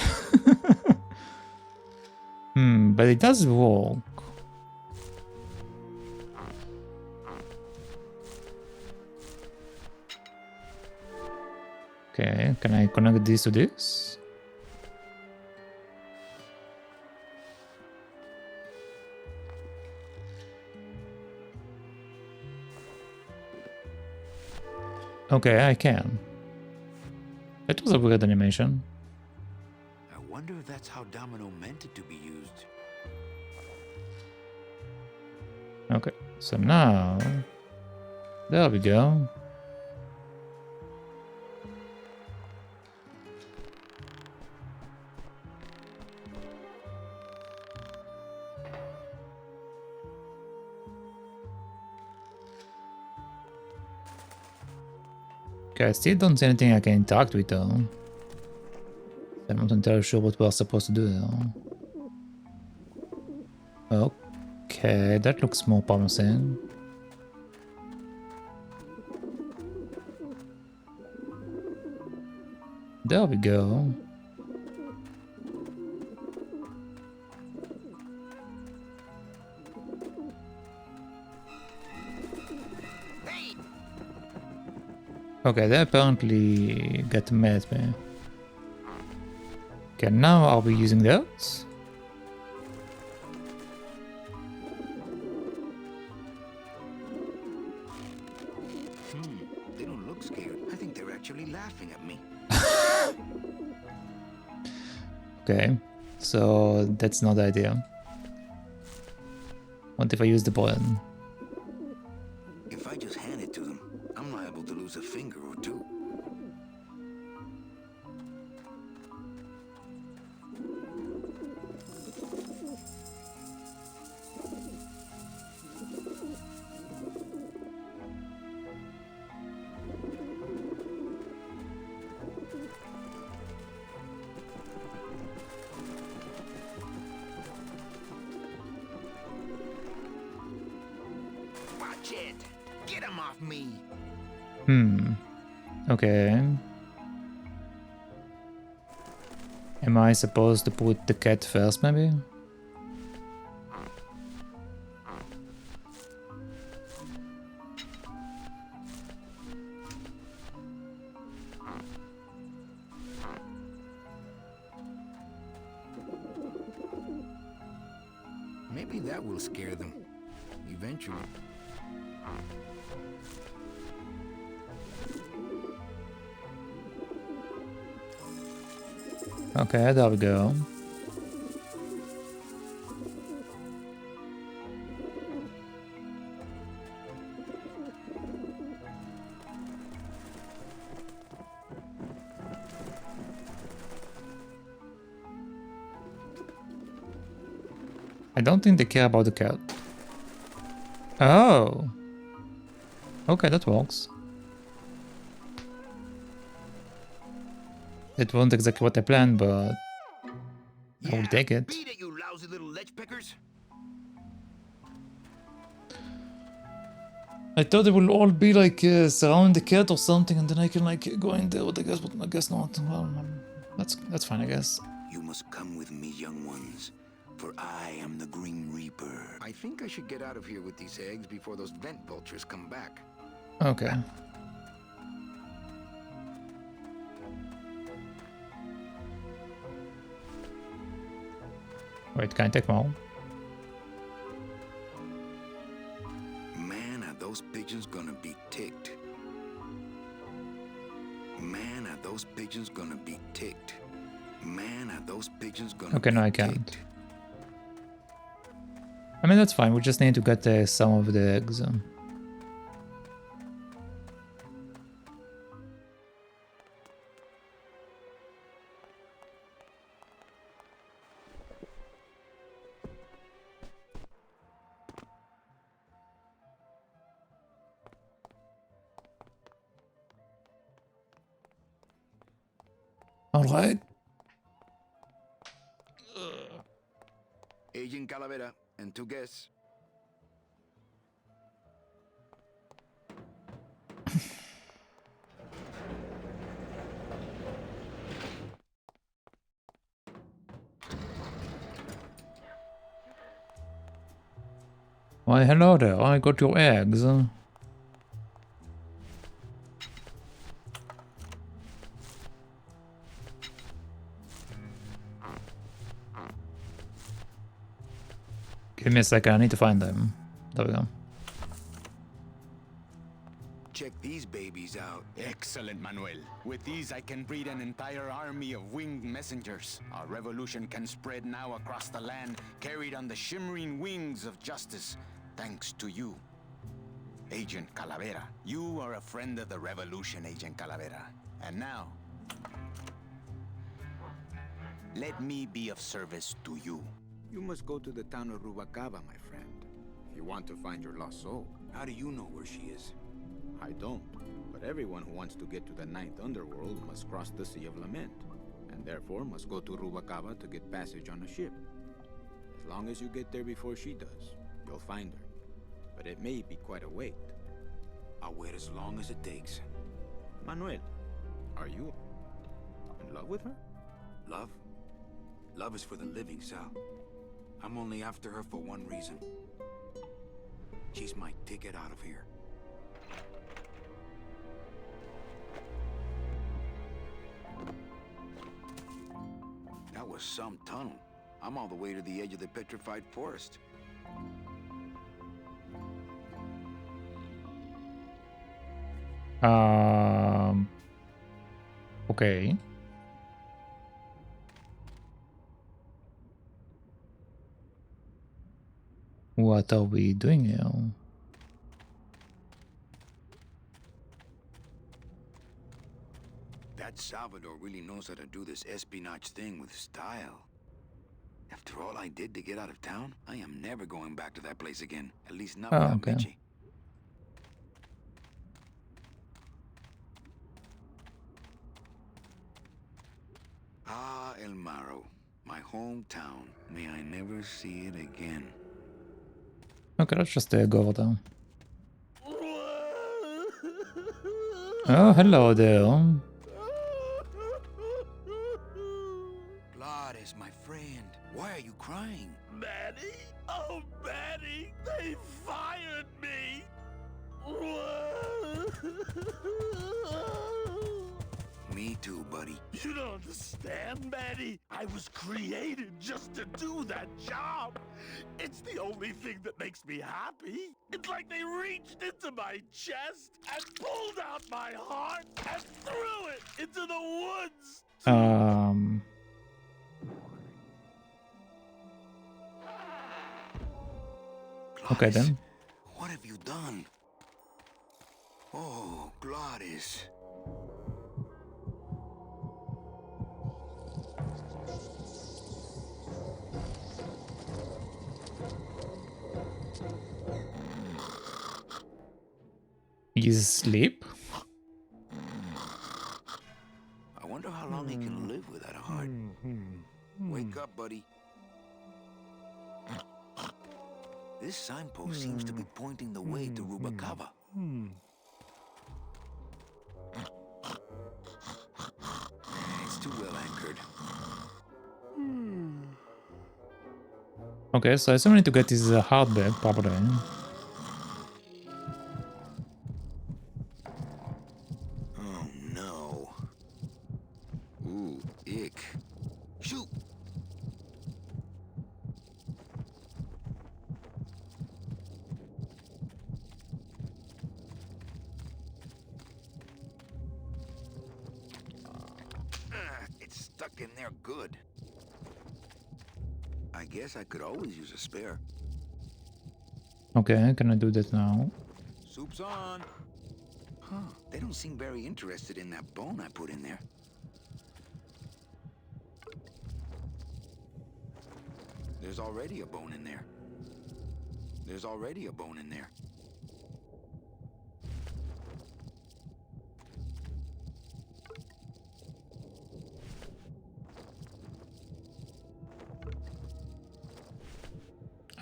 But it does work. Okay, can I connect this to this? Okay, I can. It was a weird animation. I wonder if that's how Domino meant it to be used. Okay, so now... There we go. Okay, I still don't see anything I can interact with though. I'm not entirely sure what we're supposed to do though. Okay, that looks more promising. There we go. Okay, they apparently got mad at me. Okay, now are we using those? They don't look scared. I think they're actually laughing at me. Okay, so that's not the idea. What if I use the button? If I just hand it to them, I'm liable to lose a finger or two. Watch it. Get him off me. Okay. Am I supposed to put the cat first, maybe? Maybe that will scare them. Eventually. Okay, there we go. I don't think they care about the cat. Oh. Okay, that works. It wasn't exactly what I planned, but I will take it. Beat it, you lousy little ledge pickers. I thought it will all be like surround the cat or something, and then I can like go in there. But I guess not. Well, that's fine, I guess. You must come with me, young ones, for I am the Grim Reaper. I think I should get out of here with these eggs before those vent vultures come back. Okay. Wait, can I take more? Man, are those pigeons gonna be ticked. Man, are those pigeons gonna be ticked. Man, are those pigeons gonna Okay, be no, I can't. I mean, that's fine. We just need to get some of the eggs. All right. Agent Calavera and 2 guests. Why, hello there. I got your eggs. Give me a second, I need to find them. There we go. Check these babies out. Excellent, Manuel. With these, I can breed an entire army of winged messengers. Our revolution can spread now across the land, carried on the shimmering wings of justice, thanks to you. Agent Calavera. You are a friend of the revolution, Agent Calavera. And now, let me be of service to you. You must go to the town of Rubacava, my friend, if you want to find your lost soul. How do you know where she is? I don't, but everyone who wants to get to the Ninth Underworld must cross the Sea of Lament, and therefore must go to Rubacava to get passage on a ship. As long as you get there before she does, you'll find her. But it may be quite a wait. I'll wait as long as it takes. Manuel, are you in love with her? Love? Love is for the living, Sal. I'm only after her for one reason. She's my ticket out of here. That was some tunnel. I'm all the way to the edge of the petrified forest. Okay. What are we doing here? That Salvador really knows how to do this espionage thing with style. After all I did to get out of town, I am never going back to that place again. At least not without okay. Michi. Ah, El Maro, my hometown. May I never see it again. Okay, let's just go over there. Oh, hello there. Gladys, my friend, why are you crying? Manny? Oh, Manny! They fired me! Me too, buddy. You don't understand, Manny. I was created just to do that job. It's the only thing that makes me happy. It's like they reached into my chest and pulled out my heart and threw it into the woods. Okay Gladys, then. what have you done? Oh, Gladys. He's asleep? I wonder how long he can live without a heart. Wake up, buddy. This signpost seems to be pointing the way to Rubacava. It's too well anchored. Okay, so I still need to get his heart back, probably. Oh no. Ooh, ick. Shoot! It's stuck in there good. I guess I could always use a spare. Okay, can I do that now? Soup's on. Huh, they don't seem very interested in that bone I put in there. There's already a bone in there. There's already a bone in there.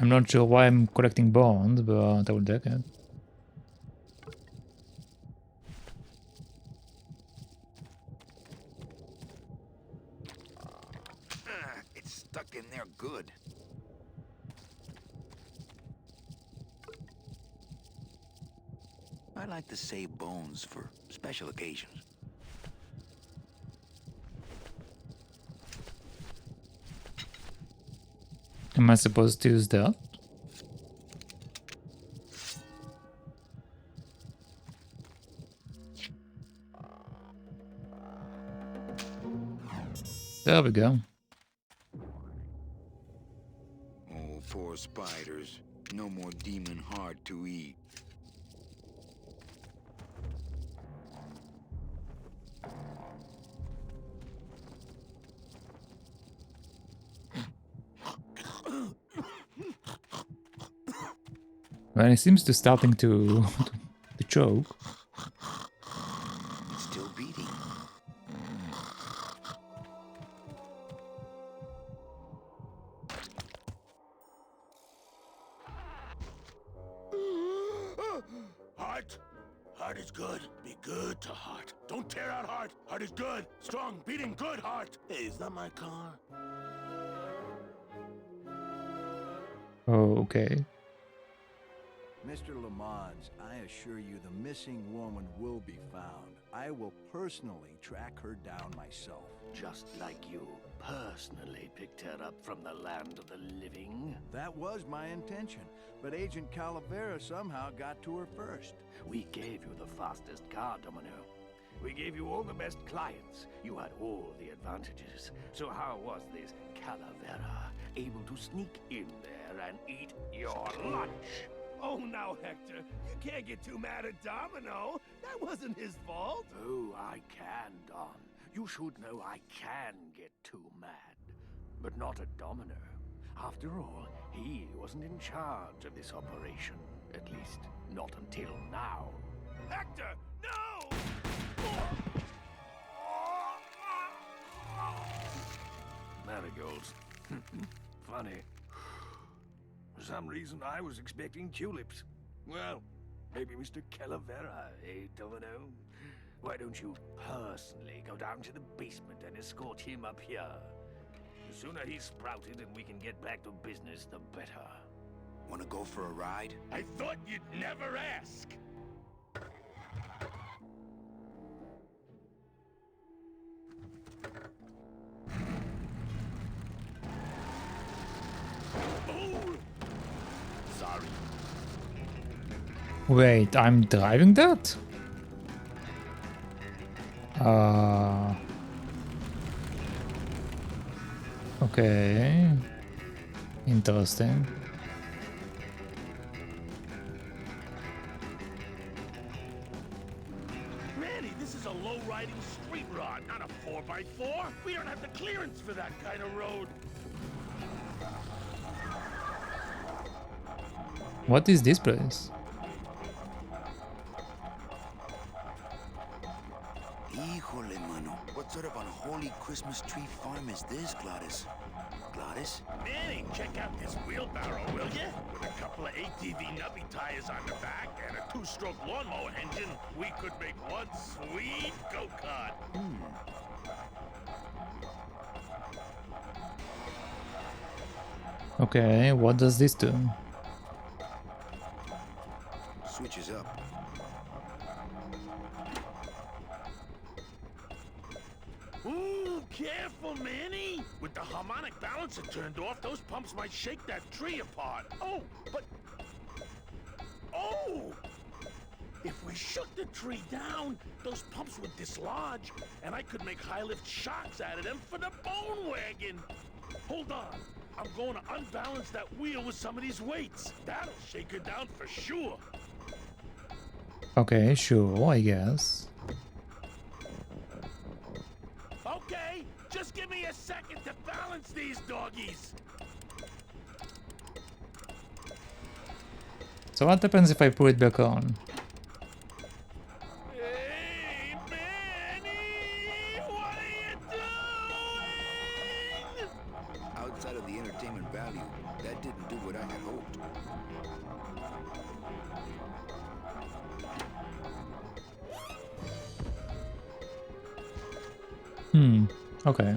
I'm not sure why I'm collecting bones, but I will take it. It's stuck in there good. I like to save bones for special occasions. Am I supposed to use that? There we go. Oh, poor spiders. No more demon heart to eat. Well, it seems to starting to choke. It's still beating. Heart. Heart is good. Be good to heart. Don't tear out heart. Heart is good. Strong, beating, good heart. Hey, is that my car? Oh, okay. Mr. Lamont, I assure you the missing woman will be found. I will personally track her down myself. Just like you personally picked her up from the land of the living. That was my intention, but Agent Calavera somehow got to her first. We gave you the fastest car, Domino. We gave you all the best clients. You had all the advantages. So how was this Calavera able to sneak in there and eat your lunch? Oh, now, Hector, you can't get too mad at Domino. That wasn't his fault. Oh, I can, Don. You should know I can get too mad. But not at Domino. After all, he wasn't in charge of this operation. At least, not until now. Hector, no! Marigolds. Funny. For some reason, I was expecting tulips. Well, maybe Mr. Calavera, eh, Domino? Why don't you personally go down to the basement and escort him up here? The sooner he's sprouted and we can get back to business, the better. Wanna go for a ride? I thought you'd never ask! Oh! Sorry. Wait, I'm driving that? Okay. Interesting. Manny, this is a low-riding street rod, not a 4x4. We don't have the clearance for that kind of road. What is this place? Híjole, mano. What sort of unholy Christmas tree farm is this, Gladys? Gladys? Manny, check out this wheelbarrow, will ya? With a couple of ATV nubby tires on the back and a 2-stroke lawnmower engine, we could make one sweet go-kart. Okay, what does this do? Switches up. Ooh, careful, Manny! With the harmonic balancer turned off, those pumps might shake that tree apart. Oh, but... Oh! If we shook the tree down, those pumps would dislodge, and I could make high-lift shocks out of them for the bone wagon. Hold on. I'm going to unbalance that wheel with some of these weights. That'll shake her down for sure. Okay, sure, I guess. Okay, just give me a second to balance these doggies. So what happens if I put it back on? Hey, Manny! What are you doing? Outside of the entertainment value, that didn't do what I had hoped. Okay.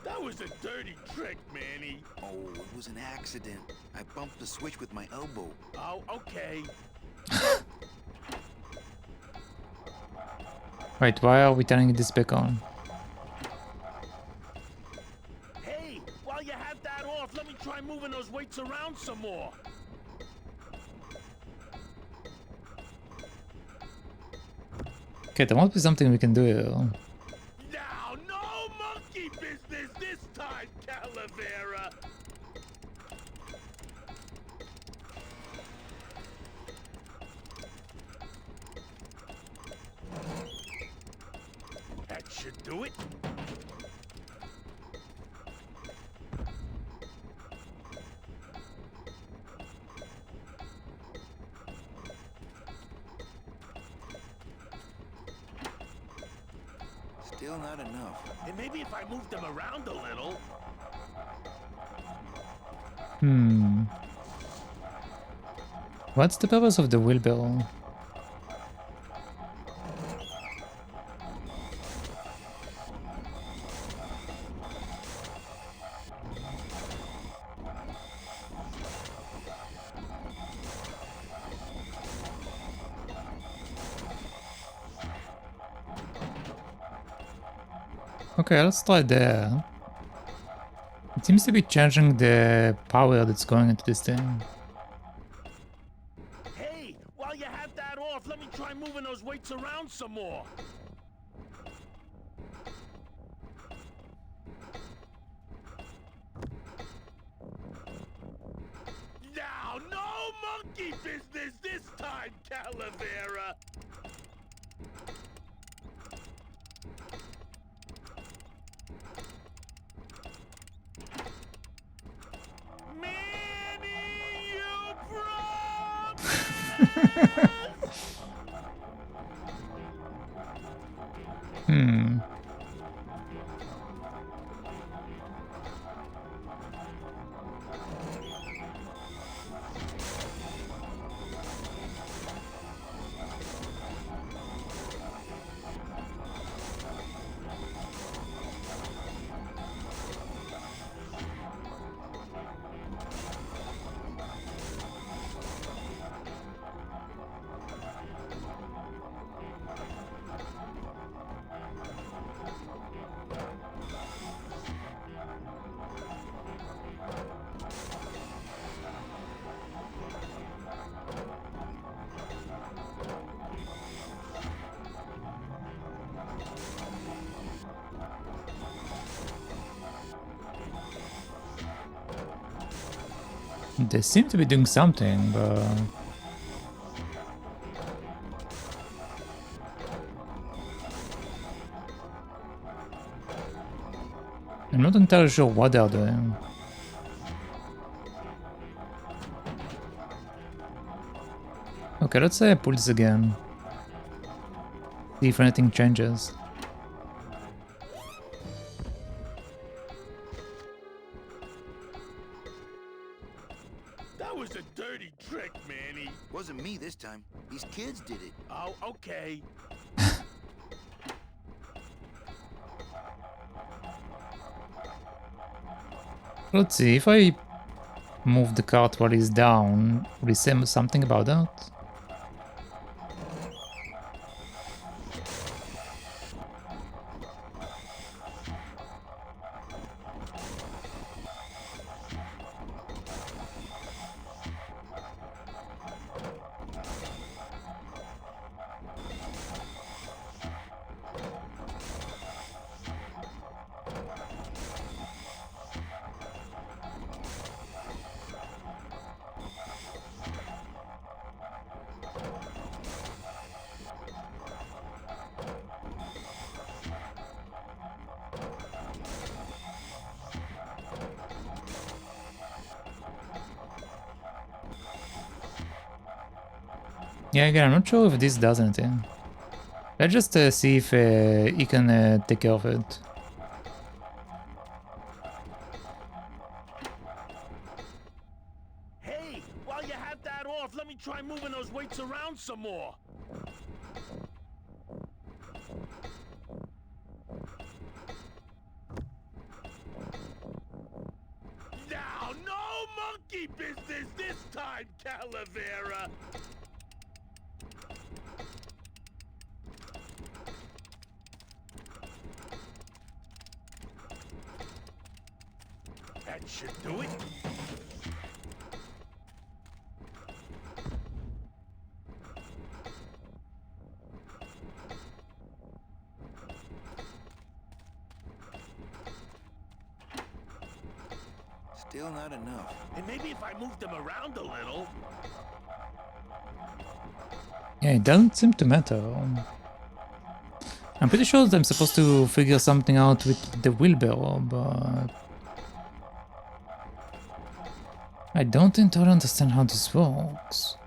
That was a dirty trick, Manny. Oh, it was an accident. I bumped the switch with my elbow. Oh, okay. Wait, why are we turning this back on? Hey, while you have that off, let me try moving those weights around some more. Okay, there must be something we can do here. Now, no Calavera! That should do it. Still not enough. And maybe if I moved them around a little. What's the purpose of the wheelbarrow? Okay, let's try there. It seems to be changing the power that's going into this thing. Hey, while you have that off, let me try moving those weights around some more. Now, no monkey business this time, Calavera! Manny, you promised! They seem to be doing something, but... I'm not entirely sure what they are doing. Okay, let's pull this again. See if anything changes. That was a dirty trick, Manny. Wasn't me this time. These kids did it. Oh, okay. Let's see, if I move the cart while he's down, will he say something about that? Yeah, again, I'm not sure if this does anything. Let's just see if he can take care of it. Hey, while you have that off, let me try moving those weights around some more. Now, no monkey business this time, Calavera! That should do it. Still not enough. And maybe if I moved them around a little. Yeah, it doesn't seem to matter. I'm pretty sure that I'm supposed to figure something out with the wheelbarrow, but I don't entirely understand how this works.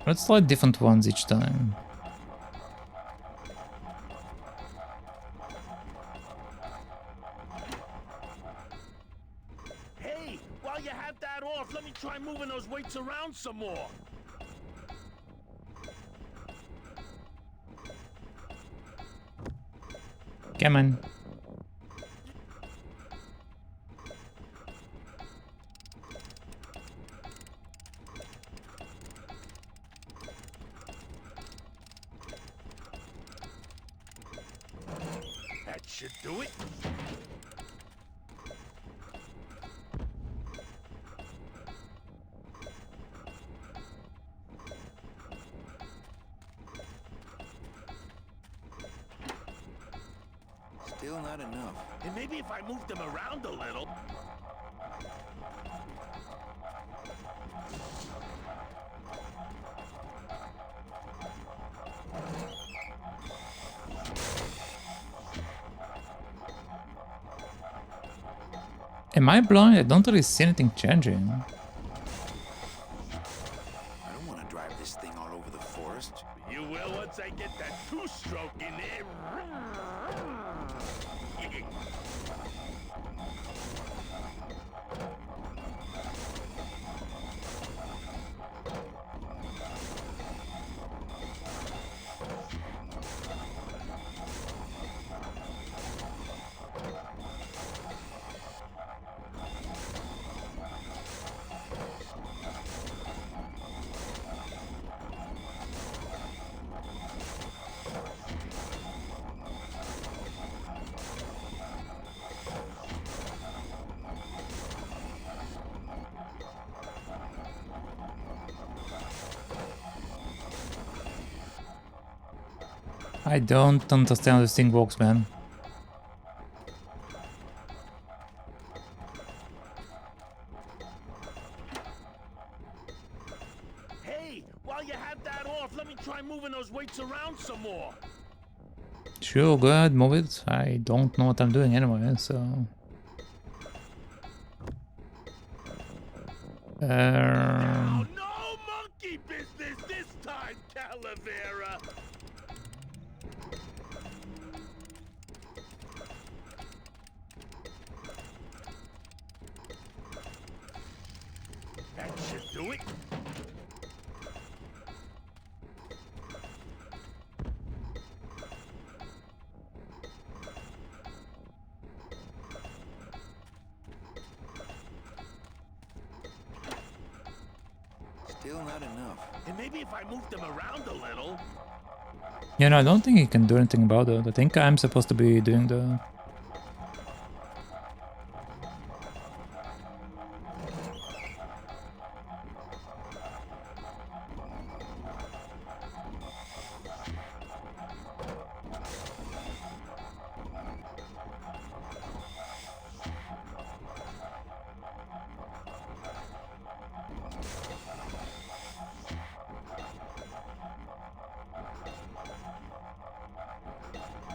Let's try different ones each time. Hey, while you have that off, let me try moving those weights around some more. Come on. That should do it. Still not enough. And maybe if I moved them around a little. Am I blind? I don't really see anything changing. I don't want to drive this thing all over the forest. You will once I get that two-stroke in there. I don't understand how this thing works, man. Hey, while you have that off, let me try moving those weights around some more. Sure, go ahead, move it. I don't know what I'm doing anyway, so... Now, no monkey business this time, Calavera. That should do it. Still not enough. And maybe if I moved them around a little. Yeah, no, I don't think you can do anything about it. I think I'm supposed to be doing the...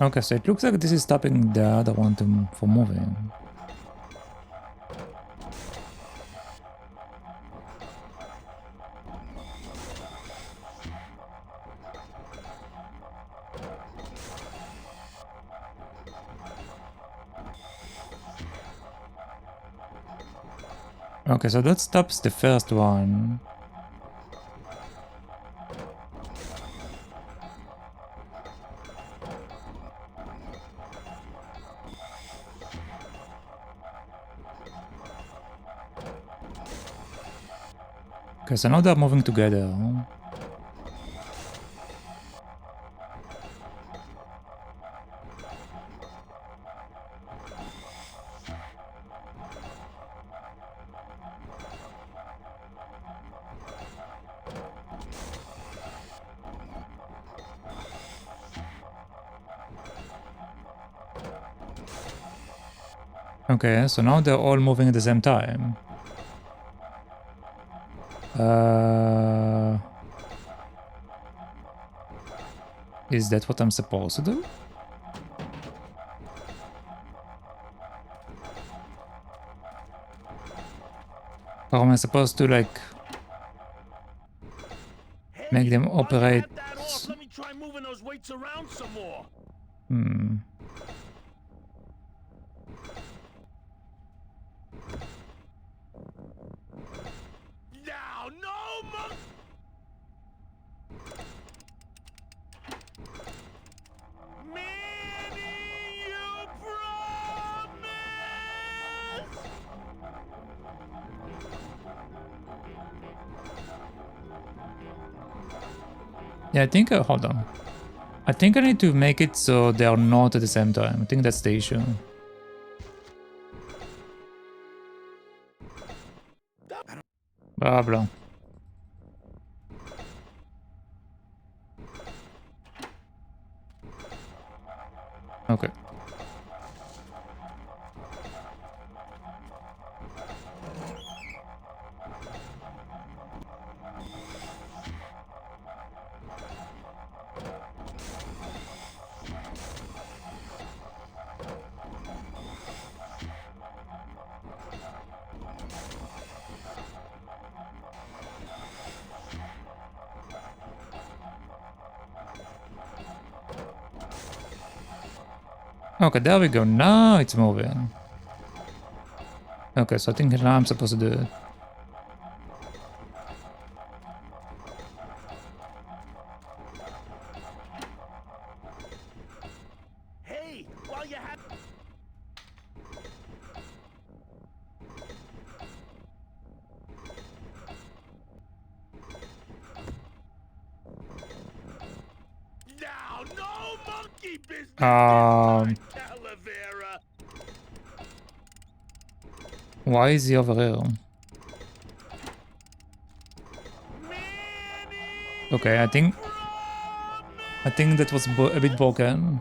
Okay, so it looks like this is stopping the other one from moving. Okay, so that stops the first one. Okay, so now they're moving together. Okay, so now they're all moving at the same time. Is that what I'm supposed to do? Or am I supposed to, like, make them operate? Let me try moving those weights around some more. Hmm. Now, no more. Manny, you promise. Yeah, I think, hold on. I think I need to make it so they are not at the same time. I think that's the issue. Blah, blah. Okay. Okay, there we go. Now it's moving. Okay, so I think now I'm supposed to do it. Hey, while you have. Now, no monkey business. Manny Calavera. Why is he over here? Okay, I think that was a bit broken.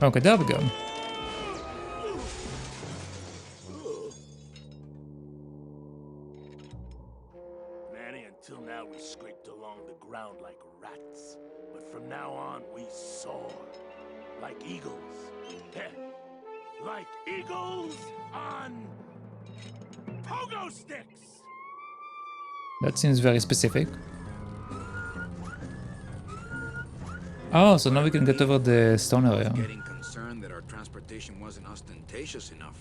Okay, there we go. Manny, until now we scraped along the ground like rats. But from now on we soar. Like eagles. Heh. Like eagles on pogo sticks! That seems very specific. Oh, so now we can get over the stone area. Getting concerned that our transportation wasn't ostentatious enough.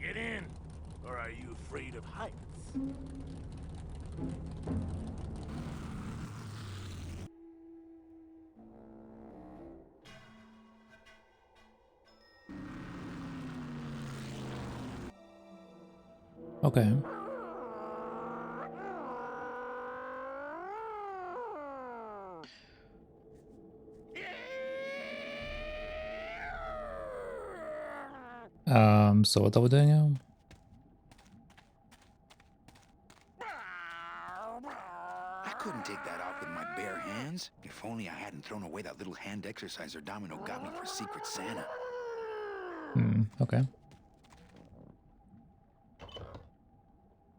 Get in! Or are you afraid of heights? Okay. So what are we doing now? I couldn't take that off with my bare hands. If only I hadn't thrown away that little hand exerciser Domino got me for Secret Santa. Okay.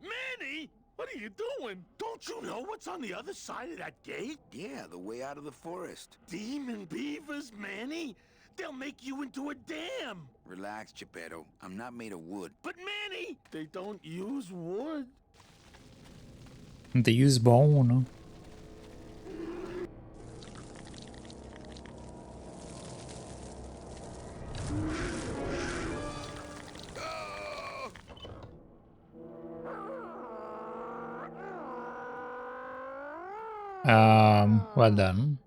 Manny! What are you doing? Don't you know what's on the other side of that gate? Yeah, the way out of the forest. Demon beavers, Manny? They'll make you into a dam! Relax, Geppetto. I'm not made of wood. But Manny, they don't use wood. They use bone. Well done.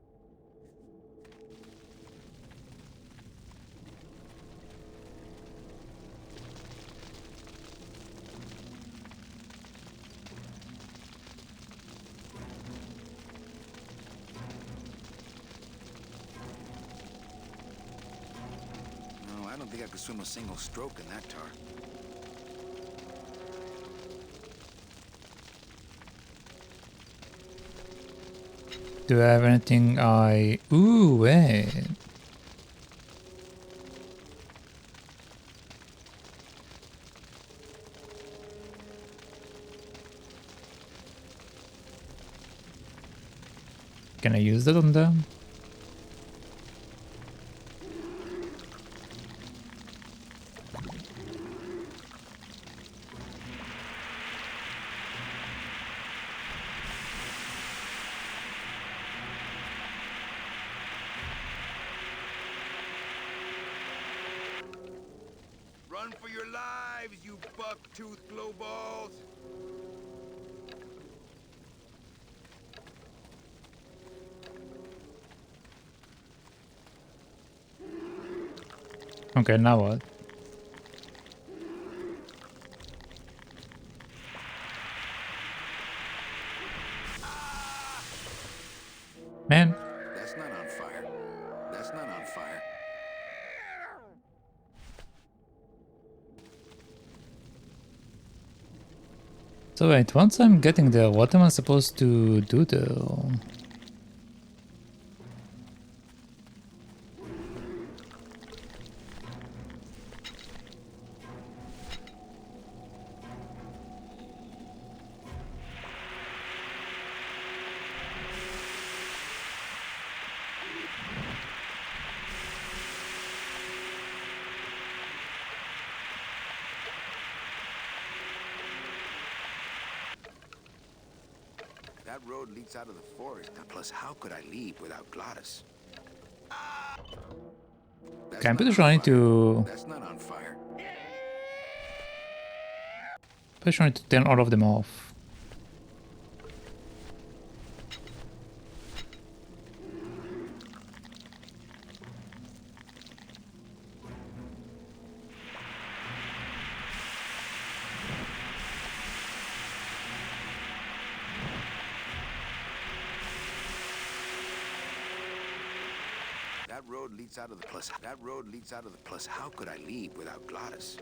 No, I don't think I could swim a single stroke in that tar. Do I have anything I... Ooh, wait. Can I use that on them? Run for your lives, you buck-toothed glowballs! Okay, now what? Man. That's not on fire. That's not on fire. So wait, once I'm getting there, what am I supposed to do though? That road leads out of the forest. Plus, how could I leave without Glottis? Okay, I'm pretty sure I need to... That's not on fire. Pretty sure I need to turn all of them off. That road leads out of the plus. That road leads out of the plus. How could I leave without Glottis?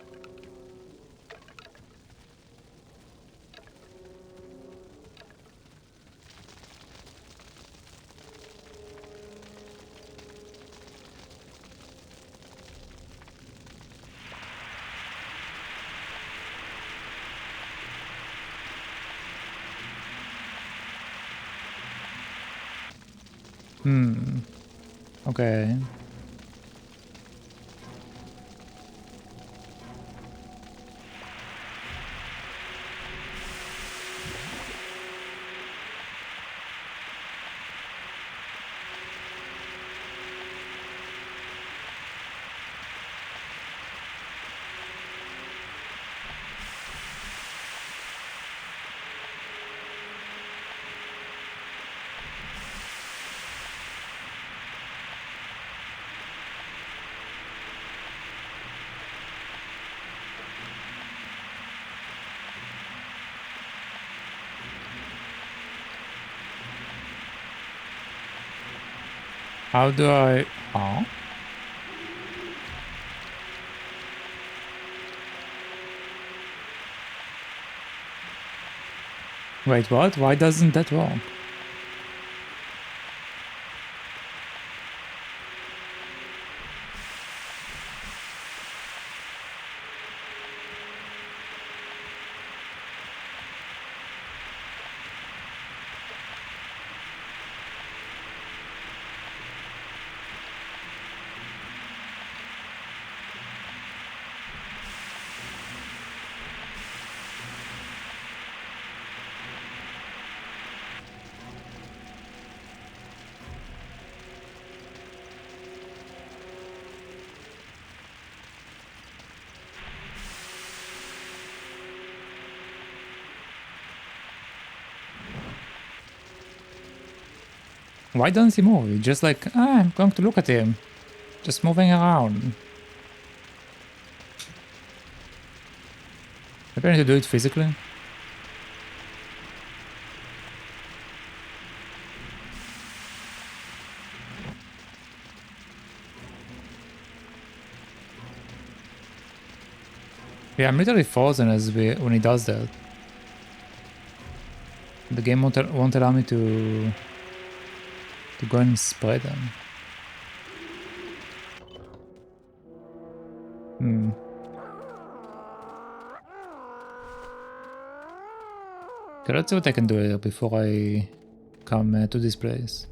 Okay. How do I... Oh? Wait, what? Why doesn't that work? Why doesn't he move? He's just like, ah, I'm going to look at him. Just moving around. Maybe I need to do it physically. Yeah, I'm literally frozen when he does that. The game won't allow me to go and spray them. Okay, let's see what I can do here before I come to this place.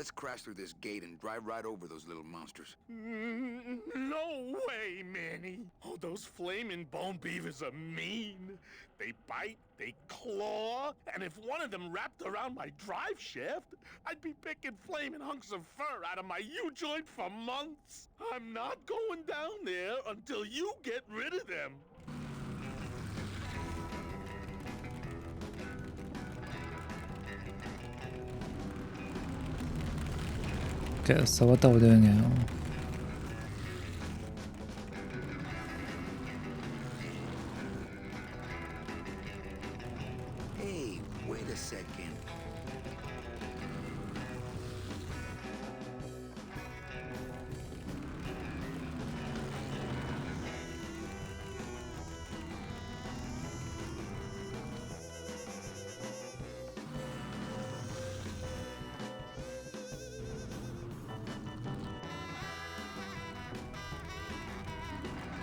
Let's crash through this gate and drive right over those little monsters. No way, Manny. Oh, those flaming bone beavers are mean. They bite, they claw, and if one of them wrapped around my drive shaft, I'd be picking flaming hunks of fur out of my U-joint for months. I'm not going down there until you get rid of them. Okay, so what are we doing now? Hey, wait a second.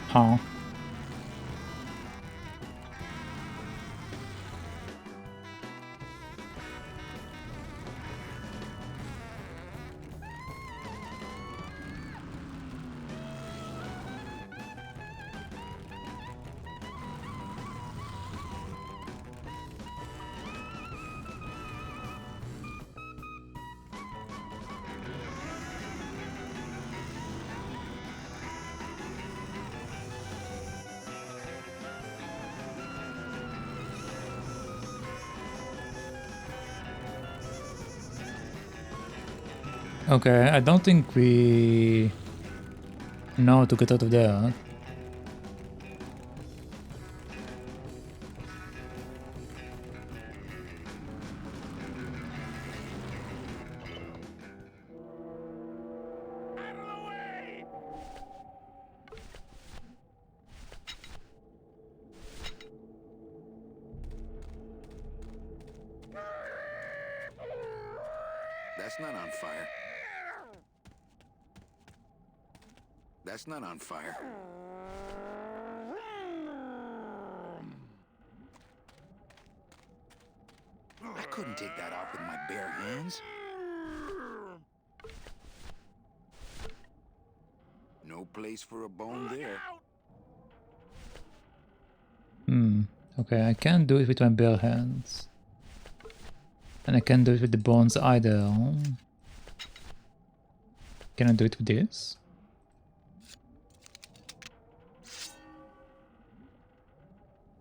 Huh. Okay, I don't think we know how to get out of there. That's not on fire. That's not on fire. I couldn't take that off with my bare hands. No place for a bone there. Okay, I can't do it with my bare hands. And I can't do it with the bones either. Can I do it with this?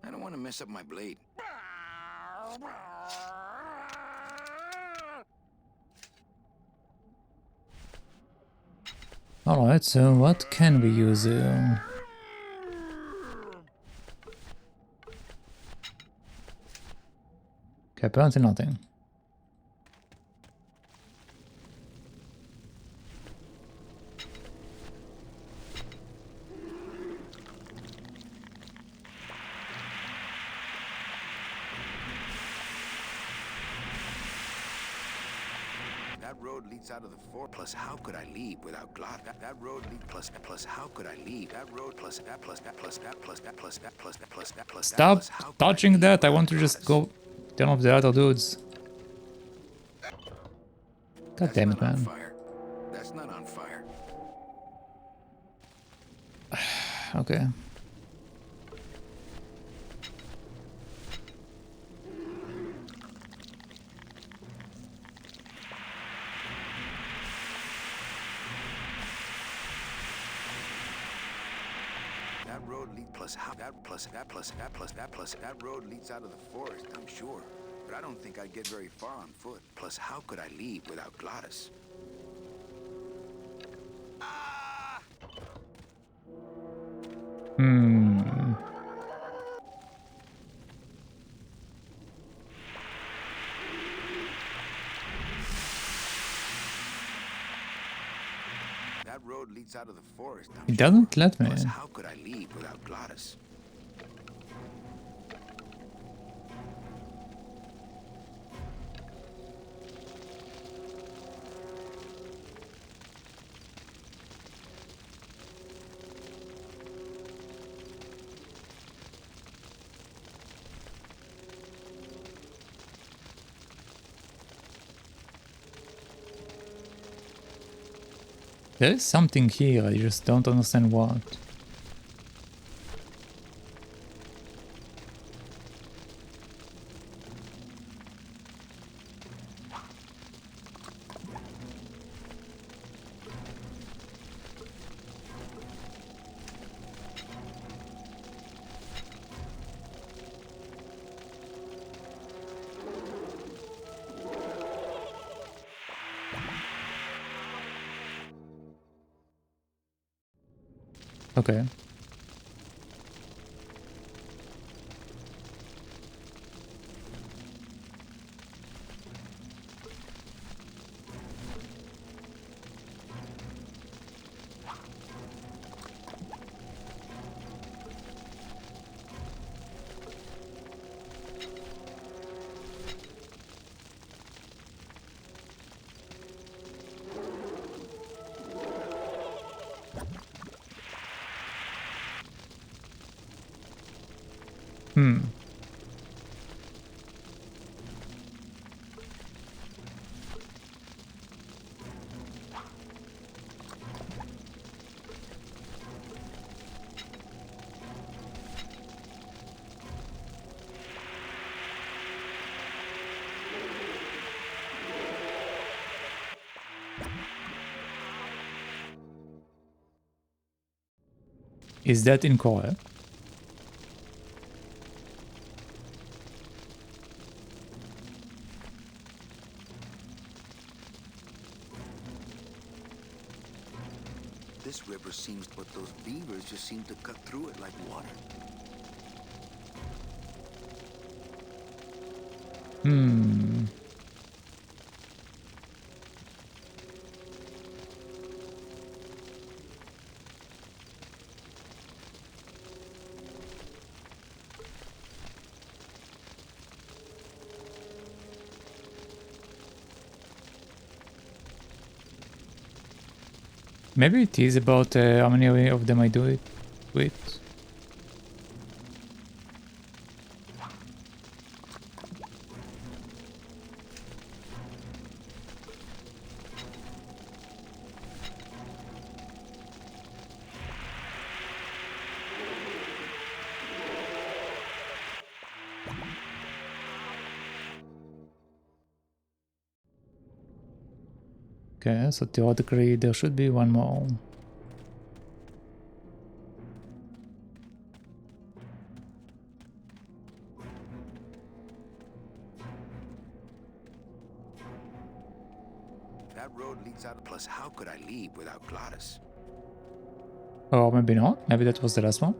I don't want to mess up my blade. Alright, so what can we use? Okay, apparently nothing. That road leads out of the fort. Plus, how could I leave without Glock? That road leads plus how could I leave? That road plus that plus that plus that plus that plus that plus that plus that plus that. Stop Plus, how could I touching leave that, I without want to just Glottis? go turn off the other dudes. God That's damn it, not on man. fire. That's not on fire. Okay. That road leads plus how that plus that plus that plus that plus that road leads out of the forest, I'm sure. But I don't think I'd get very far on foot. Plus, how could I leave without Glottis? That road leads out of the forest, I'm It sure. doesn't let me. Plus, how could I leave without Glottis? There is something here, I just don't understand what. Okay. Is that incorrect? This river seems, but those beavers just seem to cut through it like water. Maybe it is about how many of them I do it with. Okay, so theoretically there should be one more. That road leads out. Plus, how could I leave without Glottis? Or maybe not, maybe that was the last one.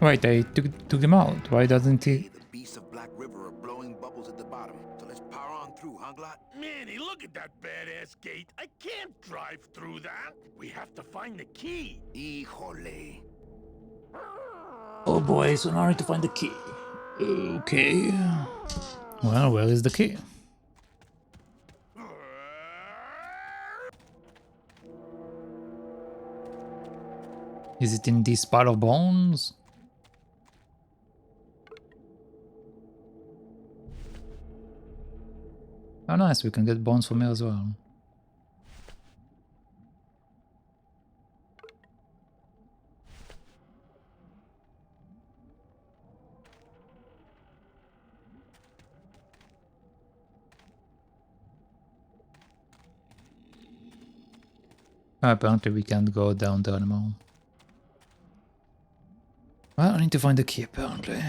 Wait, I took him out. Why doesn't he? Hey, the beasts of Black River are blowing bubbles at the bottom. So let's power on through, huh, Glot? Manny, look at that badass gate. I can't drive through that. We have to find the key. Híjole. Oh boy, so now I need to find the key. Okay. Well, where is the key? Is it in this pile of bones? Oh nice, we can get bones from here as well. Apparently we can't go down there anymore. Well, I need to find the key apparently.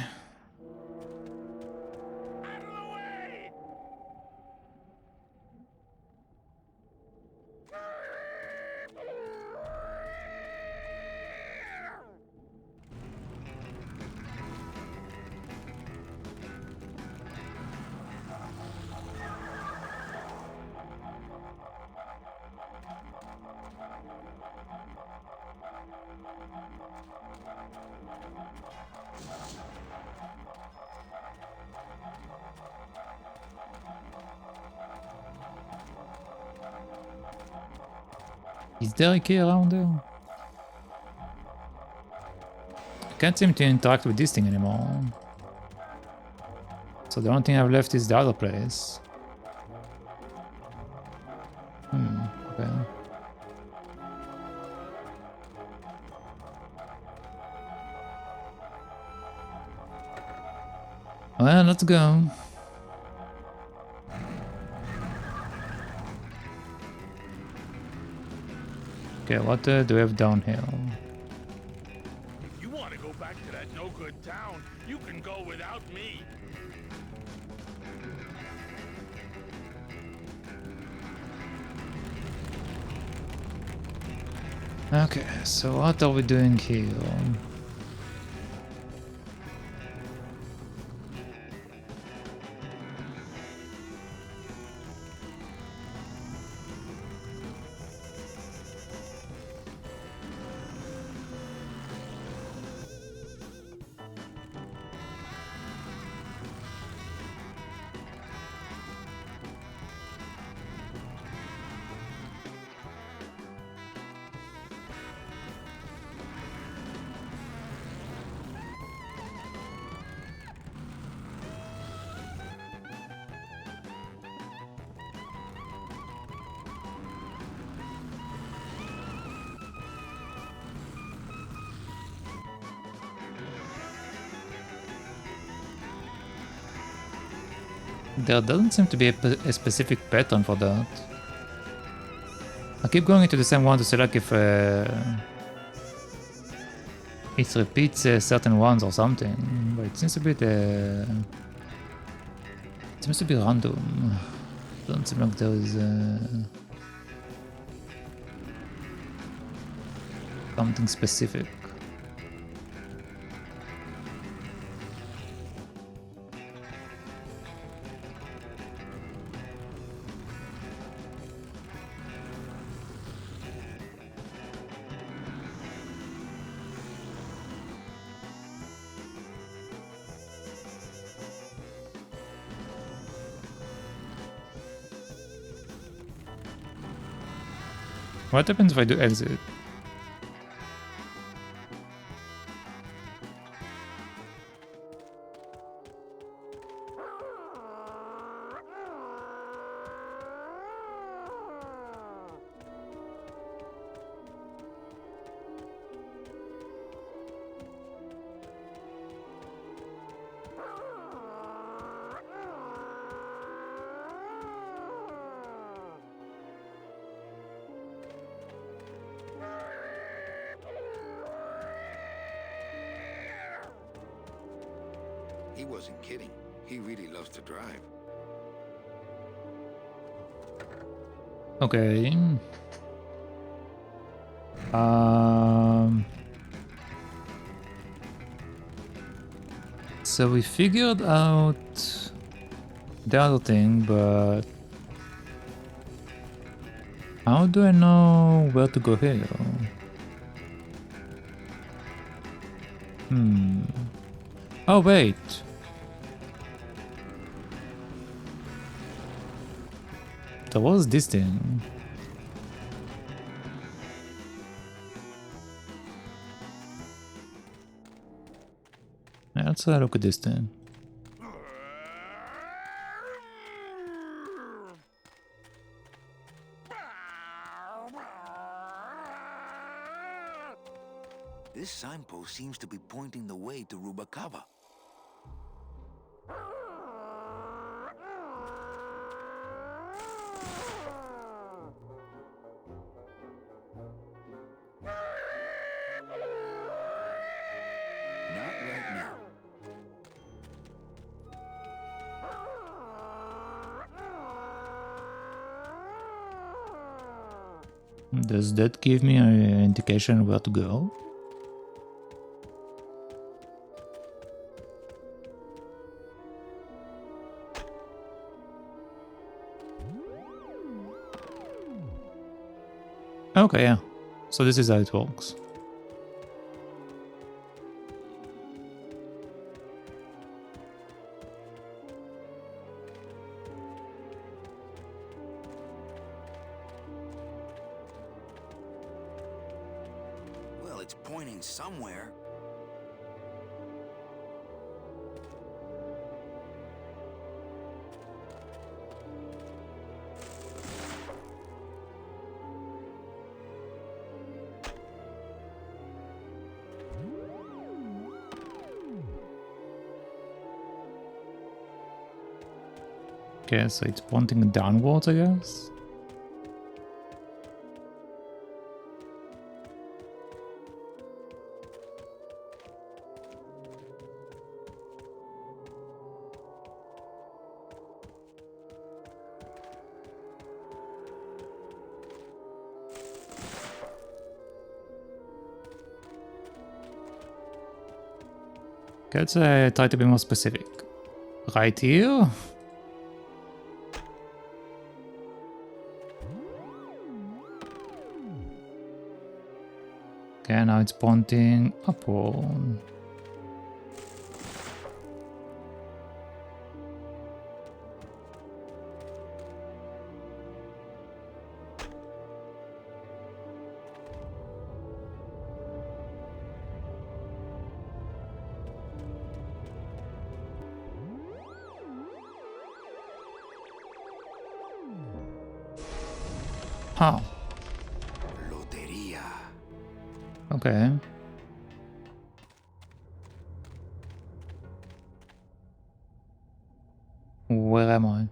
Is there a key around there? I can't seem to interact with this thing anymore. So the only thing I've left is the other place. Okay. Well, let's go. Okay, what do we have down here? If you want to go back to that no-good town, you can go without me. Okay, so what are we doing here? There doesn't seem to be a specific pattern for that. I keep going into the same one to select if it repeats certain ones or something, but it seems a bit it seems to be random. Doesn't seem like there is something specific. What happens if I do exit? He wasn't kidding. He really loves to drive. Okay. So we figured out the other thing, but how do I know where to go here? Oh wait. There was this thing. Yeah, let's look at this thing. This signpost seems to be pointing the way to Rubacava. Not right now. Does that give me an indication where to go? Okay, yeah. So this is how it works. it's pointing somewhere. Okay, so it's pointing downwards, I guess. Let's try to be more specific. Right here? Okay, now it's pointing upward. Huh. Loteria. Okay. Where am I?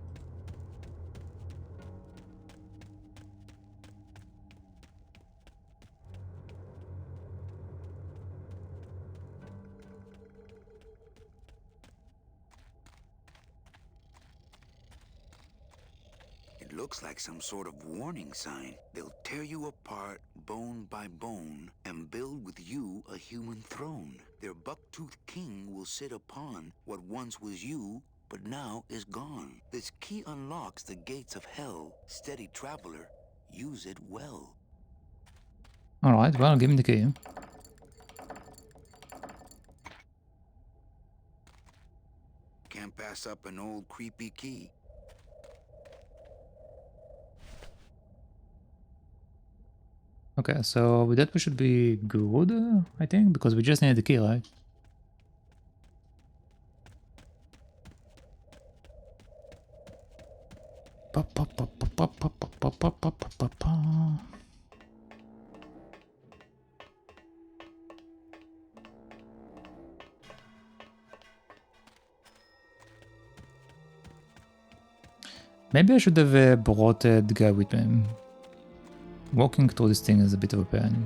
It looks like some sort of warning sign. They'll tear you apart bone by bone and build with you a human throne. Their buck-toothed king will sit upon what once was you, but now is gone. This key unlocks the gates of hell. Steady traveler, use it well. Alright, well, give me the key. Can't pass up an old creepy key. Okay, so with that we should be good, I think, because we just need the key, right? Maybe I should have brought the guy with me. Walking through this thing is a bit of a pain.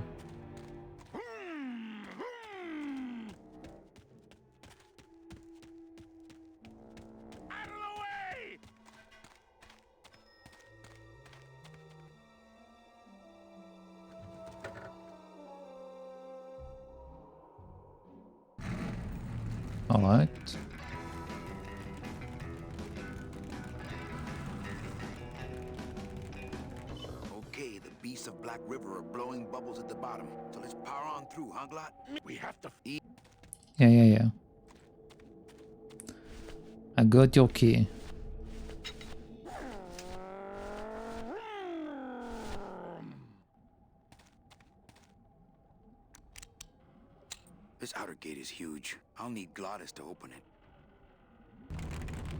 Alright. Okay, the beasts of Black River are blowing bubbles at the bottom. So let's power on through, huh, Glot? We have to... Yeah. I got your key. This outer gate is huge. I'll need Glottis to open it.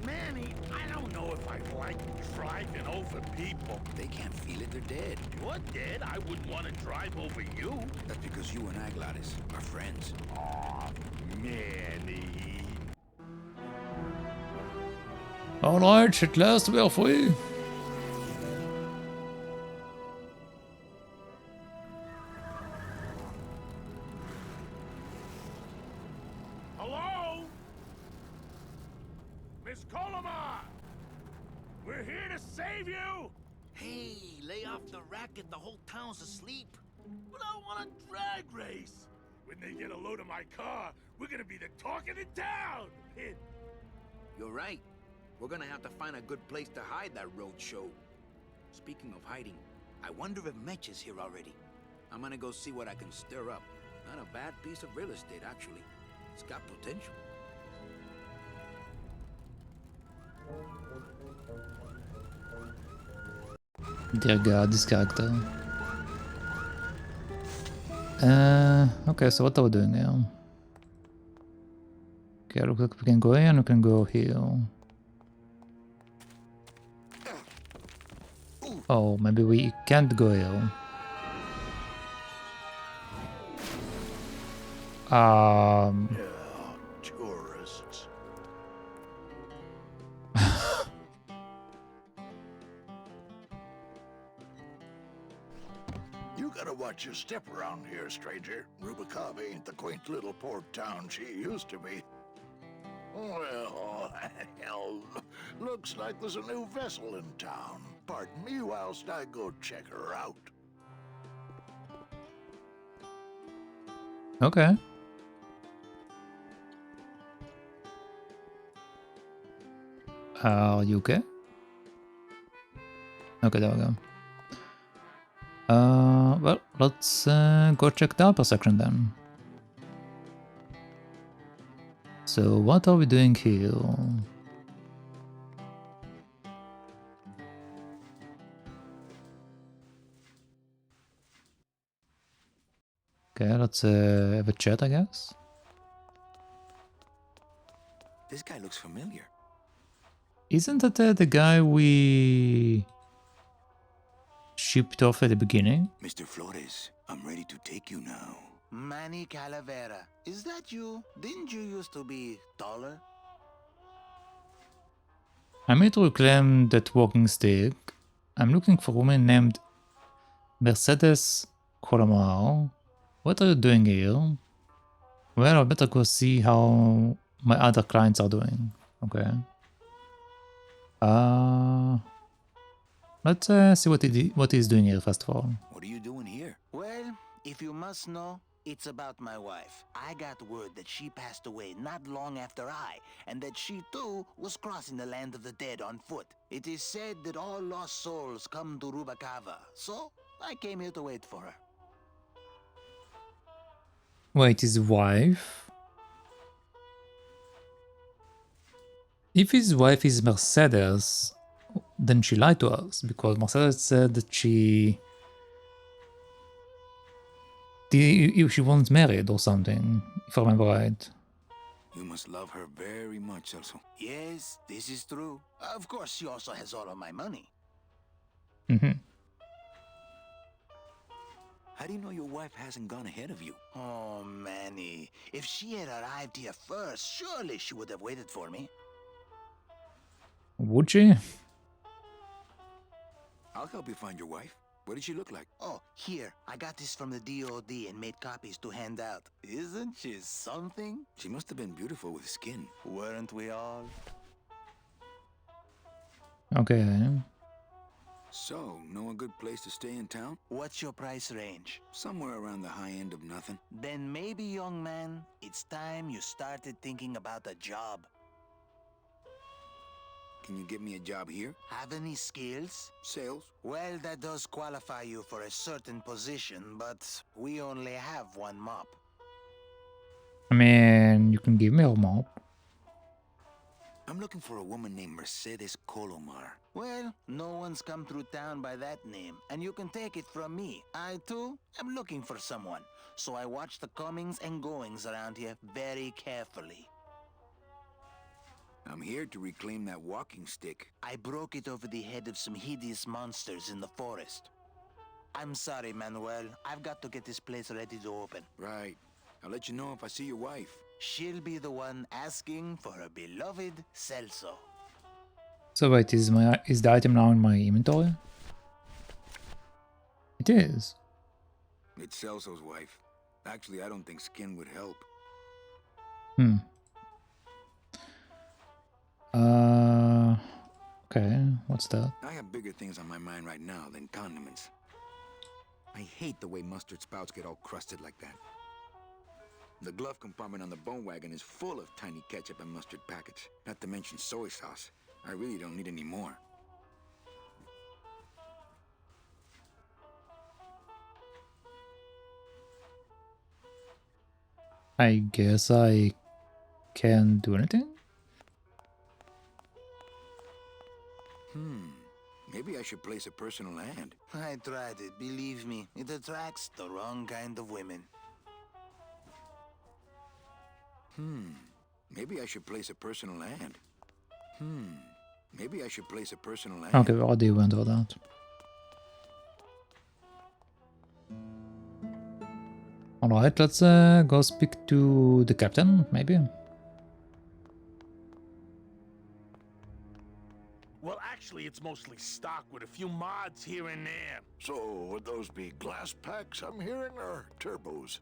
Manny, I don't know if I like driving over people. They can't feel it, they're dead. You're dead. I wouldn't want to drive over you. That's because you and I, Glottis, are friends. Aw, Manny. Alright, at last we are free. Hello? Miss Colomar! We're here to save you! Hey, lay off the racket, the whole town's asleep. But I want a drag race! When they get a load of my car, we're gonna be the talk of the town! You're right. We're gonna have to find a good place to hide that road show. Speaking of hiding, I wonder if Mitch is here already. I'm gonna go see what I can stir up. Not a bad piece of real estate, actually. It's got potential. Dear God, this character. Okay, so what are we doing here? Okay, looks like we can go here and we can go here. Oh, maybe we can't go here. Tourists. You gotta watch your step around here, stranger. Rubicava ain't the quaint little port town she used to be. Well, hell, looks like there's a new vessel in town. Pardon me whilst I go check her out. Okay. Are you okay? Okay, there we go. Well, let's go check the upper section then. So what are we doing here? Okay, let's have a chat, I guess. This guy looks familiar. Isn't that the guy we shipped off at the beginning? Mr. Flores, I'm ready to take you now. Manny Calavera. Is that you? Didn't you used to be taller? I'm here to reclaim that walking stick. I'm looking for a woman named Mercedes Colomar. What are you doing here? Well, I better go see how my other clients are doing. Okay. Let's see what he's doing here first of all. What are you doing here? Well, if you must know, it's about my wife. I got word that she passed away not long after I, and that she too was crossing the land of the dead on foot. It is said that all lost souls come to Rubicava, so I came here to wait for her. Wait, his wife? If his wife is Mercedes, then she lied to us, because Mercedes said that she wasn't married or something, if I remember right. You must love her very much, Celso. Yes, this is true. Of course, she also has all of my money. Mm-hmm. How do you know your wife hasn't gone ahead of you? Oh, Manny. If she had arrived here first, surely she would have waited for me. Would she? I'll help you find your wife. What did she look like? Oh, here. I got this from the DOD and made copies to hand out. Isn't she something? She must have been beautiful with skin. Weren't we all? Okay. So, know a good place to stay in town? What's your price range? Somewhere around the high end of nothing. Then maybe, young man, it's time you started thinking about a job. Can you get me a job here? Have any skills? Sales? Well, that does qualify you for a certain position, but we only have one mop. I mean, you can give me a mop. I'm looking for a woman named Mercedes Colomar. Well, no one's come through town by that name, and you can take it from me. I, too, am looking for someone, so I watch the comings and goings around here very carefully. I'm here to reclaim that walking stick. I broke it over the head of some hideous monsters in the forest. I'm sorry, Manuel. I've got to get this place ready to open. Right. I'll let you know if I see your wife. She'll be the one asking for her beloved Celso. So wait, is the item now in my inventory? It is. It's Celso's wife. Actually, I don't think skin would help. Okay, what's that? I have bigger things on my mind right now than condiments. I hate the way mustard spouts get all crusted like that. The glove compartment on the bone wagon is full of tiny ketchup and mustard packets, not to mention soy sauce. I really don't need any more. I guess I can't do anything? Maybe I should place a personal ad. I tried it, believe me. It attracts the wrong kind of women. Maybe I should place a personal ad. Maybe I should place a personal ad. Okay, we already went over that. Alright, let's go speak to the captain, maybe. Well, actually, it's mostly stock with a few mods here and there. So, would those be glass packs I'm hearing, or turbos?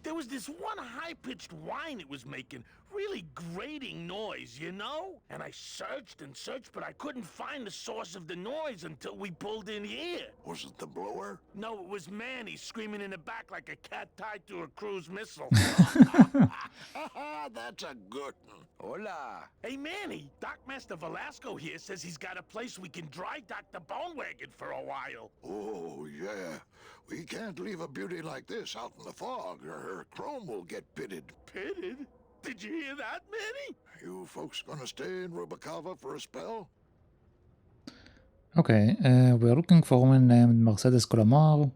There was this one high-pitched whine it was making, really grating noise, you know? And I searched and searched, but I couldn't find the source of the noise until we pulled in here. Was it the blower? No, it was Manny screaming in the back like a cat tied to a cruise missile. That's a good one. Hola. Hey, Manny, Dockmaster Velasco here says he's got a place we can dry dock the bone wagon for a while. Oh, yeah. We can't leave a beauty like this out in the fog, or her chrome will get pitted. Pitted? Did you hear that, Manny? You folks gonna stay in Rubacava for a spell? Okay, we're looking for a woman named Mercedes Colomar.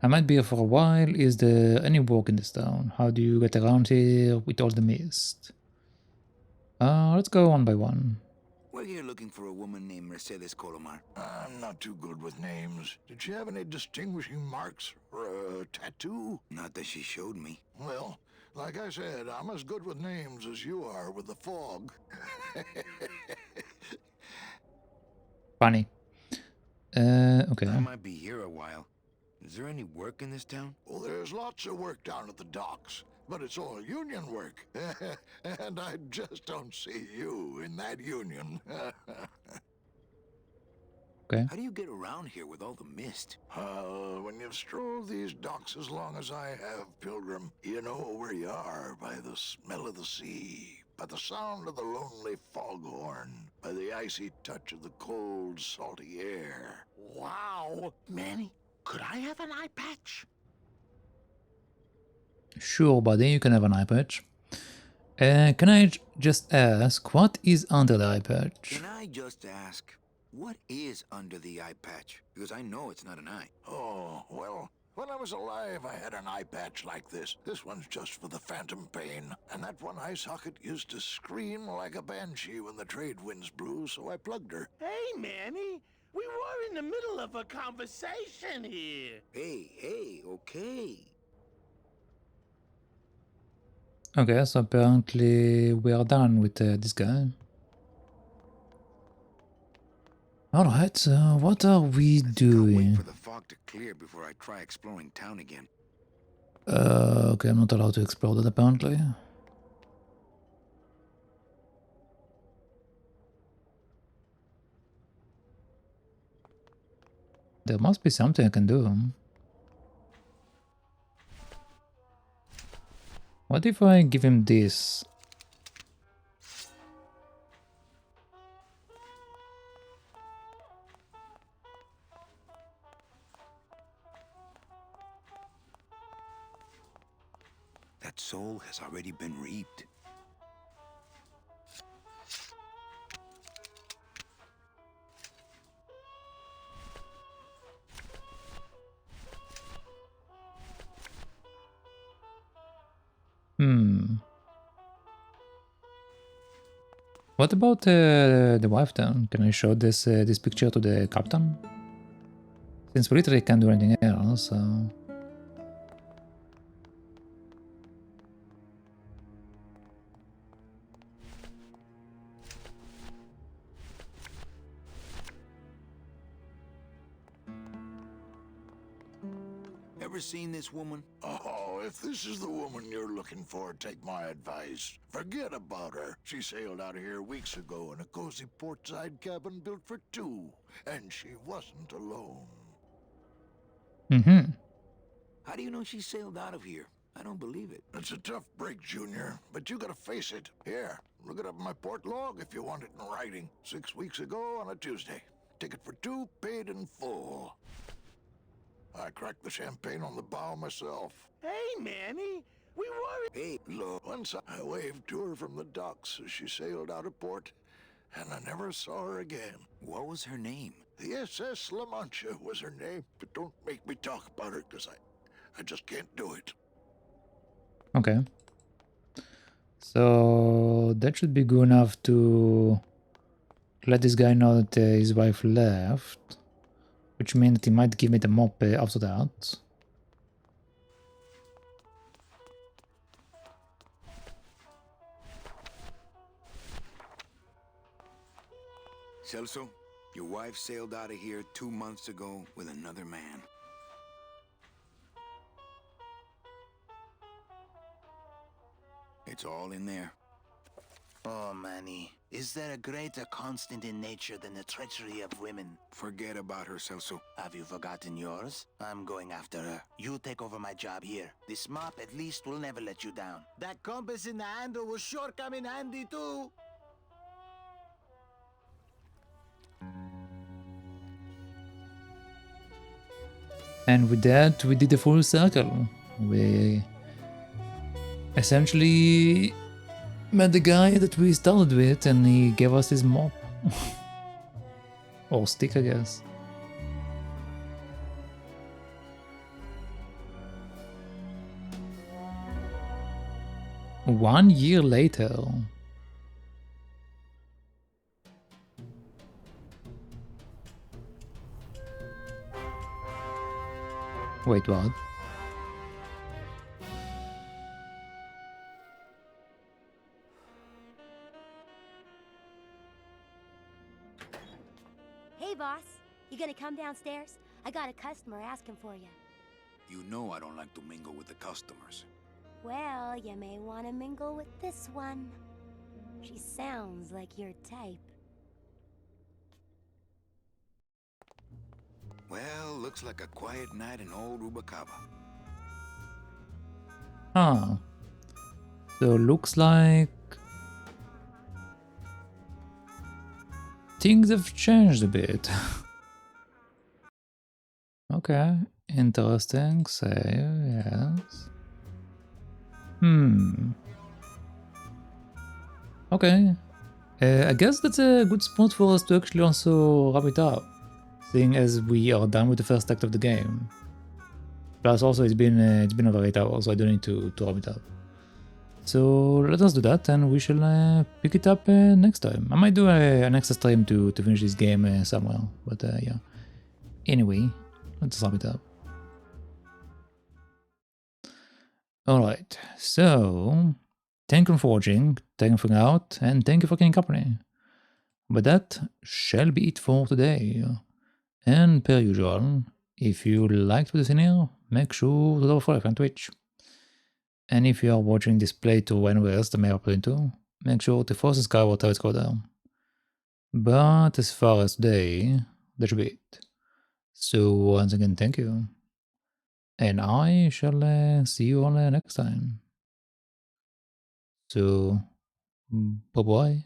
I might be here for a while. Is there any work in this town? How do you get around here with all the mist? Let's go one by one. We're here looking for a woman named Mercedes Colomar. I'm not too good with names. Did she have any distinguishing marks or a tattoo? Not that she showed me. Well, like I said, I'm as good with names as you are with the fog. Funny. Okay. I might be here a while. Is there any work in this town? Well, there's lots of work down at the docks, but it's all union work. And I just don't see you in that union. Okay. How do you get around here with all the mist? When you've strolled these docks as long as I have, Pilgrim, you know where you are by the smell of the sea, by the sound of the lonely foghorn, by the icy touch of the cold, salty air. Wow. Manny, could I have an eye patch? Sure, buddy, you can have an eye patch. Can I just ask, what is under the eye patch? Can I just ask, what is under the eye patch? Because I know it's not an eye. Oh, well, when I was alive, I had an eye patch like this. This one's just for the phantom pain. And that one eye socket used to scream like a banshee when the trade winds blew, so I plugged her. Hey, Manny, we were in the middle of a conversation here. Hey, okay. Okay, so apparently we are done with this guy. Alright, so what are we I think I'll wait doing? for the fog to clear before I try exploring town again. Okay, I'm not allowed to explore that apparently. There must be something I can do. What if I give him this? That soul has already been reaped. What about the wife then? Can I show this this picture to the captain? Since we literally can't do anything else, so... Ever seen this woman? Oh, if this is the woman you're looking for, take my advice. Forget about her. She sailed out of here weeks ago in a cozy portside cabin built for two. And she wasn't alone. How do you know she sailed out of here? I don't believe it. It's a tough break, Junior, but you gotta face it. Here, look it up in my port log if you want it in writing. 6 weeks ago on a Tuesday. Ticket for two, paid in full. I cracked the champagne on the bow myself. Hey, Manny, we were... Hey, Look, once I waved to her from the docks as she sailed out of port, and I never saw her again. what was her name? The SS La Mancha was her name, but don't make me talk about her, 'cause I just can't do it. Okay. So that should be good enough to let this guy know that his wife left, which means that he might give me the mop after that. Celso, your wife sailed out of here 2 months ago with another man. It's all in there. Oh, Manny, is there a greater constant in nature than the treachery of women? Forget about her, Celso. Have you forgotten yours? I'm going after her. You take over my job here. This mop at least will never let you down. That compass in the handle will sure come in handy too. And with that, we did a full circle. We essentially met the guy that we started with, and he gave us his mop. Or stick, I guess. One year later. Wait, what? Hey, boss. You gonna come downstairs? I got a customer asking for you. You know I don't like to mingle with the customers. Well, you may want to mingle with this one. She sounds like your type. Well, looks like a quiet night in old Rubacaba. Ah. So looks like things have changed a bit. Okay, interesting. Say yes. Okay. I guess that's a good spot for us to actually also wrap it up, seeing as we are done with the first act of the game. Plus, also it's been over 8 hours, so I don't need to wrap it up. So let us do that, and we shall pick it up next time. I might do an extra stream to finish this game somewhere, but yeah. Anyway, let's wrap it up. Alright, so thank you for watching, thank you for hanging out, and thank you for keeping company. But that shall be it for today. And per usual, if you liked what you seen here, make sure to double follow on Twitch. And if you are watching this playthrough anywhere else that may happen to, make sure to first subscribe or tell it to go down. But as far as today, that should be it. So once again, thank you. And I shall see you all next time. So, bye-bye.